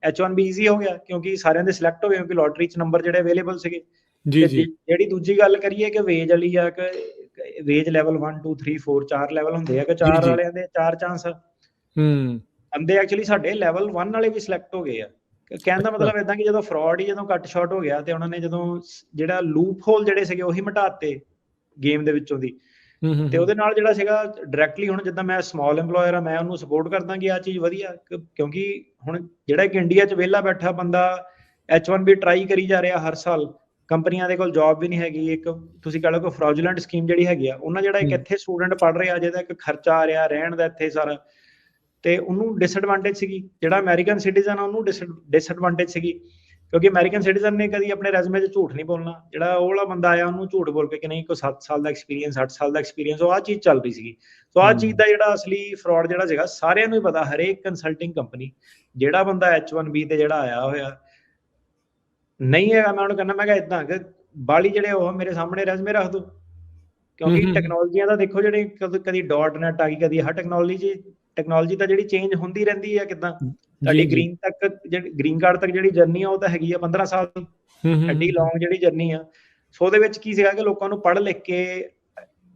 H1B ਈਜ਼ੀ ਹੋ ਗਿਆ, ਕਿਉਂਕਿ ਸਾਰਿਆਂ ਦੇ ਸਿਲੈਕਟ ਹੋ ਗਏ, ਕਿਉਂਕਿ ਲੋਟਰੀ 'ਚ ਨੰਬਰ ਜਿਹੜੇ ਅਵੇਲੇਬਲ ਸੀਗੇ। ਜਿਹੜੀ ਦੂਜੀ ਗੱਲ ਕਰੀਏ ਕਿ ਵੇਜ ਵਾਲੀ ਆ, ਕਿ ਵੇਜ ਲੈਵਲ 1 2 3 4 4 ਲੈਵਲ ਹੁੰਦੇ ਆ, ਕਿ 4 ਵਾਲਿਆਂ ਦੇ 4 ਚਾਂਸ ਬੰਦੇ ਐਕਚੁਅਲੀ ਸਾਡੇ ਲੈਵਲ 1 ਵਾਲੇ ਵੀ ਸਿਲੈਕਟ ਹੋ ਗਏ ਆ। ਕਹਿਣ ਦਾ ਮਤਲਬ ਏਦਾਂ ਕਿ ਜਦੋਂ ਫਰਾਡ ਹੀ ਜਦੋਂ ਕੱਟ ਸ਼ਾਟ ਹੋ ਗਿਆ, ਤੇ ਉਹਨਾਂ ਨੇ ਜਦੋਂ ਜਿਹੜਾ ਲੂਪ ਹੋਲ ਜਿਹੜੇ ਸੀਗੇ ਉਹੀ ਮਿਟਾਤੇ ਗੇਮ ਦੇ ਵਿੱਚੋਂ ਦੀ, ਤੇ ਉਹਦੇ ਨਾਲ ਜਿਹੜਾ ਸੀਗਾ ਡਾਇਰੈਕਟਲੀ, ਹੁਣ ਜਿੱਦਾਂ ਮੈਂ ਸਮਾਲ EMPLOYER ਆ, ਮੈਂ ਉਹਨੂੰ ਸਪੋਰਟ ਕਰਦਾ ਕਿ ਆਹ ਚੀਜ਼ ਵਧੀਆ, ਕਿਉਂਕਿ ਹੁਣ ਜਿਹੜਾ ਇੱਕ ਇੰਡੀਆ 'ਚ ਵਿਹਲਾ ਬੈਠਾ ਬੰਦਾ H1B ਟਰਾਈ ਕਰੀ ਜਾ ਰਿਹਾ ਹਰ ਸਾਲ, ਕੰਪਨੀਆਂ ਦੇ ਕੋਲ ਜੌਬ ਵੀ ਨਹੀਂ ਹੈਗੀ, ਇੱਕ ਤੁਸੀਂ ਕਹ ਲਓ ਕਿ ਫਰਾਡੂਲੈਂਟ ਸਕੀਮ ਜਿਹੜੀ ਹੈਗੀ ਆ, ਉਹਨਾਂ ਜਿਹੜਾ ਇੱਕ ਇੱਥੇ ਸਟੂਡੈਂਟ ਪੜ੍ਹ ਰਿਹਾ, ਜਿਹਦਾ ਇੱਕ ਖਰਚਾ ਆ ਰਿਹਾ ਰਹਿਣ ਦਾ ਇੱਥੇ ਸਾਰਾ, ਤੇ ਉਹਨੂੰ ਡਿਸਐਡਵਾਂਟੇਜ ਸੀਗੀ। ਜਿਹੜਾ ਅਮਰੀਕਨ ਸਿਟੀਜ਼ਨ ਆ ਉਹਨੂੰ ਡਿਸਐਡਵਾਂਟੇਜ ਸੀਗੀ, ਕਿਉਂਕਿ ਅਮਰੀਕਨ ਸਿਟੀਜ਼ਨ ਨੇ ਕਦੀ ਆਪਣੇ ਰੈਜ਼ੂਮੇ 'ਚ ਝੂਠ ਨਹੀਂ ਬੋਲਣਾ। ਜਿਹੜਾ ਉਹ ਵਾਲਾ ਬੰਦਾ ਆਇਆ ਉਹਨੂੰ ਝੂਠ ਬੋਲ ਕੇ ਕਿ ਨਹੀਂ ਕੋਈ 7 ਸਾਲ ਦਾ ਐਕਸਪੀਰੀਅੰਸ 8 ਸਾਲ ਦਾ ਐਕਸਪੀਰੀਅੰਸ, ਉਹ ਆਹ ਚੀਜ਼ ਚੱਲ ਰਹੀ ਸੀਗੀ। ਸੋ ਆਹ ਚੀਜ਼ ਦਾ ਜਿਹੜਾ ਅਸਲੀ ਫਰਾਡ ਜਿਹੜਾ ਸੀਗਾ ਸਾਰਿਆਂ ਨੂੰ ਹੀ ਪਤਾ, ਹਰੇਕ ਕੰਸਲਟਿੰਗ ਕੰਪਨੀ, ਜਿਹੜਾ ਬੰਦਾ H1B ਤੇ ਜਿਹੜਾ ਆਇਆ ਹੋਇਆ ਨਹੀਂ ਹੈਗਾ, ਮੈਂ ਉਹਨੂੰ ਕਹਿੰਦਾ, ਮੈਂ ਕਿਹਾ ਏਦਾਂ ਕਿ ਬਾਲੀ ਜਿਹੜੇ ਉਹ ਮੇਰੇ ਸਾਹਮਣੇ ਰੈਜ਼ੂਮੇ ਰੱਖ ਦੋ, ਕਿਉਂਕਿ ਟੈਕਨੋਲੋਜੀਆਂ ਦਾ ਦੇਖੋ, ਜਿਹੜੇ ਕਦੀ .NET ਆ ਗਈ, ਕਦੀ ਆਹ ਟੈਕਨੋਲੋਜੀ ਤਾਂ ਜਿਹੜੀ ਚੇਂਜ ਹੁੰਦੀ ਰਹਿੰਦੀ ਹੈ। ਕਿੱਦਾਂ ਤੁਹਾਡੀ ਗ੍ਰੀਨ ਕਾਰਡ ਤੱਕ ਜਿਹੜੀ ਜਰਨੀ ਆ ਉਹ ਤਾਂ ਹੈਗੀ ਆ 15 ਸਾਲ ਦੀ, ਐਡੀ ਲੌਂਗ ਜਿਹੜੀ ਜਰਨੀ ਆ। ਸੋ ਉਹਦੇ ਵਿੱਚ ਕੀ ਸੀਗਾ ਕਿ ਲੋਕਾਂ ਨੂੰ ਪੜ੍ਹ ਲਿਖ ਕੇ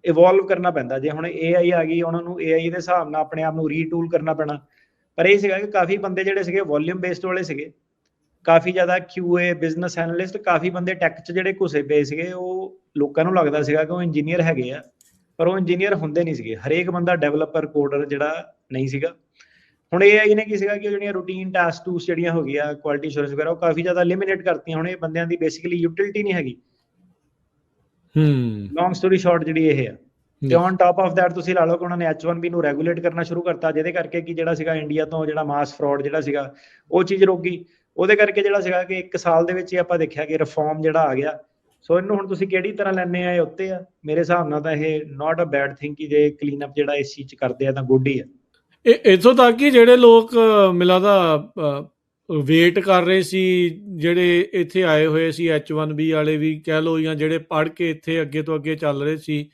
ਇਵੋਲਵ ਕਰਨਾ ਪੈਂਦਾ। ਜੇ ਹੁਣ AI ਆ ਗਈ, ਉਹਨਾਂ ਨੂੰ AI ਦੇ ਹਿਸਾਬ ਨਾਲ ਆਪਣੇ ਆਪ ਨੂੰ ਰੀਟੂਲ ਕਰਨਾ ਪੈਣਾ। ਪਰ ਇਹ ਸੀਗਾ ਕਿ ਕਾਫੀ ਬੰਦੇ ਜਿਹੜੇ ਸੀਗੇ ਵੋਲਿਊਮ ਬੇਸਡ ਵਾਲੇ ਸੀਗੇ, ਕਾਫੀ ਜ਼ਿਆਦਾ QA ਬਿਜ਼ਨਸ ਐਨਾਲਿਸਟ, ਕਾਫੀ ਬੰਦੇ ਟੈਕ 'ਚ ਜਿਹੜੇ ਘੁਸੇ ਪਏ ਸੀਗੇ, ਉਹ ਲੋਕਾਂ ਨੂੰ ਲੱਗਦਾ ਸੀਗਾ ਕਿ ਉਹ ਇੰਜੀਨੀਅਰ ਹੈਗੇ ਆ, ਪਰ ਉਹ ਇੰਜੀਨੀਅਰ ਹੁੰਦੇ ਨਹੀਂ ਸੀਗੇ। ਹਰੇਕ ਬੰਦਾ ਡਿਵੈਲਪਰ ਕੋਡਰ ਜਿਹੜਾ ਨਹੀਂ ਸੀਗਾ। ਹੁਣ AI ਨੇ ਕੀ ਸੀਗਾ ਕਿ ਜਿਹੜੀਆਂ ਰੂਟੀਨ ਟਾਸਕ ਟੂਸ ਜਿਹੜੀਆਂ ਹੋ ਗਈਆਂ, ਕੁਆਲਿਟੀ ਅਸ਼ੋਰੈਂਸ ਵਗੈਰਾ, ਉਹ ਕਾਫੀ ਜ਼ਿਆਦਾ ਲਿਮਿਟੇਡ ਕਰਤੀਆਂ। ਹੁਣ ਇਹ ਬੰਦਿਆਂ ਦੀ ਬੇਸਿਕਲੀ ਯੂਟਿਲਿਟੀ ਨਹੀਂ ਹੈਗੀ। ਲੌਂਗ ਸਟੋਰੀ ਸ਼ਾਰਟ ਜਿਹੜੀ ਇਹ ਆ। ਤੇ ਔਨ ਟਾਪ ਆਫ ਦੈਟ ਤੁਸੀਂ ਲਾ ਲਓ ਕਿ ਉਹਨਾਂ ਨੇ H1B ਨੂੰ ਰੈਗੂਲੇਟ ਕਰਨਾ ਸ਼ੁਰੂ ਕਰਤਾ, ਜਿਹਦੇ ਕਰਕੇ ਕਿ ਜਿਹੜਾ ਸੀਗਾ ਇੰਡੀਆ ਤੋਂ ਜਿਹੜਾ ਮਾਸ ਫਰਾਡ ਜਿਹੜਾ ਸੀਗਾ ਉਹ ਚੀਜ਼ ਰੁਕ ਗਈ। ਉਹਦੇ ਕਰਕੇ ਜਿਹੜਾ ਸੀਗਾ ਕਿ 1 ਸਾਲ ਦੇ ਵਿੱਚ ਹੀ ਆਪਾਂ ਦੇਖਿਆ ਕਿ ਰਿਫਾਰਮ ਜਿਹੜਾ ਆ ਗਿਆ। ਸੋ ਇਹਨੂੰ ਹੁਣ ਤੁਸੀਂ ਕਿਹੜੀ ਤਰ੍ਹਾਂ ਲੈਣੇ ਆ, ਇਹ ਉੱਤੇ ਆ। ਮੇਰੇ ਹਿਸਾਬ ਨਾਲ ਤਾਂ ਇਹ ਨਾਟ ਅ ਬੈਡ ਥਿੰਗ ਕਿ ਜੇ ਕਲੀਨ ਅਪ ਜਿਹੜਾ ਇਸ ਚੀਜ਼ 'ਚ ਕਰਦੇ ਆ ਤਾਂ ਗੁੱਡ ਹੀ ਆ। ਇੱਥੋਂ ਤੱਕ ਕਿ ਜਿਹੜੇ ਲੋਕ ਮੈਨੂੰ ਲੱਗਦਾ ਵੇਟ ਕਰ ਰਹੇ ਸੀ, ਜਿਹੜੇ ਇੱਥੇ ਆਏ ਹੋਏ ਸੀ H1B ਵਾਲੇ ਵੀ ਕਹਿ ਲਓ, ਜਾਂ ਜਿਹੜੇ ਪੜ੍ਹ ਕੇ ਇੱਥੇ ਅੱਗੇ ਤੋਂ ਅੱਗੇ ਚੱਲ ਰਹੇ ਸੀ,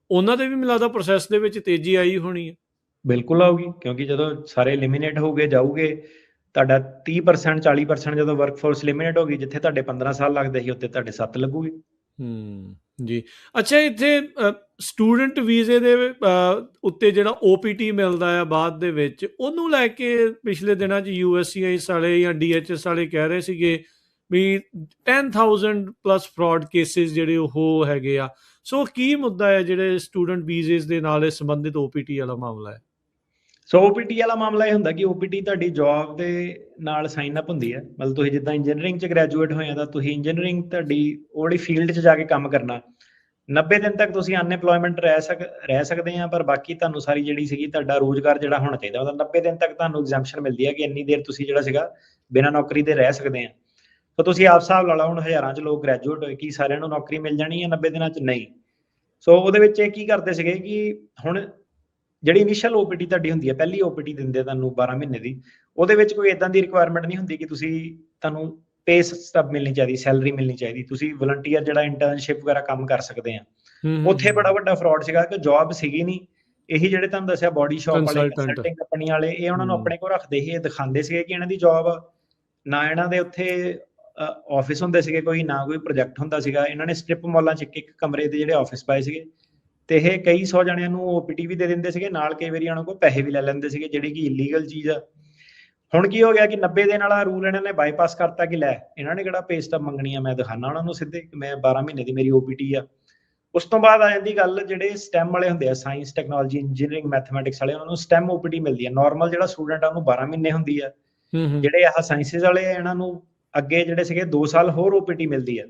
ਉਹਨਾਂ ਦੇ ਵੀ ਮੈਨੂੰ ਲੱਗਦਾ ਪ੍ਰੋਸੈਸ ਦੇ ਵਿੱਚ ਤੇਜ਼ੀ ਆਈ ਹੋਣੀ ਹੈ। ਬਿਲਕੁਲ ਆਊਗੀ, ਕਿਉਂਕਿ ਜਦੋਂ ਸਾਰੇ ਐਲੀਮੀਨੇਟ ਹੋ ਗਏ ਜਾਊਗੇ, ਤੁਹਾਡਾ 30% 40% ਜਦੋਂ ਵਰਕਫੋਰਸ ਐਲੀਮੀਨੇਟ ਹੋ ਗਈ, ਜਿੱਥੇ ਤੁਹਾਡੇ 15 ਸਾਲ ਲੱਗਦੇ ਸੀ ਉੱਥੇ ਤੁਹਾਡੇ 7 ਲੱਗੂਗੇ। ਜੀ। ਅੱਛਾ, ਇੱਥੇ ਸਟੂਡੈਂਟ ਵੀਜ਼ੇ ਦੇ ਉੱਤੇ ਜਿਹੜਾ OPT ਮਿਲਦਾ ਆ ਬਾਅਦ ਦੇ ਵਿੱਚ, ਉਹਨੂੰ ਲੈ ਕੇ ਪਿਛਲੇ ਦਿਨਾਂ 'ਚ USCIS ਵਾਲੇ ਜਾਂ DHS ਵਾਲੇ ਕਹਿ ਰਹੇ ਸੀਗੇ ਵੀ 10,000 ਪਲੱਸ ਫਰਾਡ ਕੇਸਿਸ ਜਿਹੜੇ ਉਹ ਹੈਗੇ ਆ। ਸੋ ਕੀ ਮੁੱਦਾ ਹੈ ਜਿਹੜੇ ਸਟੂਡੈਂਟ ਵੀਜ਼ੇ ਦੇ ਨਾਲ ਸੰਬੰਧਿਤ OPT ਵਾਲਾ ਮਾਮਲਾ ਹੈ? ਸੋ OPT ਵਾਲਾ ਮਾਮਲਾ ਇਹ ਹੁੰਦਾ ਕਿ OPT ਤੁਹਾਡੀ ਜੌਬ ਦੇ ਨਾਲ ਸਾਈਨ ਅਪ ਹੁੰਦੀ ਹੈ। ਮਤਲਬ ਤੁਸੀਂ ਜਿੱਦਾਂ ਇੰਜੀਨੀਅਰਿੰਗ 'ਚ ਗ੍ਰੈਜੂਏਟ ਹੋਏ ਆ ਤਾਂ ਤੁਸੀਂ ਇੰਜੀਨੀਅਰਿੰਗ ਤੁਹਾਡੀ ਉਹਦੀ ਫੀਲਡ 'ਚ ਜਾ ਕੇ ਕੰਮ ਕਰਨਾ। 90 ਦਿਨ ਤੱਕ ਤੁਸੀਂ ਅਨਐਮਪਲੋਇਮੈਂਟ ਰਹਿ ਸਕਦੇ ਆ, ਪਰ ਬਾਕੀ ਤੁਹਾਨੂੰ ਸਾਰੀ ਜਿਹੜੀ ਸੀਗੀ ਤੁਹਾਡਾ ਰੋਜ਼ਗਾਰ ਜਿਹੜਾ ਹੋਣਾ ਚਾਹੀਦਾ। ਮਤਲਬ 90 ਦਿਨ ਤੱਕ ਤੁਹਾਨੂੰ ਐਗਜ਼ੈਂਪਸ਼ਨ ਮਿਲਦੀ ਹੈ ਕਿ ਇੰਨੀ ਦੇਰ ਤੁਸੀਂ ਜਿਹੜਾ ਸੀਗਾ ਬਿਨਾਂ ਨੌਕਰੀ ਦੇ ਰਹਿ ਸਕਦੇ ਆ। ਤਾਂ ਤੁਸੀਂ ਆਪ ਹਿਸਾਬ ਲਾ ਲਓ, ਹੁਣ ਹਜ਼ਾਰਾਂ 'ਚ ਲੋਕ ਗ੍ਰੈਜੂਏਟ ਹੋਏ, ਕੀ ਸਾਰਿਆਂ ਨੂੰ ਨੌਕਰੀ ਮਿਲ ਜਾਣੀ ਹੈ 90 ਦਿਨਾਂ 'ਚ? ਨਹੀਂ। ਸੋ ਉਹਦੇ ਵਿੱਚ ਇਹ ਕੀ ਕਰਦੇ ਸੀਗੇ ਕਿ ਹੁਣ ਜਿਹੜੀ ਇਨੀਸ਼ੀਅਲ OPT ਤੁਹਾਡੀ ਹੁੰਦੀ ਹੈ, ਪਹਿਲੀ OPT ਦਿੰਦੇ ਤੁਹਾਨੂੰ 12 ਮਹੀਨੇ ਦੀ, ਉਹਦੇ ਵਿੱਚ ਕੋਈ ਇਦਾਂ ਦੀ ਰਿਕੁਆਇਰਮੈਂਟ ਨਹੀਂ ਹੁੰਦੀ ਕਿ ਤੁਹਾਨੂੰ ਪੇ ਸਟੱਬ ਮਿਲਣੀ ਚਾਹੀਦੀ, ਸੈਲਰੀ ਮਿਲਣੀ ਚਾਹੀਦੀ। ਤੁਸੀਂ ਵਲੰਟੀਅਰ ਜਿਹੜਾ ਇੰਟਰਨਸ਼ਿਪ ਵਗੈਰਾ ਕੰਮ ਕਰ ਸਕਦੇ ਆ। ਉੱਥੇ ਬੜਾ ਵੱਡਾ ਫਰਾਡ ਸੀਗਾ ਕਿ ਜੌਬ ਸੀਗੀ ਨਹੀਂ। ਇਹੀ ਜਿਹੜੇ ਤੁਹਾਨੂੰ ਦੱਸਿਆ ਬੋਡੀ ਸ਼ਾਪ ਵਾਲੇ, ਕੰਸਲਟਿੰਗ ਕੰਪਨੀ ਵਾਲੇ, ਇਹ ਉਹਨਾਂ ਨੂੰ ਆਪਣੇ ਕੋਲ ਰੱਖਦੇ ਸੀ, ਇਹ ਦਿਖਾਉਂਦੇ ਸੀਗੇ ਕਿ ਇਹਨਾਂ ਦੀ ਜੌਬ ਆ। ਨਾ ਇਹਨਾਂ ਦੇ ਉੱਥੇ ਆਫਿਸ ਹੁੰਦੇ ਸੀਗੇ ਕੋਈ, ਨਾ ਕੋਈ ਪ੍ਰੋਜੈਕਟ ਹੁੰਦਾ ਸੀਗਾ। ਇਹਨਾਂ ਨੇ ਸਟ੍ਰਿਪ ਮਾਲਾਂ 'ਚ ਇੱਕ ਕਮਰੇ ਦੇ ਜਿਹੜੇ ਆਫਿਸ ਪਾਏ ਸੀਗੇ, ਤੇ ਇਹ ਕਈ 100 ਜਣਿਆਂ ਨੂੰ OPT ਵੀ ਦੇ ਦਿੰਦੇ ਸੀਗੇ, ਨਾਲ ਕਈ ਵਾਰੀ ਉਹਨਾਂ ਕੋਲ ਪੈਸੇ ਵੀ ਲੈ ਲੈਂਦੇ ਸੀਗੇ, ਜਿਹੜੀ ਕਿ ਇਲੀਗਲ ਚੀਜ਼ ਆ। ਹੁਣ ਕੀ ਹੋ ਗਿਆ ਕਿ 90 ਦਿਨ ਵਾਲਾ ਰੂਲ ਇਹਨਾਂ ਨੇ ਬਾਈਪਾਸ ਕਰਤਾ ਕਿ ਲੈ ਇਹਨਾਂ ਨੇ ਕਿਹੜਾ ਪੇ ਸਟੱਬ ਮੰਗਣੀ ਆ, ਮੈਂ ਦਿਖਾਣਾ ਉਹਨਾਂ ਨੂੰ ਸਿੱਧੇ ਮੈਂ 12 ਮਹੀਨੇ ਦੀ ਮੇਰੀ OPT ਆ। ਉਸ ਤੋਂ ਬਾਅਦ ਆ ਜਾਂਦੀ ਗੱਲ, ਜਿਹੜੇ STEM ਵਾਲੇ ਹੁੰਦੇ ਆ, ਸਾਇੰਸ ਟੈਕਨੋਲੋਜੀ ਇੰਜੀਨੀਅਰਿੰਗ ਮੈਥਮੈਟਿਕਸ ਵਾਲੇ, ਉਹਨਾਂ ਨੂੰ STEM OPT ਮਿਲਦੀ ਹੈ। ਨਾਰਮਲ ਜਿਹੜਾ ਸਟੂਡੈਂਟ ਆ ਉਹਨੂੰ 12 ਮਹੀਨੇ ਹੁੰਦੀ ਆ। ਜਿਹੜੇ ਆਹ ਸਾਇੰਸਿਸ ਵਾਲੇ ਆ ਇਹਨਾਂ ਨੂੰ ਅੱਗੇ ਜਿਹੜੇ ਸੀਗੇ 2 ਸਾਲ ਹੋਰ OPT ਮਿਲਦੀ ਆ।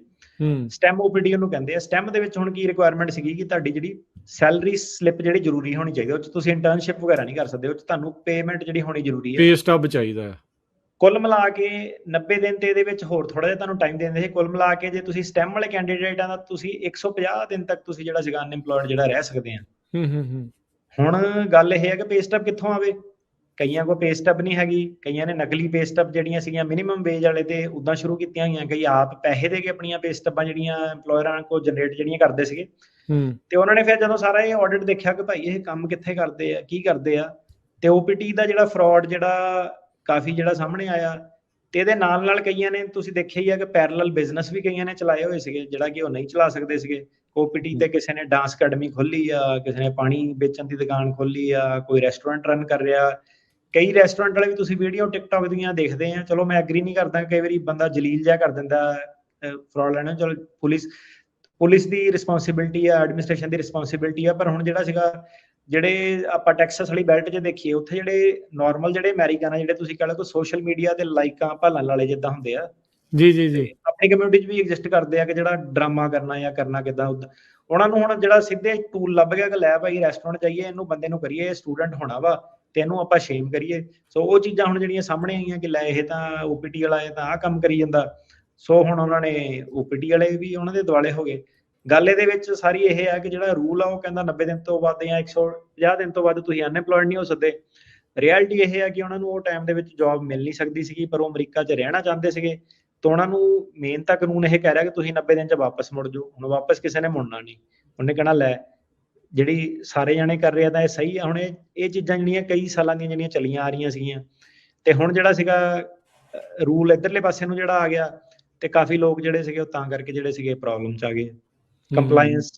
STEM OPT ਉਹਨੂੰ ਕਹਿੰਦੇ ਆ। STEM ਦੇ ਵਿੱਚ ਹੁਣ ਕੀ ਰਿਕੁਆਇਰਮੈਂਟ ਸੀਗੀ ਕਿ ਤੁਹਾਡੀ ਜਿਹੜੀ ਸੈਲਰੀ ਸਲਿੱਪ ਜਿਹੜੀ ਜ਼ਰੂਰੀ ਹੋਣੀ ਚਾਹੀਦੀ, ਉਹ 'ਚ ਤੁਸੀਂ ਇੰਟਰਨਸ਼ਿਪ ਵਗੈਰਾ ਨਹੀਂ ਕਰ ਸਕਦੇ, ਉਹ 'ਚ ਤੁਹਾਨੂੰ ਪੇਮੈਂਟ ਜਿਹੜੀ ਹੋਣੀ ਜ਼ਰੂਰੀ ਹੈ, ਪੇ ਸਟੱਬ ਚਾਹੀਦਾ ਹੈ। ਕੁੱਲ ਮਿਲਾ ਕੇ 90 ਦਿਨ ਤੇ ਇਹਦੇ ਵਿੱਚ ਹੋਰ ਥੋੜਾ ਜਿਹਾ ਤੁਹਾਨੂੰ ਟਾਈਮ ਦਿੰਦੇ ਸੀ। ਕੁੱਲ ਮਿਲਾ ਕੇ ਜੇ ਤੁਸੀਂ ਸਟੈਮ ਵਾਲੇ ਕੈਂਡੀਡੇਟ ਆ ਤਾਂ ਤੁਸੀਂ 150 ਦਿਨ ਤੱਕ ਤੁਸੀਂ ਜਿਹੜਾ ਸੀਗਾ ਅਨਇੰਪਲੋਇਡ ਜਿਹੜਾ ਰਹਿ ਸਕਦੇ ਆ। ਹੁਣ ਗੱਲ ਇਹ ਹੈ ਕਿ ਪੇ ਸਟੱਬ ਕਿੱਥੋਂ ਆਵੇ। ਕਈਆਂ ਕੋਲ ਪੇ ਸਟੱਬ ਨਹੀਂ ਹੈਗੀ, ਕਈਆਂ ਨੇ ਨਕਲੀ ਪੇ ਸਟੱਬ ਜਿਹੜੀਆਂ ਸੀਗੀਆਂ ਮਿਨੀਮਮ ਵੇਜ ਵਾਲੇ ਤੇ ਉਦਾਂ ਸ਼ੁਰੂ ਕੀਤੀਆਂ ਹੋਈਆਂ, ਕਈ ਆਪ ਪੈਸੇ ਦੇ ਕੇ ਆਪਣੀਆਂ ਪੇ ਸਟੱਬਾਂ ਜਿਹੜੀਆਂ ਇੰਪਲੋਇਰਾਂ ਕੋਲ ਜਨਰੇਟ ਜਿਹੜੀਆਂ ਕਰਦੇ ਸੀਗੇ। ਤੇ ਉਹਨਾਂ ਨੇ ਫਿਰ ਜਦੋਂ ਸਾਰਾ ਇਹ ਆਡਿਟ ਦੇਖਿਆ ਕਿ ਭਾਈ ਇਹ ਕੰਮ ਕਿੱਥੇ ਕਰਦੇ ਆ, ਕੀ ਕਰਦੇ ਆ, ਤੇ OPT ਦਾ ਜਿਹੜਾ ਫਰਾਡ ਜਿਹੜਾ ਕਾਫੀ ਜਿਹੜਾ ਸਾਹਮਣੇ ਆਇਆ। ਤੇ ਇਹਦੇ ਨਾਲ ਨਾਲ ਕਈਆਂ ਨੇ ਤੁਸੀਂ ਦੇਖਿਆ ਹੀ ਆ ਕਿ ਪੈਰਲਲ ਬਿਜ਼ਨਸ ਵੀ ਕਈਆਂ ਨੇ ਚਲਾਏ ਹੋਏ ਸੀਗੇ ਜਿਹੜਾ ਕਿ ਉਹ ਨਹੀਂ ਚਲਾ ਸਕਦੇ ਸੀਗੇ। OPT ਤੇ ਕਿਸੇ ਨੇ ਡਾਂਸ ਅਕੈਡਮੀ ਖੋਲੀ ਆ, ਕਿਸੇ ਨੇ ਪਾਣੀ ਵੇਚਣ ਦੀ ਦੁਕਾਨ ਖੋਲੀ ਆ, ਕੋਈ ਰੈਸਟੋਰੈਂਟ ਰਨ ਕਰ ਰਿਹਾ। ਕਈ ਰੈਸਟੋਰੈਂਟ ਵਾਲੇ ਵੀ ਤੁਸੀਂ ਵੀਡੀਓ ਟਿਕਟੌਕ ਦੀਆਂ ਦੇਖਦੇ ਆ। ਚਲੋ ਮੈਂ ਐਗਰੀ ਨਹੀਂ ਕਰਦਾ, ਕਈ ਵਾਰੀ ਬੰਦਾ ਜਲੀਲ ਜਿਹਾ ਕਰ ਦਿੰਦਾ ਫਰਾਡ ਲੈਣਾ। ਚਲੋ ਪੁਲਿਸ ਦੀ ਰਿਸਪੌਂਸਿਬਿਲਟੀ ਆ, ਐਡਮਿਨਿਸਟ੍ਰੇਸ਼ਨ ਦੀ ਰਿਸਪੌਂਸਿਬਿਲਟੀ ਆ। ਪਰ ਹੁਣ ਜਿਹੜਾ ਸੀਗਾ ਜਿਹੜੇ ਆਪਾਂ ਟੈਕਸਸ ਵਾਲੀ ਬੈਲਟ 'ਚ ਦੇਖੀਏ, ਉੱਥੇ ਜਿਹੜੇ ਨਾਰਮਲ ਜਿਹੜੇ ਅਮਰੀਕਨ ਆ, ਜਿਹੜੇ ਤੁਸੀਂ ਕਹਿ ਲਓ ਕਿ ਸੋਸ਼ਲ ਮੀਡੀਆ ਤੇ ਲਾਈਕਾਂ ਭਾਲਣ ਵਾਲੇ ਜਿੱਦਾਂ ਹੁੰਦੇ ਆ, ਜੀ ਆਪਣੀ ਕਮਿਊਨਿਟੀ 'ਚ ਵੀ ਐਗਜ਼ਿਸਟ ਕਰਦੇ ਆ ਕਿ ਜਿਹੜਾ ਡਰਾਮਾ ਕਰਨਾ ਜਾਂ ਕਰਨਾ ਕਿੱਦਾਂ, ਉਹਨਾਂ ਨੂੰ ਹੁਣ ਜਿਹੜਾ ਸਿੱਧੇ ਟੂਲ ਲੱਭ ਗਿਆ ਕਿ ਲੈ ਭਾਈ ਰੈਸਟੋਰੈਂਟ ਜਾਈਏ, ਇਹਨੂੰ ਬੰਦੇ ਨੂੰ ਕਰੀਏ, ਸਟੂਡੈਂਟ ਹੋਣਾ ਵਾ ਤੇ ਇਹਨੂੰ ਆਪਾਂ ਸ਼ੇਮ ਕਰੀਏ। ਸੋ ਉਹ ਚੀਜ਼ਾਂ ਹੁਣ ਜਿਹੜੀਆਂ ਸਾਹਮਣੇ ਆਈਆਂ ਕਿ ਲੈ ਇਹ ਤਾਂ OPT ਵਾਲਾ ਇਹ ਤਾਂ ਆਹ ਕੰਮ ਕਰੀ ਜਾਂਦਾ। ਸੋ ਹੁਣ ਉਹਨਾਂ ਨੇ OPT ਵਾਲੇ ਵੀ ਉਹਨਾਂ ਦੇ ਦੁਆਲੇ ਹੋ ਗਏ। ਗੱਲ ਇਹਦੇ ਵਿੱਚ ਸਾਰੀ ਇਹ ਹੈ ਕਿ ਜਿਹੜਾ ਰੂਲ ਆ ਉਹ ਕਹਿੰਦਾ 90 ਦਿਨ ਤੋਂ ਵੱਧ ਜਾਂ 150 ਦਿਨ ਤੋਂ ਵੱਧ ਤੁਸੀਂ ਅਨਇੰਪਲੋਇਡ ਨਹੀਂ ਹੋ ਸਕਦੇ। ਰਿਐਲਿਟੀ ਇਹ ਹੈ ਕਿ ਉਹਨਾਂ ਨੂੰ ਉਹ ਟਾਈਮ ਦੇ ਵਿੱਚ ਜੌਬ ਮਿਲ ਨਹੀਂ ਸਕਦੀ ਸੀਗੀ, ਪਰ ਉਹ ਅਮਰੀਕਾ 'ਚ ਰਹਿਣਾ ਚਾਹੁੰਦੇ ਸੀਗੇ। ਤਾਂ ਉਹਨਾਂ ਨੂੰ ਮੇਨ ਤਾਂ ਕਾਨੂੰਨ ਇਹ ਕਹਿ ਰਿਹਾ ਕਿ ਤੁਸੀਂ 90 ਦਿਨ 'ਚ ਵਾਪਸ ਮੁੜ ਜਾਓ। ਹੁਣ ਵਾਪਸ ਕਿਸੇ ਨੇ ਮੁੜਨਾ ਨਹੀਂ। ਉਹਨੇ ਕਹਿਣਾ ਲੈ ਜਿਹੜੀ ਸਾਰੇ ਜਾਣੇ ਕਰ ਰਹੇ ਆ ਤਾਂ ਇਹ ਸਹੀ ਆ। ਹੁਣ ਇਹ ਚੀਜ਼ਾਂ ਜਿਹੜੀਆਂ ਕਈ ਸਾਲਾਂ ਦੀਆਂ ਜਿਹੜੀਆਂ ਚੱਲੀਆਂ ਆ ਰਹੀਆਂ ਸੀਗੀਆਂ, ਤੇ ਹੁਣ ਜਿਹੜਾ ਸੀਗਾ ਰੂਲ ਇੱਧਰਲੇ ਪਾਸੇ ਨੂੰ ਜਿਹੜਾ ਆ ਗਿਆ, ਤੇ ਕਾਫੀ ਲੋਕ ਜਿਹੜੇ ਸੀਗੇ ਉਹ ਤਾਂ ਕਰਕੇ ਜਿਹੜੇ ਸੀਗੇ ਪ੍ਰੋਬਲਮ 'ਚ ਆ ਗਏ। ਕੰਪਲਾਈਂਸ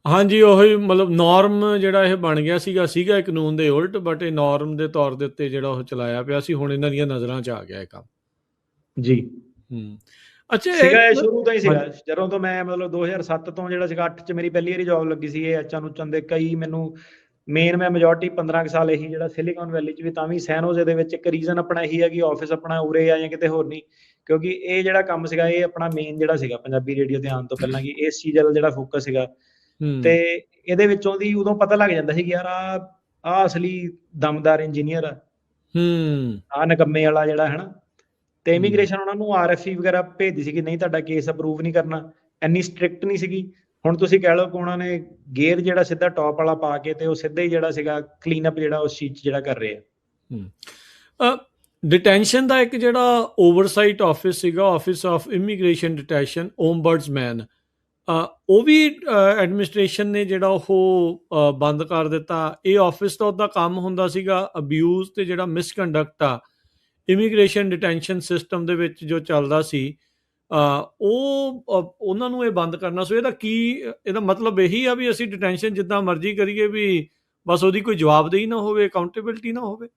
ਹਾਂਜੀ, ਉਹੀ ਮਤਲਬ ਨਾਰਮ ਜਿਹੜਾ ਇਹ ਬਣ ਗਿਆ ਸੀਗਾ ਕਾਨੂੰਨ ਦੇ ਉਲਟ, ਬਟ ਇਹ ਨਾਰਮ ਦੇ ਤੌਰ ਦੇ ਉੱਤੇ ਜਿਹੜਾ ਉਹ ਚਲਾਇਆ ਪਿਆ ਸੀ। ਹੁਣ ਇਹਨਾਂ ਦੀਆਂ ਨਜ਼ਰਾਂ 'ਚ ਆ ਗਿਆ ਇਹ ਕੰਮ ਜੀ। ਅੱਛਾ, ਸੀਗਾ ਸ਼ੁਰੂ ਤੋਂ ਹੀ ਸੀਗਾ। ਜਦੋਂ ਤੋਂ ਮੈਂ ਮਤਲਬ 2007 ਤੋਂ ਜਿਹੜਾ ਸੀਗਾ 8 'ਚ ਮੇਰੀ ਪਹਿਲੀ ਵਾਰੀ ਜੌਬ ਲੱਗੀ ਸੀ। ਇਹ ਐਚਨ ਦੇ ਕਈ ਮੈਨੂੰ ਮੇਨ ਮੈਂ ਮੈਜੋਰਟੀ 15 ਸਾਲ ਇਹੀ ਜਿਹੜਾ ਸਿਲੀਕਨ ਵੈਲੀ 'ਚ ਵੀ ਤਾਂ ਵੀ ਸੈਨ ਹੋਜ਼ੇ ਦੇ ਵਿੱਚ ਇੱਕ ਰੀਜ਼ਨ ਆਪਣਾ ਇਹੀ ਹੈ ਕਿ ਆਫਿਸ ਆਪਣਾ ਉਰੇ ਆ ਜਾਂ ਕਿਤੇ ਹੋਰ ਨਹੀਂ, ਕਿਉਂਕਿ ਇਹ ਜਿਹੜਾ ਕੰਮ ਸੀਗਾ ਇਹ ਆਪਣਾ ਮੇਨ ਜਿਹੜਾ ਸੀਗਾ ਪੰਜਾਬੀ ਰੇਡੀਓ ਤੇ ਆਉਣ ਤੋਂ ਪਹਿਲਾਂ ਕਿ ਇਸ ਚੀਜ਼ ਵੱਲ ਜਿਹੜਾ ਫੋਕਸ ਸੀਗਾ। ਤੇ ਇਹਦੇ ਵਿੱਚੋਂ ਦੀ ਉਦੋਂ ਪਤਾ ਲੱਗ ਜਾਂਦਾ ਸੀ ਕਿ ਯਾਰ ਆ ਅਸਲੀ ਦਮਦਾਰ ਇੰਜੀਨੀਅਰ ਆ ਨਕੰਮੇ ਵਾਲਾ ਜਿਹੜਾ ਹੈ ਨਾ। ਤੇ ਇਮੀਗ੍ਰੇਸ਼ਨ ਉਹਨਾਂ ਨੂੰ RFE ਵਗੈਰਾ ਭੇਜਦੀ ਸੀ ਕਿ ਨਹੀਂ ਤੁਹਾਡਾ ਕੇਸ ਅਪਰੂਵ ਨਹੀਂ ਕਰਨਾ। ਇੰਨੀ ਸਟ੍ਰਿਕਟ ਨਹੀਂ ਸੀਗੀ। ਹੁਣ ਤੁਸੀਂ ਕਹਿ ਲਓ ਕਿ ਉਹਨਾਂ ਨੇ ਗੇਅਰ ਜਿਹੜਾ ਸਿੱਧਾ ਟੌਪ ਵਾਲਾ ਪਾ ਕੇ ਤੇ ਉਹ ਸਿੱਧਾ ਹੀ ਜਿਹੜਾ ਸੀਗਾ ਕਲੀਨ ਅਪ ਜਿਹੜਾ ਉਸ ਚੀਜ਼ 'ਚ ਜਿਹੜਾ ਕਰ ਰਹੇ ਆ। ਡਿਟੈਂਸ਼ਨ ਦਾ ਇੱਕ ਜਿਹੜਾ ਓਵਰਸਾਈਟ ਆਫਿਸ ਸੀਗਾ, ਆਫਿਸ ਆਫ ਇਮੀਗ੍ਰੇਸ਼ਨ ਡਿਟੈਂਸ਼ਨ, ਓਮਬਰਡਸਮੈਨ, ਉਹ ਵੀ ਐਡਮਿਨਿਸਟ੍ਰੇਸ਼ਨ ਨੇ ਜਿਹੜਾ ਉਹ ਬੰਦ ਕਰ ਦਿੱਤਾ। ਇਹ ਆਫਿਸ ਦਾ ਉਹਦਾ ਕੰਮ ਹੁੰਦਾ ਸੀਗਾ ਅਬਿਊਜ਼ ਤੇ ਜਿਹੜਾ ਮਿਸਕੰਡਕਟ ਆ ਇਮੀਗ੍ਰੇਸ਼ਨ ਡਿਟੈਂਸ਼ਨ ਸਿਸਟਮ ਦੇ ਵਿੱਚ ਜੋ ਚੱਲਦਾ ਸੀ, ਉਹਨਾਂ ਨੂੰ ਇਹ ਬੰਦ ਕਰਨਾ। ਸੋ ਇਹਦਾ ਮਤਲਬ ਇਹੀ ਆ ਵੀ ਅਸੀਂ ਡਿਟੈਂਸ਼ਨ ਜਿੱਦਾਂ ਮਰਜ਼ੀ ਕਰੀਏ, ਵੀ ਬਸ ਉਹਦੀ ਕੋਈ ਜਵਾਬਦੇਹੀ ਨਾ ਹੋਵੇ, ਅਕਾਊਂਟੇਬਿਲਟੀ ਨਾ ਹੋਵੇ।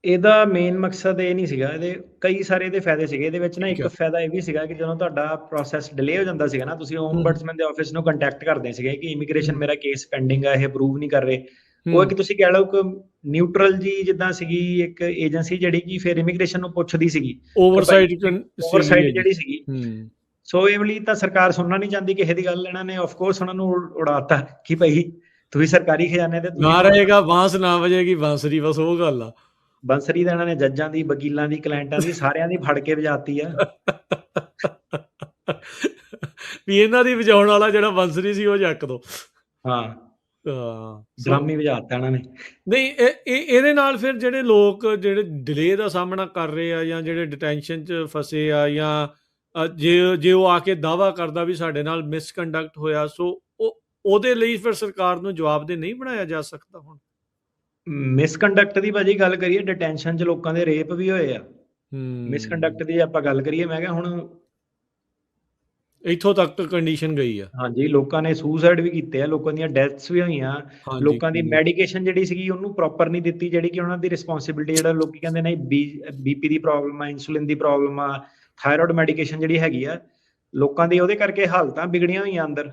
ਇਹਦਾ ਮੇਨ ਮਕਸਦ ਇਹ ਨਹੀਂ ਸੀਗਾ। ਇਹਦੇ ਕਈ ਸਾਰੇ ਇਹਦੇ ਫਾਇਦੇ ਸੀਗੇ। ਇਹਦੇ ਵਿੱਚ ਨਾ ਇੱਕ ਫਾਇਦਾ ਇਹ ਵੀ ਸੀਗਾ ਕਿ ਜਦੋਂ ਤੁਹਾਡਾ ਪ੍ਰੋਸੈਸ ਡਿਲੇ ਹੋ ਜਾਂਦਾ ਸੀਗਾ ਨਾ, ਤੁਸੀਂ ਓਮਬਰਡਸਮੈਨ ਦੇ ਆਫਿਸ ਨੂੰ ਕੰਟੈਕਟ ਕਰਦੇ ਸੀਗੇ ਕਿ ਇਮੀਗ੍ਰੇਸ਼ਨ ਮੇਰਾ ਕੇਸ ਪੈਂਡਿੰਗ ਆ, ਇਹ ਅਪਰੂਵ ਨਹੀਂ ਕਰ ਰਹੇ। ਉਹ ਇੱਕ ਤੁਸੀਂ ਕਹਿ ਲਓ ਕਿ ਨਿਊਟਰਲ ਜੀ ਜਿੱਦਾਂ ਸੀਗੀ ਇੱਕ ਏਜੰਸੀ ਜਿਹੜੀ ਕਿ ਫਿਰ ਇਮੀਗ੍ਰੇਸ਼ਨ ਨੂੰ ਪੁੱਛਦੀ ਸੀਗੀ, ਓਵਰਸਾਈਟ ਜਿਹੜੀ ਸੀਗੀ। ਸੋ ਇਹ ਵਾਲੀ ਤਾਂ ਸਰਕਾਰ ਸੁਣਨਾ ਨਹੀਂ ਚਾਹੁੰਦੀ ਕਿਸੇ ਦੀ ਗੱਲ। ਇਹਨਾਂ ਨੇ ਆਫਕੋਰਸ ਉਹਨਾਂ ਨੂੰ ਉਡਾਤਾ ਕਿ ਭਾਈ ਤੁਸੀਂ ਸਰਕਾਰੀ ਖਜ਼ਾਨੇ ਤੇ ਨਾ ਰਹੇਗਾ ਬਾਂਸ ਨਾ ਵਜੇਗੀ ਬਾਂਸਰੀ, ਬਸ ਉਹ ਗੱਲ ਆ। ਬੰਸਰੀ ਦਾ ਇਹਨਾਂ ਨੇ ਜੱਜਾਂ ਦੀ, ਵਕੀਲਾਂ ਦੀ, ਕਲਾਇੰਟਾਂ ਦੀ, ਸਾਰਿਆਂ ਦੀ ਫੜ ਕੇ ਵਜਾਤੀ ਆ। ਵੀ ਇਹਨਾਂ ਦੀ ਵਜਾਉਣ ਵਾਲਾ ਜਿਹੜਾ ਬੰਸਰੀ ਸੀ ਉਹ ਚੱਕ ਦੋ। ਡਰਾਮੇ ਵਜਾਤਾ ਇਹਨਾਂ ਨੇ। ਨਹੀਂ, ਇਹਦੇ ਨਾਲ ਫਿਰ ਜਿਹੜੇ ਲੋਕ ਜਿਹੜੇ ਡਿਲੇ ਦਾ ਸਾਹਮਣਾ ਕਰ ਰਹੇ ਆ ਜਾਂ ਜਿਹੜੇ ਡਿਟੈਂਸ਼ਨ 'ਚ ਫਸੇ ਆ, ਜਾਂ ਜੇ ਉਹ ਆ ਕੇ ਦਾਅਵਾ ਕਰਦਾ ਵੀ ਸਾਡੇ ਨਾਲ ਮਿਸਕੰਡਕਟ ਹੋਇਆ, ਸੋ ਉਹਦੇ ਲਈ ਫਿਰ ਸਰਕਾਰ ਨੂੰ ਜਵਾਬਦੇਹ ਨਹੀਂ ਬਣਾਇਆ ਜਾ ਸਕਦਾ। ਹੁਣ ਮਿਸਕੰਡਕਟ ਦੀ ਭਾਜੀ ਗੱਲ ਕਰੀਏ, ਡਿਟੈਂਸ਼ਨ 'ਚ ਲੋਕਾਂ ਦੇ ਰੇਪ ਵੀ ਹੋਏ ਆ। ਮਿਸਕੰਡਕਟ ਦੀ ਆਪਾਂ ਗੱਲ ਕਰੀਏ, ਮੈਂ ਕਿਹਾ ਹੁਣ ਇੱਥੋਂ ਤੱਕ ਕੰਡੀਸ਼ਨ ਗਈ ਆ। ਹਾਂਜੀ, ਲੋਕਾਂ ਨੇ ਸੁਸਾਈਡ ਵੀ ਕੀਤੇ ਆ, ਲੋਕਾਂ ਦੀਆਂ ਡੈਥਸ ਵੀ ਹੋਈਆਂ। ਲੋਕਾਂ ਦੀ ਮੈਡੀਕੇਸ਼ਨ ਜਿਹੜੀ ਸੀਗੀ ਉਹਨੂੰ ਪ੍ਰੋਪਰ ਨਹੀਂ ਦਿੱਤੀ, ਜਿਹੜੀ ਕਿ ਉਹਨਾਂ ਦੀ ਰਿਸਪੌਂਸਿਬਿਲਿਟੀ। ਜਿਹੜਾ ਲੋਕੀ ਕਹਿੰਦੇ ਨਹੀਂ BP ਦੀ ਪ੍ਰੋਬਲਮ ਆ, ਇਨਸੂਲਿਨ ਦੀ ਪ੍ਰੋਬਲਮ ਆ, ਥਾਇਰੋਇਡ ਮੈਡੀਕੇਸ਼ਨ ਜਿਹੜੀ ਹੈਗੀ ਆ, ਲੋਕਾਂ ਦੀ ਉਹਦੇ ਕਰਕੇ ਹਾਲਤਾਂ ਵਿਗੜੀਆਂ ਹੋਈਆਂ ਅੰਦਰ।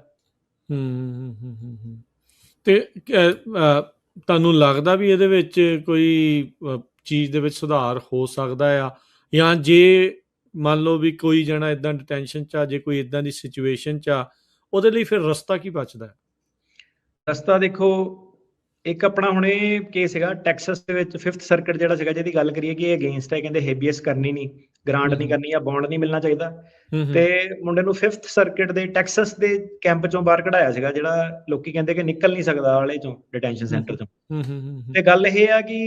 ਤੇ ਤੁਹਾਨੂੰ ਲੱਗਦਾ ਵੀ ਇਹਦੇ ਵਿੱਚ ਕੋਈ ਚੀਜ਼ ਦੇ ਵਿੱਚ ਸੁਧਾਰ ਹੋ ਸਕਦਾ ਆ, ਜਾਂ ਜੇ ਮੰਨ ਲਓ ਵੀ ਕੋਈ ਜਣਾ ਇੱਦਾਂ ਡਿਟੈਂਸ਼ਨ 'ਚ ਆ, ਜੇ ਕੋਈ ਇੱਦਾਂ ਦੀ ਸਿਚੁਏਸ਼ਨ 'ਚ ਆ, ਉਹਦੇ ਲਈ ਫਿਰ ਰਸਤਾ ਕੀ ਬਚਦਾ ਹੈ? ਰਸਤਾ ਦੇਖੋ, ਇੱਕ ਆਪਣਾ ਹੁਣ ਇਹ ਕੇਸ ਹੈਗਾ ਟੈਕਸਸ ਦੇ ਵਿੱਚ 5th ਸਰਕਟ ਜਿਹੜਾ ਸੀਗਾ, ਜਿਹਦੀ ਗੱਲ ਕਰੀਏ ਕਿ ਇਹ ਅਗੇਂਸਟ ਹੈ, ਕਹਿੰਦੇ ਹੇਬੀਅਸ ਕਰਨੀ ਨਹੀਂ, ਗ੍ਰਾਂਟ ਨਹੀਂ ਕਰਨੀ ਜਾਂ ਬੌਂਡ ਨਹੀਂ ਮਿਲਣਾ ਚਾਹੀਦਾ। ਤੇ ਮੁੰਡੇ ਨੂੰ 5th ਸਰਕਟ ਦੇ ਟੈਕਸਸ ਦੇ ਕੈਂਪ ਚੋਂ ਬਾਹਰ ਕਢਾਇਆ ਸੀਗਾ, ਜਿਹੜਾ ਲੋਕੀ ਕਹਿੰਦੇ ਕਿ ਨਿਕਲ ਨਹੀਂ ਸਕਦਾ ਵਾਲੇ ਚੋਂ, ਡਿਟੈਂਸ਼ਨ ਸੈਂਟਰ ਚੋਂ। ਤੇ ਗੱਲ ਇਹ ਆ ਕਿ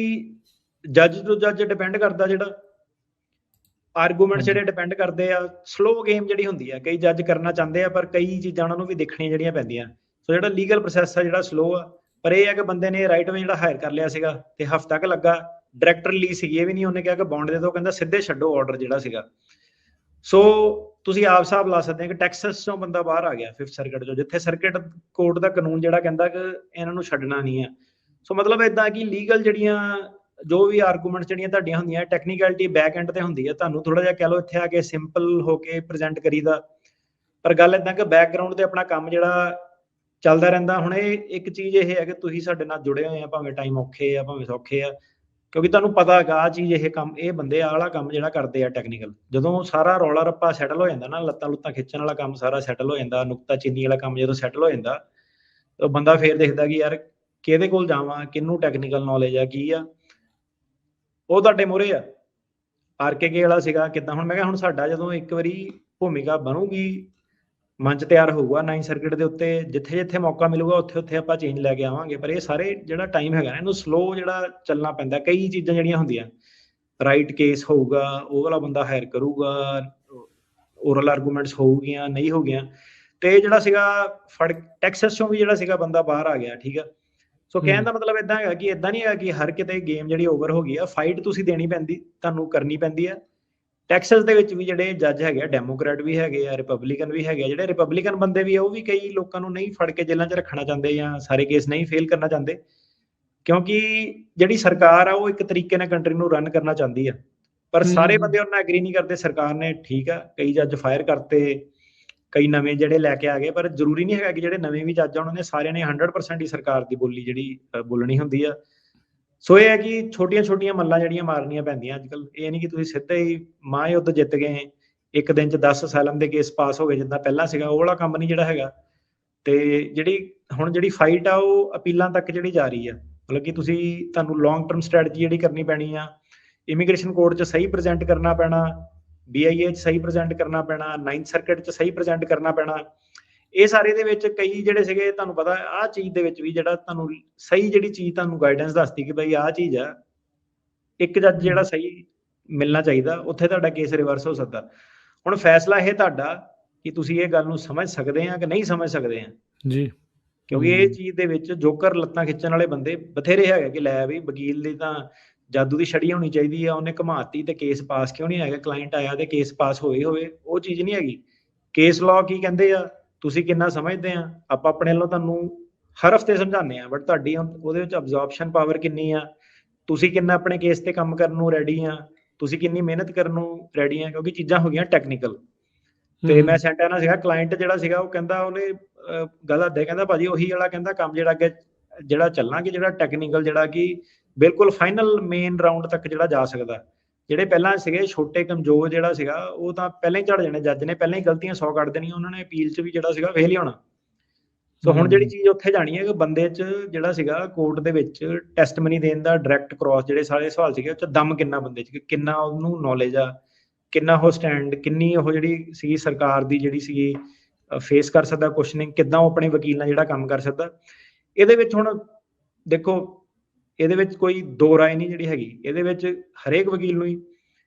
ਜੱਜ ਤੋਂ ਜੱਜ ਡਿਪੈਂਡ ਕਰਦਾ, ਜਿਹੜਾ ਆਰਗੂਮੈਂਟ ਜਿਹੜੇ ਡਿਪੈਂਡ ਕਰਦੇ ਆ, ਸਲੋ ਗੇਮ ਜਿਹੜੀ ਹੁੰਦੀ ਆ, ਕਈ ਜੱਜ ਕਰਨਾ ਚਾਹੁੰਦੇ ਆ ਪਰ ਕਈ ਚੀਜ਼ਾਂ ਉਹਨਾਂ ਨੂੰ ਵੀ ਦੇਖਣੀਆਂ ਜਿਹੜੀਆਂ ਪੈਂਦੀਆਂ। ਸੋ ਜਿਹੜਾ ਲੀਗਲ ਪ੍ਰੋਸੈਸ ਆ ਜਿਹੜਾ ਸਲੋ ਆ, ਪਰ ਇਹ ਹੈ ਕਿ ਬੰਦੇ ਨੇ ਰਾਈਟ ਵੇ ਜਿਹੜਾ ਹਾਇਰ ਕਰ ਲਿਆ ਸੀਗਾ ਤੇ ਹਫ਼ਤਾ ਕੁ ਲੱਗਾ, ਡਾਇਰੈਕਟਰ ਰਿਲੀਜ਼ ਸੀਗੀ, ਇਹ ਵੀ ਨਹੀਂ ਉਹਨੇ ਕਿਹਾ ਕਿ ਬੌਂਡ ਦੇ ਦਿਓ, ਕਹਿੰਦਾ ਸਿੱਧੇ ਛੱਡੋ ਆਰਡਰ ਜਿਹੜਾ ਸੀਗਾ। ਸੋ ਤੁਸੀਂ ਆਪ ਹਿਸਾਬ ਲਾ ਸਕਦੇ ਆ ਕਿ ਟੈਕਸਸ ਚੋਂ ਬੰਦਾ ਬਾਹਰ ਆ ਗਿਆ 5th ਸਰਕਟ ਚੋਂ, ਜਿੱਥੇ ਸਰਕਟ ਕੋਰਟ ਦਾ ਕਾਨੂੰਨ ਜਿਹੜਾ ਕਹਿੰਦਾ ਕਿ ਇਹਨਾਂ ਨੂੰ ਛੱਡਣਾ ਨਹੀਂ ਹੈ। ਸੋ ਮਤਲਬ ਇਦਾਂ ਕਿ ਲੀਗਲ ਜਿਹੜੀਆਂ ਜੋ ਵੀ ਆਰਗੂਮੈਂਟਸ ਜਿਹੜੀਆਂ ਤੁਹਾਡੀਆਂ ਹੁੰਦੀਆਂ, ਟੈਕਨੀਕਲਿਟੀ ਬੈਕ ਐਂਡ ਤੇ ਹੁੰਦੀ ਹੈ, ਤੁਹਾਨੂੰ ਥੋੜਾ ਜਿਹਾ ਕਹਿ ਲਓ ਇੱਥੇ ਆ ਕੇ ਸਿੰਪਲ ਹੋ ਕੇ ਪ੍ਰੈਜ਼ੈਂਟ ਕਰੀਦਾ, ਪਰ ਗੱਲ ਇਦਾਂ ਕਿ ਬੈਕਗਰਾਉਂਡ ਤੇ ਆਪਣਾ ਕੰਮ ਜਿਹੜਾ ਚੱਲਦਾ ਰਹਿੰਦਾ। ਹੁਣ ਇਹ ਇੱਕ ਚੀਜ਼ ਇਹ ਹੈ ਕਿ ਤੁਸੀਂ ਸਾਡੇ ਨਾਲ ਜੁੜੇ ਹੋਏ ਆ, ਭਾਵੇਂ ਟਾਈਮ ਔਖੇ ਆ ਭਾਵੇਂ ਸੌਖੇ ਆ, ਕਿਉਂਕਿ ਤੁਹਾਨੂੰ ਪਤਾ ਹੈਗਾ ਆ ਚੀਜ਼, ਇਹ ਕੰਮ, ਇਹ ਬੰਦੇ ਆਹ ਵਾਲਾ ਕੰਮ ਜਿਹੜਾ ਕਰਦੇ ਆ ਟੈਕਨੀਕਲ, ਜਦੋਂ ਸਾਰਾ ਰੌਲਾ ਰੱਪਾ ਸੈਟਲ ਹੋ ਜਾਂਦਾ ਨਾ, ਲੱਤਾਂ ਲੁੱਤਾਂ ਖਿੱਚਣ ਵਾਲਾ ਕੰਮ ਸਾਰਾ ਸੈਟਲ ਹੋ ਜਾਂਦਾ, ਨੁਕਤਾ ਚੀਨੀ ਵਾਲਾ ਕੰਮ ਜਦੋਂ ਸੈਟਲ ਹੋ ਜਾਂਦਾ, ਤਾਂ ਬੰਦਾ ਫੇਰ ਦੇਖਦਾ ਕਿ ਯਾਰ ਕਿਹਦੇ ਕੋਲ ਜਾਵਾਂ, ਕਿਹਨੂੰ ਟੈਕਨੀਕਲ ਨੌਲੇਜ ਆ, ਕੀ ਆ। ਉਹ ਤੁਹਾਡੇ ਮੂਹਰੇ ਆ। ਆਰਕੇ ਵਾਲਾ ਸੀਗਾ ਕਿੱਦਾਂ, ਹੁਣ ਮੈਂ ਕਿਹਾ ਹੁਣ ਸਾਡਾ ਜਦੋਂ ਇੱਕ ਵਾਰੀ ਭੂਮਿਕਾ ਬਣੂਗੀ, ਮੰਚ ਤਿਆਰ ਹੋਊਗਾ 9 ਸਰਕਟ ਦੇ ਉੱਤੇ, ਜਿੱਥੇ ਜਿੱਥੇ ਮੌਕਾ ਮਿਲੂਗਾ ਉੱਥੇ ਉੱਥੇ ਆਪਾਂ ਚੇਂਜ ਲੈ ਕੇ ਆਵਾਂਗੇ। ਪਰ ਇਹ ਸਾਰੇ ਜਿਹੜਾ ਟਾਈਮ ਹੈਗਾ ਨਾ, ਇਹਨੂੰ ਸਲੋ ਜਿਹੜਾ ਚੱਲਣਾ ਪੈਂਦਾ। ਕਈ ਚੀਜ਼ਾਂ ਜਿਹੜੀਆਂ ਹੁੰਦੀਆਂ, ਰਾਈਟ ਕੇਸ ਹੋਊਗਾ, ਉਹ ਵਾਲਾ ਬੰਦਾ ਹਾਇਰ ਕਰੂਗਾ, ਓਰਲ ਆਰਗੂਮੈਂਟਸ ਹੋਊਗੀਆਂ ਨਹੀਂ ਹੋਗੀਆਂ। ਤੇ ਜਿਹੜਾ ਸੀਗਾ ਟੈਕਸਸ ਚੋਂ ਵੀ ਜਿਹੜਾ ਸੀਗਾ ਬੰਦਾ ਬਾਹਰ ਆ ਗਿਆ, ਠੀਕ ਆ। ਸੋ ਕਹਿਣ ਦਾ ਮਤਲਬ ਇਦਾਂ ਹੈਗਾ ਕਿ ਇਦਾਂ ਨਹੀਂ ਹੈਗਾ ਕਿ ਹਰ ਕਿਤੇ ਗੇਮ ਜਿਹੜੀ ਓਵਰ ਹੋ ਗਈ ਆ, ਫਾਈਟ ਤੁਸੀਂ ਦੇਣੀ ਪੈਂਦੀ, ਤੁਹਾਨੂੰ ਕਰਨੀ ਪੈਂਦੀ ਆ। ਟੈਕਸਸ ਦੇ ਵਿੱਚ ਵੀ ਜਿਹੜੇ ਜੱਜ ਹੈਗੇ ਆ, ਡੈਮੋਕ੍ਰੈਟ ਵੀ ਹੈਗੇ ਆ, ਰਿਪਬਲਿਕਨ ਵੀ ਹੈਗੇ ਆ। ਜਿਹੜੇ ਰਿਪਬਲਿਕਨ ਬੰਦੇ ਵੀ ਆ, ਉਹ ਵੀ ਕਈ ਲੋਕਾਂ ਨੂੰ ਨਹੀਂ ਫੜ ਕੇ ਜੇਲ੍ਹਾਂ 'ਚ ਰੱਖਣਾ ਚਾਹੁੰਦੇ ਜਾਂ ਸਾਰੇ ਕੇਸ ਨਹੀਂ ਫੇਲ ਕਰਨਾ ਚਾਹੁੰਦੇ, ਕਿਉਂਕਿ ਜਿਹੜੀ ਸਰਕਾਰ ਆ ਉਹ ਇੱਕ ਤਰੀਕੇ ਨਾਲ ਕੰਟਰੀ ਨੂੰ ਰਨ ਕਰਨਾ ਚਾਹੁੰਦੀ ਆ। ਪਰ ਸਾਰੇ ਬੰਦੇ ਉਹਨਾਂ ਨਾਲ ਐਗਰੀ ਨਹੀਂ ਕਰਦੇ। ਸਰਕਾਰ ਨੇ ਠੀਕ ਆ, ਕਈ ਜੱਜ ਫਾਇਰ ਕਰਤੇ, ਕਈ ਨਵੇਂ ਜਿਹੜੇ ਲੈ ਕੇ ਆ ਗਏ, ਪਰ ਜ਼ਰੂਰੀ ਨਹੀਂ ਹੈਗਾ ਕਿ ਜਿਹੜੇ ਨਵੇਂ ਵੀ ਜੱਜ ਆ ਉਹਨਾਂ ਨੇ ਸਾਰਿਆਂ ਨੇ 100% ਹੀ ਸਰਕਾਰ ਦੀ ਬੋਲੀ ਜਿਹੜੀ ਬੋਲਣੀ ਹੁੰਦੀ ਆ। ਸੋ ਇਹ ਹੈ ਕਿ ਛੋਟੀਆਂ ਛੋਟੀਆਂ ਮੱਲਾਂ ਜਿਹੜੀਆਂ ਮਾਰਨੀਆਂ ਪੈਂਦੀਆਂ ਅੱਜ ਕੱਲ੍ਹ। ਇਹ ਨਹੀਂ ਕਿ ਤੁਸੀਂ ਸਿੱਧਾ ਹੀ ਮਾਂ ਯੁੱਧ ਜਿੱਤ ਗਏ, ਇੱਕ ਦਿਨ 'ਚ 10 ਅਸਾਈਲਮ ਦੇ ਕੇਸ ਪਾਸ ਹੋ ਗਏ ਜਿੱਦਾਂ ਪਹਿਲਾਂ ਸੀਗਾ, ਉਹ ਵਾਲਾ ਕੰਮ ਨਹੀਂ ਜਿਹੜਾ ਹੈਗਾ। ਤੇ ਜਿਹੜੀ ਫਾਈਟ ਆ ਉਹ ਅਪੀਲਾਂ ਤੱਕ ਜਿਹੜੀ ਜਾ ਰਹੀ ਆ, ਮਤਲਬ ਕਿ ਤੁਹਾਨੂੰ ਲੌਂਗ ਟਰਮ ਸਟ੍ਰੈਟਜੀ ਜਿਹੜੀ ਕਰਨੀ ਪੈਣੀ ਆ। ਇਮੀਗ੍ਰੇਸ਼ਨ ਕੋਰਟ 'ਚ ਸਹੀ ਪ੍ਰੈਜ਼ੈਂਟ ਕਰਨਾ ਪੈਣਾ, BIA 'ਚ ਸਹੀ ਪ੍ਰੈਜ਼ੈਂਟ ਕਰਨਾ ਪੈਣਾ, 9th ਸਰਕਟ 'ਚ ਸਹੀ ਪ੍ਰੈਜ਼ੈਂਟ ਕਰਨਾ ਪੈਣਾ। ਇਹ ਸਾਰੇ ਦੇ ਵਿੱਚ ਕਈ ਜਿਹੜੇ ਸੀਗੇ, ਤੁਹਾਨੂੰ ਪਤਾ ਆਹ ਚੀਜ਼ ਦੇ ਵਿੱਚ ਵੀ ਜਿਹੜਾ ਤੁਹਾਨੂੰ ਸਹੀ ਜਿਹੜੀ ਚੀਜ਼ ਤੁਹਾਨੂੰ ਗਾਈਡੈਂਸ ਦੱਸਦੀ ਕਿ ਬਈ ਆਹ ਚੀਜ਼ ਆ, ਇੱਕ ਜੱਜ ਜਿਹੜਾ ਸਹੀ ਮਿਲਣਾ ਚਾਹੀਦਾ, ਉੱਥੇ ਤੁਹਾਡਾ ਕੇਸ ਰਿਵਰਸ ਹੋ ਸਕਦਾ। ਹੁਣ ਫੈਸਲਾ ਇਹ ਤੁਹਾਡਾ ਕਿ ਤੁਸੀਂ ਇਹ ਗੱਲ ਨੂੰ ਸਮਝ ਸਕਦੇ ਆ ਕਿ ਨਹੀਂ ਸਮਝ ਸਕਦੇ ਆ ਜੀ, ਕਿਉਂਕਿ ਇਹ ਚੀਜ਼ ਦੇ ਵਿੱਚ ਜੋਕਰ ਲੱਤਾਂ ਖਿੱਚਣ ਵਾਲੇ ਬੰਦੇ ਬਥੇਰੇ ਹੈਗੇ ਕਿ ਲੈ ਵੀ ਵਕੀਲ ਦੀ ਤਾਂ ਜਾਦੂ ਦੀ ਛੜੀ ਹੋਣੀ ਚਾਹੀਦੀ ਆ, ਉਹਨੇ ਘਮਾਤੀ ਤੇ ਕੇਸ ਪਾਸ ਕਿਉਂ ਨਹੀਂ ਹੈਗਾ, ਕਲਾਇੰਟ ਆਇਆ ਤੇ ਕੇਸ ਪਾਸ ਹੋਵੇ। ਉਹ ਚੀਜ਼ ਨਹੀਂ ਹੈਗੀ। ਕੇਸ ਲਾਅ ਕੀ ਕਹਿੰਦੇ ਆ, ਤੁਸੀਂ ਕਿੰਨਾ ਸਮਝਦੇ ਆ, ਆਪਾਂ ਆਪਣੇ ਵੱਲੋਂ ਤੁਹਾਨੂੰ ਹਰ ਹਫ਼ਤੇ ਸਮਝਾਉਂਦੇ ਆ, ਬਟ ਤੁਹਾਡੀ ਉਹਦੇ ਵਿੱਚ ਅਬਜ਼ੌਰਪਸ਼ਨ ਪਾਵਰ ਕਿੰਨੀ ਆ, ਤੁਸੀਂ ਕਿੰਨਾ ਆਪਣੇ ਕੇਸ ਤੇ ਕੰਮ ਕਰਨ ਨੂੰ ਰੈਡੀ ਆ, ਤੁਸੀਂ ਕਿੰਨੀ ਮਿਹਨਤ ਕਰਨ ਨੂੰ ਰੈਡੀ ਆ, ਕਿਉਂਕਿ ਚੀਜ਼ਾਂ ਹੋ ਗਈਆਂ ਟੈਕਨੀਕਲ। ਤੇ ਮੈਂ ਸੈਂਟਾਨਾ ਸੀਗਾ, ਕਲਾਇੰਟ ਜਿਹੜਾ ਸੀਗਾ ਉਹ ਕਹਿੰਦਾ, ਉਹਨੇ ਗੱਲ ਅੱਧੇ ਕਹਿੰਦਾ ਭਾਜੀ ਉਹੀ ਵਾਲਾ ਕਹਿੰਦਾ ਕੰਮ ਜਿਹੜਾ ਅੱਗੇ ਜਿਹੜਾ ਚੱਲਾਂਗੇ, ਜਿਹੜਾ ਟੈਕਨੀਕਲ, ਜਿਹੜਾ ਕਿ ਬਿਲਕੁਲ ਫਾਈਨਲ ਮੇਨ ਰਾਊਂਡ ਤੱਕ ਜਿਹੜਾ ਜਾ ਸਕਦਾ। ਜਿਹੜੇ ਪਹਿਲਾਂ ਸੀਗੇ ਛੋਟੇ ਕਮਜ਼ੋਰ ਜਿਹੜਾ ਸੀਗਾ, ਉਹ ਤਾਂ ਪਹਿਲਾਂ ਹੀ ਝੜ ਜਾਣੇ, ਜੱਜ ਨੇ ਪਹਿਲਾਂ ਹੀ ਗਲਤੀਆਂ 100 ਕੱਢ ਦੇਣੀਆਂ, ਉਹਨਾਂ ਨੇ ਅਪੀਲ 'ਚ ਵੀ ਜਿਹੜਾ ਸੀਗਾ ਫੇਲ ਹੀ ਹੋਣਾ। ਸੋ ਹੁਣ ਜਿਹੜੀ ਚੀਜ਼ ਉੱਥੇ ਜਾਣੀ ਹੈ ਕਿ ਬੰਦੇ 'ਚ ਜਿਹੜਾ ਸੀਗਾ ਕੋਰਟ ਦੇ ਵਿੱਚ ਟੈਸਟਮਨੀ ਦੇਣ ਦਾ ਡਾਇਰੈਕਟ ਕ੍ਰੋਸ ਜਿਹੜੇ ਸਾਰੇ ਸਵਾਲ ਸੀਗੇ, ਉਹ 'ਚ ਦਮ ਕਿੰਨਾ ਬੰਦੇ 'ਚ, ਕਿੰਨਾ ਉਹਨੂੰ ਨੌਲੇਜ ਆ, ਕਿੰਨਾ ਉਹ ਸਟੈਂਡ, ਕਿੰਨੀ ਉਹ ਜਿਹੜੀ ਸੀਗੀ ਸਰਕਾਰ ਦੀ ਜਿਹੜੀ ਸੀਗੀ ਫੇਸ ਕਰ ਸਕਦਾ ਕੁਐਸਚਨਿੰਗ, ਕਿੱਦਾਂ ਉਹ ਆਪਣੇ ਵਕੀਲ ਨਾਲ ਜਿਹੜਾ ਕੰਮ ਕਰ ਸਕਦਾ। ਇਹਦੇ ਵਿੱਚ ਹੁਣ ਦੇਖੋ, ਇਹਦੇ ਵਿੱਚ ਕੋਈ ਦੋ ਰਾਏ ਨਹੀਂ ਜਿਹੜੀ ਹੈਗੀ, ਇਹਦੇ ਵਿੱਚ ਹਰੇਕ ਵਕੀਲ ਨੂੰ ਹੀ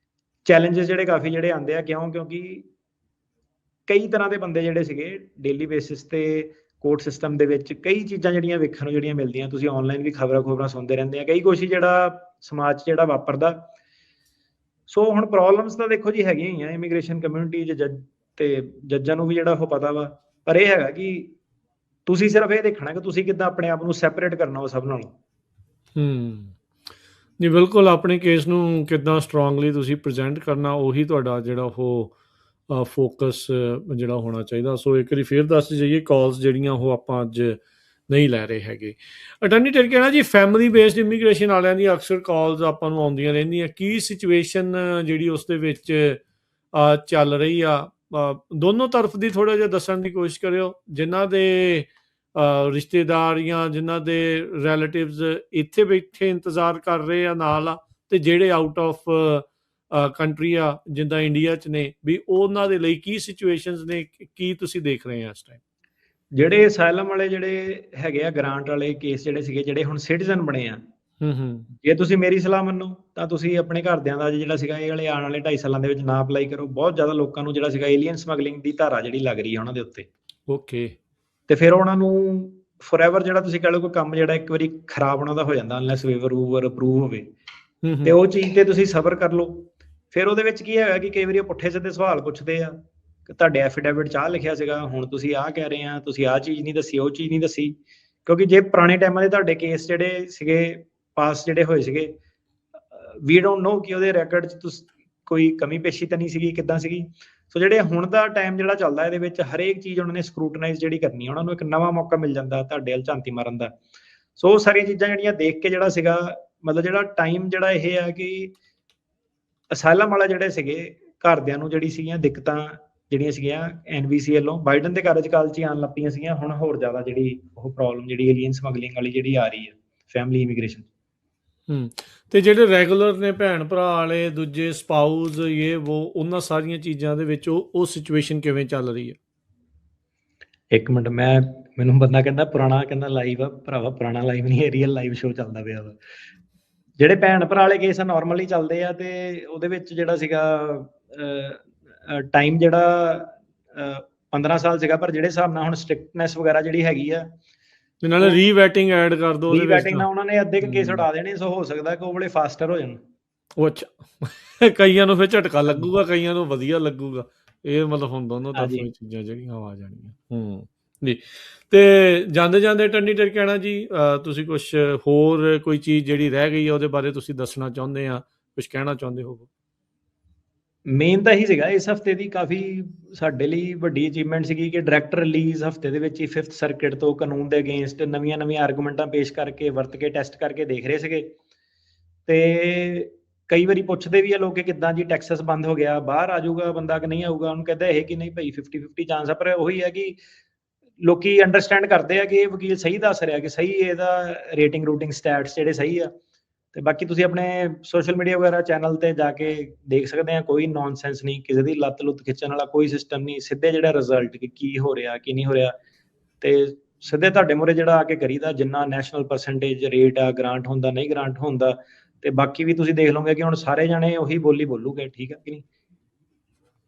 ਚੈਲੰਜਸ ਜਿਹੜੇ ਕਾਫੀ ਜਿਹੜੇ ਆਉਂਦੇ ਆ। ਕਿਉਂਕਿ ਕਈ ਤਰ੍ਹਾਂ ਦੇ ਬੰਦੇ ਜਿਹੜੇ ਸੀਗੇ ਡੇਲੀ ਬੇਸਿਸ ਤੇ ਕੋਰਟ ਸਿਸਟਮ ਦੇ ਵਿੱਚ ਕਈ ਚੀਜ਼ਾਂ ਜਿਹੜੀਆਂ ਵੇਖਣ ਨੂੰ ਜਿਹੜੀਆਂ ਮਿਲਦੀਆਂ, ਤੁਸੀਂ ਆਨਲਾਈਨ ਵੀ ਖਬਰਾਂ ਸੁਣਦੇ ਰਹਿੰਦੇ ਆ, ਕਈ ਕੁਛ ਜਿਹੜਾ ਸਮਾਜ 'ਚ ਜਿਹੜਾ ਵਾਪਰਦਾ। ਸੋ ਹੁਣ ਪ੍ਰੋਬਲਮਸ ਤਾਂ ਦੇਖੋ ਜੀ ਹੈਗੀਆਂ ਹੀ ਆ ਇਮੀਗ੍ਰੇਸ਼ਨ ਕਮਿਊਨਿਟੀ 'ਚ, ਤੇ ਜੱਜਾਂ ਨੂੰ ਵੀ ਜਿਹੜਾ ਉਹ ਪਤਾ ਵਾ, ਪਰ ਇਹ ਹੈਗਾ ਕਿ ਤੁਸੀਂ ਸਿਰਫ ਇਹ ਦੇਖਣਾ ਕਿ ਤੁਸੀਂ ਕਿੱਦਾਂ ਆਪਣੇ ਆਪ ਨੂੰ ਸੈਪਰੇਟ ਕਰਨਾ ਉਹ ਸਭ ਨਾਲੋਂ। ਜੀ ਬਿਲਕੁਲ, ਆਪਣੇ ਕੇਸ ਨੂੰ ਕਿੱਦਾਂ ਸਟਰੋਂਗਲੀ ਤੁਸੀਂ ਪ੍ਰੈਜ਼ੈਂਟ ਕਰਨਾ, ਉਹੀ ਤੁਹਾਡਾ ਜਿਹੜਾ ਉਹ ਫੋਕਸ ਜਿਹੜਾ ਹੋਣਾ ਚਾਹੀਦਾ। ਸੋ ਇੱਕ ਵਾਰੀ ਫਿਰ ਦੱਸ ਜਾਈਏ, ਕਾਲਸ ਜਿਹੜੀਆਂ ਉਹ ਆਪਾਂ ਅੱਜ ਨਹੀਂ ਲੈ ਰਹੇ ਹੈਗੇ। ਅਟਰਨੀ ਟਿਰ ਕਹਿਣਾ ਜੀ, ਫੈਮਿਲੀ ਬੇਸਡ ਇਮੀਗ੍ਰੇਸ਼ਨ ਵਾਲਿਆਂ ਦੀ ਅਕਸਰ ਕਾਲਸ ਆਪਾਂ ਨੂੰ ਆਉਂਦੀਆਂ ਰਹਿੰਦੀਆਂ, ਕੀ ਸਿਚੁਏਸ਼ਨ ਜਿਹੜੀ ਉਸ ਦੇ ਵਿੱਚ ਚੱਲ ਰਹੀ ਆ, ਦੋਨੋਂ ਤਰਫ ਦੀ ਥੋੜ੍ਹਾ ਜਿਹਾ ਦੱਸਣ ਦੀ ਕੋਸ਼ਿਸ਼ ਕਰਿਓ। ਜਿਨ੍ਹਾਂ ਦੇ ਰਿਸ਼ਤੇਦਾਰ ਜਾਂ ਜਿਨ੍ਹਾਂ ਦੇ ਰਿਲੇਟਿਵਸ ਇੱਥੇ ਬੈਠੇ ਇੰਤਜ਼ਾਰ ਕਰ ਰਹੇ ਆ ਨਾਲ ਆ, ਤੇ ਜਿਹੜੇ ਆਊਟ ਆਫ ਕੰਟਰੀ ਆ ਜਿੱਦਾਂ ਇੰਡੀਆ 'ਚ ਨੇ, ਵੀ ਉਹਨਾਂ ਦੇ ਲਈ ਕੀ ਸਿਚੁਏਸ਼ਨਸ ਨੇ, ਕੀ ਤੁਸੀਂ ਦੇਖ ਰਹੇ ਆ ਇਸ ਟਾਈਮ? ਜਿਹੜੇ ਅਸਾਈਲਮ ਵਾਲੇ ਜਿਹੜੇ ਹੈਗੇ ਆ, ਗ੍ਰਾਂਟ ਵਾਲੇ ਕੇਸ ਜਿਹੜੇ ਸੀਗੇ, ਜਿਹੜੇ ਹੁਣ ਸਿਟੀਜ਼ਨ ਬਣੇ ਆ, ਜੇ ਤੁਸੀਂ ਮੇਰੀ ਸਲਾਹ ਮੰਨੋ ਤਾਂ ਤੁਸੀਂ ਆਪਣੇ ਘਰਦਿਆਂ ਦਾ ਜਿਹੜਾ ਸੀਗਾ ਇਹ ਵਾਲੇ ਆਉਣ ਵਾਲੇ 2.5 ਸਾਲਾਂ ਦੇ ਵਿੱਚ ਨਾ ਅਪਲਾਈ ਕਰੋ। ਬਹੁਤ ਜ਼ਿਆਦਾ ਲੋਕਾਂ ਨੂੰ ਜਿਹੜਾ ਸੀਗਾ ਏਲੀਅਨ ਸਮਗਲਿੰਗ ਦੀ ਧਾਰਾ ਜਿਹੜੀ ਲੱਗ ਰਹੀ ਹੈ ਉਹਨਾਂ ਦੇ ਉੱਤੇ। ਓਕੇ। ਤੇ ਫਿਰ ਉਹਨਾਂ ਨੂੰ ਫੋਰਐਵਰ ਜਿਹੜਾ ਤੁਸੀਂ ਕਹਿ ਲਓ ਕੋਈ ਕੰਮ ਜਿਹੜਾ ਇੱਕ ਵਾਰੀ ਖਰਾਬ ਉਹਨਾਂ ਦਾ ਹੋ ਜਾਂਦਾ, ਅਨਲੈਸ ਵੇਵਰ ਵੂਵਰ ਅਪਰੂਵ ਹੋਵੇ, ਤੇ ਉਹ ਚੀਜ਼ ਤੇ ਤੁਸੀਂ ਸਬਰ ਕਰ ਲਓ। ਫਿਰ ਉਹਦੇ ਵਿੱਚ ਕੀ ਹੈਗਾ ਕਿ ਕਈ ਵਾਰੀ ਉਹ ਪੁੱਠੇ ਸਿੱਧੇ ਸਵਾਲ ਪੁੱਛਦੇ ਆ ਕਿ ਤੁਹਾਡੇ ਐਫੀਡੇਵਿਟ 'ਚ ਆਹ ਲਿਖਿਆ ਸੀਗਾ, ਹੁਣ ਤੁਸੀਂ ਆਹ ਕਹਿ ਰਹੇ ਆ, ਤੁਸੀਂ ਆਹ ਚੀਜ਼ ਨਹੀਂ ਦੱਸੀ, ਉਹ ਚੀਜ਼ ਨਹੀਂ ਦੱਸੀ। ਕਿਉਂਕਿ ਜੇ ਪੁਰਾਣੇ ਟਾਈਮਾਂ ਦੇ ਤੁਹਾਡੇ ਕੇਸ ਜਿਹੜੇ ਸੀਗੇ ਪਾਸ ਜਿਹੜੇ ਹੋਏ ਸੀਗੇ, ਵੀ ਡੋਂਟ ਨੋ ਕਿ ਉਹਦੇ ਰੈਕਰਡ 'ਚ ਕੋਈ ਕਮੀ ਪੇਸ਼ੀ ਤਾਂ ਨਹੀਂ ਸੀਗੀ, ਕਿੱਦਾਂ ਸੀਗੀ। ਸੋ ਜਿਹੜੇ ਹੁਣ ਦਾ ਟਾਈਮ ਜਿਹੜਾ ਚੱਲਦਾ, ਇਹਦੇ ਵਿੱਚ ਹਰੇਕ ਚੀਜ਼ ਉਹਨਾਂ ਨੇ ਸਕਰੂਟਨਾਈਜ਼ ਜਿਹੜੀ ਕਰਨੀ, ਉਹਨਾਂ ਨੂੰ ਇੱਕ ਨਵਾਂ ਮੌਕਾ ਮਿਲ ਜਾਂਦਾ ਤੁਹਾਡੇ ਵੱਲ ਝਾਂਤੀ ਮਾਰਨ ਦਾ। ਸੋ ਉਹ ਸਾਰੀਆਂ ਚੀਜ਼ਾਂ ਜਿਹੜੀਆਂ ਦੇਖ ਕੇ ਜਿਹੜਾ ਸੀਗਾ, ਮਤਲਬ ਜਿਹੜਾ ਟਾਈਮ ਜਿਹੜਾ ਇਹ ਹੈ ਕਿ ਅਸਾਈਲਮ ਵਾਲਾ ਜਿਹੜੇ ਸੀਗੇ ਘਰਦਿਆਂ ਨੂੰ ਜਿਹੜੀ ਸੀਗੀਆਂ ਦਿੱਕਤਾਂ ਜਿਹੜੀਆਂ ਸੀਗੀਆਂ NVC ਵੱਲੋਂ ਬਾਈਡਨ ਦੇ ਕਾਰਜਕਾਲ 'ਚ ਹੀ ਆਉਣ ਲੱਗ ਪਈਆਂ ਸੀਗੀਆਂ। ਹੁਣ ਹੋਰ ਜ਼ਿਆਦਾ ਜਿਹੜੀ ਉਹ ਪ੍ਰੋਬਲਮ ਜਿਹੜੀ ਏਲੀਅਨ ਸਮਗਲਿੰਗ ਵਾਲੀ ਜਿਹੜੀ ਆ ਰਹੀ ਹੈ, ਫੈਮਿਲੀ ਇਮੀਗ੍ਰੇਸ਼ਨ। ਤੇ ਜਿਹੜੇ ਰੈਗੂਲਰ ਨੇ ਭੈਣ ਭਰਾ ਵਾਲੇ, ਦੂਜੇ ਸਪਾਊਸ, ਇਹ ਉਹ, ਉਹਨਾਂ ਸਾਰੀਆਂ ਚੀਜ਼ਾਂ ਦੇ ਵਿੱਚ ਉਹ ਸਿਚੁਏਸ਼ਨ ਕਿਵੇਂ ਚੱਲ ਰਹੀ ਹੈ? ਇੱਕ ਮਿੰਟ, ਮੈਨੂੰ ਬੰਦਾ ਕਹਿੰਦਾ ਪੁਰਾਣਾ, ਕਹਿੰਦਾ ਲਾਈਵ ਆ ਭਰਾਵਾ, ਪੁਰਾਣਾ ਲਾਈਵ ਨਹੀਂ ਹੈ, ਰੀਅਲ ਲਾਈਵ ਸ਼ੋਅ ਚੱਲਦਾ ਪਿਆ ਵਾ। ਜਿਹੜੇ ਭੈਣ ਭਰਾ ਵਾਲੇ ਕੇਸ ਆ ਨਾਰਮਲੀ ਚੱਲਦੇ ਆ, ਤੇ ਉਹਦੇ ਵਿੱਚ ਜਿਹੜਾ ਸੀਗਾ ਟਾਈਮ ਜਿਹੜਾ 15 ਸਾਲ ਸੀਗਾ, ਪਰ ਜਿਹੜੇ ਹਿਸਾਬ ਨਾਲ ਹੁਣ ਸਟ੍ਰਿਕਟਨੈਸ ਵਗੈਰਾ ਜਿਹੜੀ ਹੈਗੀ ਆ, ਨਾਲੇ ਰੀਵੈਟਿੰਗ ਐਡ ਕਰ ਦੋ, ਰੀਵੈਟਿੰਗ ਨਾਲ ਉਹਨਾਂ ਨੇ ਅੱਧੇ ਕੇਸ ਉਡਾ ਦੇਣੇ। ਸੋ ਹੋ ਸਕਦਾ ਕਿ ਉਹ ਬੜੇ ਫਾਸਟਰ ਹੋ ਜਾਣ। ਉਹ ਅੱਛਾ, ਕਈਆਂ ਨੂੰ ਫਿਰ ਝਟਕਾ ਲੱਗੂਗਾ, ਕਈਆਂ ਨੂੰ ਵਧੀਆ ਲੱਗੂਗਾ। ਇਹ ਮਤਲਬ ਹੁਣ ਦੋਨੋਂ ਤਰਫੋਂ ਚੀਜ਼ਾਂ ਜਿਹੜੀਆਂ ਆ ਜਾਣੀਆਂ। ਜੀ। ਤੇ ਜਾਂਦੇ ਜਾਂਦੇ ਟੰਡੀ ਟਰ ਕਹਿਣਾ ਜੀ, ਤੁਸੀਂ ਕੁਛ ਹੋਰ ਕੋਈ ਚੀਜ਼ ਜਿਹੜੀ ਰਹਿ ਗਈ ਹੈ ਉਹਦੇ ਬਾਰੇ ਤੁਸੀਂ ਦੱਸਣਾ ਚਾਹੁੰਦੇ ਆ, ਕੁਛ ਕਹਿਣਾ ਚਾਹੁੰਦੇ ਹੋ? ਮੇਨ ਤਾਂ ਇਹੀ ਸੀਗਾ ਇਸ ਹਫਤੇ ਦੀ ਕਾਫੀ ਸਾਡੇ ਲਈ ਵੱਡੀ ਅਚੀਵਮੈਂਟ ਸੀਗੀ ਕਿ ਡਾਇਰੈਕਟ ਰਿਲੀਜ਼ ਹਫਤੇ ਦੇ ਵਿੱਚ ਹੀ 5th ਸਰਕਿਟ ਤੋਂ ਕਾਨੂੰਨ ਦੇ ਅਗੇਂਸਟ ਨਵੀਆਂ ਆਰਗੂਮੈਂਟਾਂ ਪੇਸ਼ ਕਰਕੇ, ਵਰਤ ਕੇ, ਟੈਸਟ ਕਰਕੇ ਦੇਖ ਰਹੇ ਸੀਗੇ। ਤੇ ਕਈ ਵਾਰੀ ਪੁੱਛਦੇ ਵੀ ਆ ਲੋਕ ਕਿ ਕਿੱਦਾਂ ਜੀ ਟੈਕਸਸ ਬੰਦ ਹੋ ਗਿਆ, ਬਾਹਰ ਆ ਜਾਊਗਾ ਬੰਦਾ ਕਿ ਨਹੀਂ ਆਊਗਾ? ਉਹਨੂੰ ਕਹਿੰਦਾ ਇਹ ਕਿ ਨਹੀਂ ਭਾਈ, 50-50 ਚਾਂਸ ਆ। ਪਰ ਉਹੀ ਹੈ ਕਿ ਲੋਕੀ ਅੰਡਰਸਟੈਂਡ ਕਰਦੇ ਆ ਕਿ ਇਹ ਵਕੀਲ ਸਹੀ ਦੱਸ ਰਿਹਾ, ਕਿ ਸਹੀ ਇਹਦਾ ਰੂਟਿੰਗ ਸਟੈਟਸ ਜਿਹੜੇ ਸਹੀ ਆ। ਤੇ ਬਾਕੀ ਤੁਸੀਂ ਆਪਣੇ ਸੋਸ਼ਲ ਮੀਡੀਆ ਵਗੈਰਾ ਚੈਨਲ ਤੇ ਜਾ ਕੇ ਦੇਖ ਸਕਦੇ ਆ, ਕੋਈ ਨੌਨਸੈਂਸ ਨਹੀਂ, ਕਿਸੇ ਦੀ ਲੱਤ ਲੁੱਤ ਖਿੱਚਣ ਵਾਲਾ ਕੋਈ ਸਿਸਟਮ ਨਹੀਂ। ਸਿੱਧੇ ਜਿਹੜਾ ਰਿਜ਼ਲਟ ਕਿ ਕੀ ਹੋ ਰਿਹਾ ਕੀ ਨਹੀਂ ਹੋ ਰਿਹਾ, ਤੇ ਸਿੱਧੇ ਤੁਹਾਡੇ ਮੂਹਰੇ ਜਿਹੜਾ ਆ ਕੇ ਕਰੀਦਾ, ਜਿੰਨਾ ਨੈਸ਼ਨਲ ਪਰਸੈਂਟੇਜ ਰੇਟ ਆ, ਗ੍ਰਾਂਟ ਹੁੰਦਾ ਨਹੀਂ ਗ੍ਰਾਂਟ ਹੁੰਦਾ। ਤੇ ਬਾਕੀ ਵੀ ਤੁਸੀਂ ਦੇਖ ਲਓਗੇ ਕਿ ਹੁਣ ਸਾਰੇ ਜਾਣੇ ਉਹੀ ਬੋਲੀ ਬੋਲੂਗੇ, ਠੀਕ ਆ ਕਿ ਨਹੀਂ?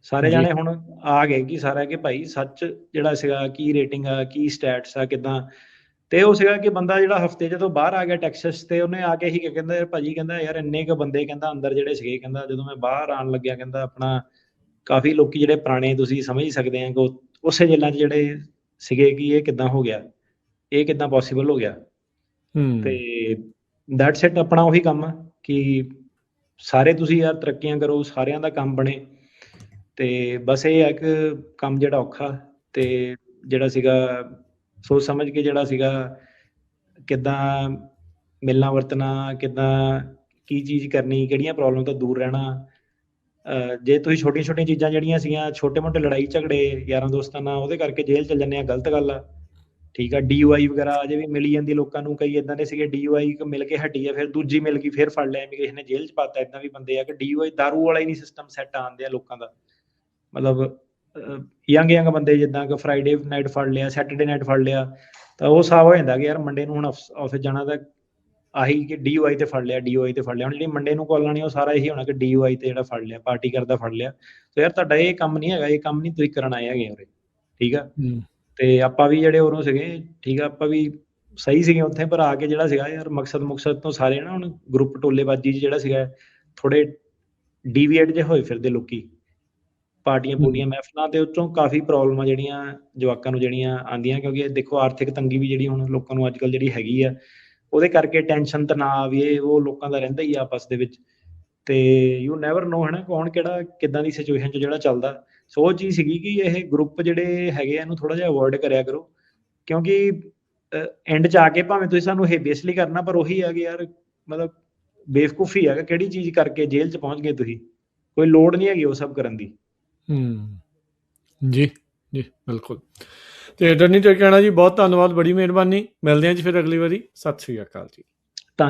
ਸਾਰੇ ਜਾਣੇ ਹੁਣ ਆ ਗਏ ਕਿ ਸਾਰਾ ਕਿ ਭਾਈ ਸੱਚ ਜਿਹੜਾ ਸੀਗਾ, ਕੀ ਰੇਟਿੰਗ ਆ, ਕੀ ਸਟੈਟਸ ਆ, ਕਿੱਦਾਂ। ਤੇ ਉਹ ਸੀਗਾ ਕਿ ਬੰਦਾ ਜਿਹੜਾ ਹਫਤੇ ਜਦੋਂ ਬਾਹਰ ਆ ਗਿਆ ਟੈਕਸਸ, ਤੇ ਉਹਨੇ ਆ ਕੇ ਹੀ ਕਹਿੰਦਾ, ਯਾਰ ਭਾਜੀ, ਕਹਿੰਦਾ ਯਾਰ ਇੰਨੇ ਕੁ ਬੰਦੇ, ਕਹਿੰਦਾ ਅੰਦਰ ਜਿਹੜੇ ਸੀਗੇ, ਕਹਿੰਦਾ ਜਦੋਂ ਮੈਂ ਬਾਹਰ ਆਉਣ ਲੱਗਿਆ, ਕਹਿੰਦਾ ਆਪਣਾ ਕਾਫੀ ਲੋਕੀ ਜਿਹੜੇ ਪੁਰਾਣੇ, ਤੁਸੀਂ ਸਮਝ ਸਕਦੇ ਆ ਕਿ ਉਸੇ ਜੇਲ੍ਹਾਂ 'ਚ ਜਿਹੜੇ ਸੀਗੇ ਕਿ ਇਹ ਕਿੱਦਾਂ ਹੋ ਗਿਆ, ਇਹ ਕਿੱਦਾਂ ਪੋਸੀਬਲ ਹੋ ਗਿਆ। ਤੇ ਦੈਟਸ ਇਟ। ਆਪਣਾ ਉਹੀ ਕੰਮ ਆ ਕਿ ਸਾਰੇ ਤੁਸੀਂ ਯਾਰ ਤਰੱਕੀਆਂ ਕਰੋ, ਸਾਰਿਆਂ ਦਾ ਕੰਮ ਬਣੇ। ਤੇ ਬਸ ਇਹ ਹੈ ਕਿ ਕੰਮ ਜਿਹੜਾ ਔਖਾ, ਤੇ ਜਿਹੜਾ ਸੀਗਾ ਸੋਚ ਸਮਝ ਕੇ ਜਿਹੜਾ ਸੀਗਾ ਕਿੱਦਾਂ ਮਿਲਣਾ ਵਰਤਣਾ, ਕਿੱਦਾਂ ਕੀ ਚੀਜ਼ ਕਰਨੀ, ਕਿਹੜੀਆਂ ਪ੍ਰੋਬਲਮ ਤੋਂ ਦੂਰ ਰਹਿਣਾ। ਜੇ ਤੁਸੀਂ ਛੋਟੀਆਂ ਚੀਜ਼ਾਂ ਜਿਹੜੀਆਂ ਸੀਗੀਆਂ, ਛੋਟੇ ਮੋਟੇ ਲੜਾਈ ਝਗੜੇ ਯਾਰਾਂ ਦੋਸਤਾਂ ਨਾਲ, ਉਹਦੇ ਕਰਕੇ ਜੇਲ੍ਹ ਚਲ ਜਾਂਦੇ ਆ, ਗਲਤ ਗੱਲ ਆ, ਠੀਕ ਆ। DUI ਵਗੈਰਾ ਅਜੇ ਵੀ ਮਿਲੀ ਜਾਂਦੀ ਲੋਕਾਂ ਨੂੰ। ਕਈ ਇੱਦਾਂ ਦੇ ਸੀਗੇ DUI ਮਿਲ ਕੇ ਹਟੀ ਆ, ਫਿਰ ਦੂਜੀ ਮਿਲ ਗਈ, ਫਿਰ ਫੜ ਲਿਆ ਇਮੀਗ੍ਰੇਸ਼ਨ ਨੇ, ਜੇਲ੍ਹ 'ਚ ਪਾਤਾ। ਇੱਦਾਂ ਵੀ ਬੰਦੇ ਆ ਕਿ DUI ਦਾਰੂ ਵਾਲਾ ਹੀ ਨਹੀਂ ਸਿਸਟਮ ਸੈੱਟ ਆਉਂਦੇ ਆ ਲੋਕਾਂ ਦਾ। ਮਤਲਬ ਯੰਗ ਬੰਦੇ, ਜਿੱਦਾਂ ਕਿ ਫਰਾਈਡੇ ਨਾਈਟ ਫੜ ਲਿਆ, ਸੈਟਰਡੇ ਨਾਈਟ ਫੜ ਲਿਆ, ਤਾਂ ਉਹ ਹਿਸਾਬ ਹੋ ਜਾਂਦਾ ਕਿ ਯਾਰ ਮੰਡੇ ਨੂੰ ਹੁਣ ਆਫਿਸ ਜਾਣਾ, ਤਾਂ ਆਹੀ ਕਿ DUI ਤੇ ਫੜ ਲਿਆ, DUI ਤੇ ਫੜ ਲਿਆ। ਹੁਣ ਜਿਹੜੀ ਮੰਡੇ ਨੂੰ ਕਾਲ ਆਉਣੀ, ਉਹ ਸਾਰਾ ਇਹੀ ਹੋਣਾ ਕਿ DUI ਤੇ ਜਿਹੜਾ ਫੜ ਲਿਆ, ਪਾਰਟੀ ਕਰਦਾ ਫੜ ਲਿਆ। ਤੇ ਯਾਰ ਤੁਹਾਡਾ ਇਹ ਕੰਮ ਨਹੀਂ ਹੈਗਾ, ਇਹ ਕੰਮ ਨਹੀਂ ਤੁਸੀਂ ਕਰਨ ਆਏ ਹੈਗੇ ਉਰੇ, ਠੀਕ ਆ। ਤੇ ਆਪਾਂ ਵੀ ਜਿਹੜੇ ਉਰੋਂ ਸੀਗੇ, ਠੀਕ ਆ, ਆਪਾਂ ਵੀ ਸਹੀ ਸੀਗੇ ਉੱਥੇ, ਪਰ ਆ ਕੇ ਜਿਹੜਾ ਸੀਗਾ ਯਾਰ ਮਕਸਦ ਤੋਂ ਸਾਰੇ ਨਾ ਹੁਣ ਗਰੁੱਪ ਟੋਲੇਬਾਜ਼ੀ ਜਿਹੜਾ ਸੀਗਾ, ਥੋੜੇ ਡੀਵੀਏਟ ਜਿਹੇ ਹੋਏ ਫਿਰਦੇ ਲੋਕੀ, ਪਾਰਟੀਆਂ ਪੂਟੀਆਂ ਮਹਿਫਲਾਂ, ਤੇ ਉੱਚੋਂ ਕਾਫੀ ਪ੍ਰੋਬਲਮਾਂ ਜਿਹੜੀਆਂ ਜਵਾਕਾਂ ਨੂੰ ਜਿਹੜੀਆਂ ਆਉਂਦੀਆਂ। ਕਿਉਂਕਿ ਦੇਖੋ ਆਰਥਿਕ ਤੰਗੀ ਵੀ ਜਿਹੜੀ ਹੁਣ ਲੋਕਾਂ ਨੂੰ ਅੱਜ ਕੱਲ੍ਹ ਜਿਹੜੀ ਹੈਗੀ ਆ, ਉਹਦੇ ਕਰਕੇ ਟੈਨਸ਼ਨ, ਤਣਾਅ, ਇਹ ਉਹ ਲੋਕਾਂ ਦਾ ਰਹਿੰਦਾ ਹੀ ਆ ਆਪਸ ਦੇ ਵਿੱਚ। ਤੇ ਯੂ ਨੈਵਰ ਨੋ, ਹੈ ਨਾ, ਕੌਣ ਕਿਹੜਾ ਕਿੱਦਾਂ ਦੀ ਸਿਚੁਏਸ਼ਨ 'ਚ ਜਿਹੜਾ ਚੱਲਦਾ। ਸੋ ਉਹ ਚੀਜ਼ ਸੀਗੀ ਕਿ ਇਹ ਗਰੁੱਪ ਜਿਹੜੇ ਹੈਗੇ, ਇਹਨੂੰ ਥੋੜ੍ਹਾ ਜਿਹਾ ਅਵੋਇਡ ਕਰਿਆ ਕਰੋ। ਕਿਉਂਕਿ ਐਂਡ 'ਚ ਆ ਕੇ ਭਾਵੇਂ ਤੁਸੀਂ ਸਾਨੂੰ ਹੇਬੀਅਸਲੀ ਕਰਨਾ, ਪਰ ਉਹੀ ਹੈ ਕਿ ਯਾਰ ਮਤਲਬ ਬੇਵਕੂਫੀ ਹੈ ਕਿ ਕਿਹੜੀ ਚੀਜ਼ ਕਰਕੇ ਜੇਲ੍ਹ 'ਚ ਪਹੁੰਚ ਗਏ ਤੁਸੀਂ, ਕੋਈ ਲੋੜ ਨਹੀਂ ਹੈਗੀ ਉਹ ਸਭ ਕਰਨ ਦੀ। ਜੀ ਬਿਲਕੁਲ। ਤੇ ਡਰਨੀ ਟਿਕਾਣਾ ਜੀ ਬਹੁਤ ਧੰਨਵਾਦ, ਬੜੀ ਮਿਹਰਬਾਨੀ। ਮਿਲਦੇ ਹਾਂ ਜੀ ਫਿਰ ਅਗਲੀ ਵਾਰੀ। ਸਤਿ ਸ਼੍ਰੀ ਅਕਾਲ ਜੀ।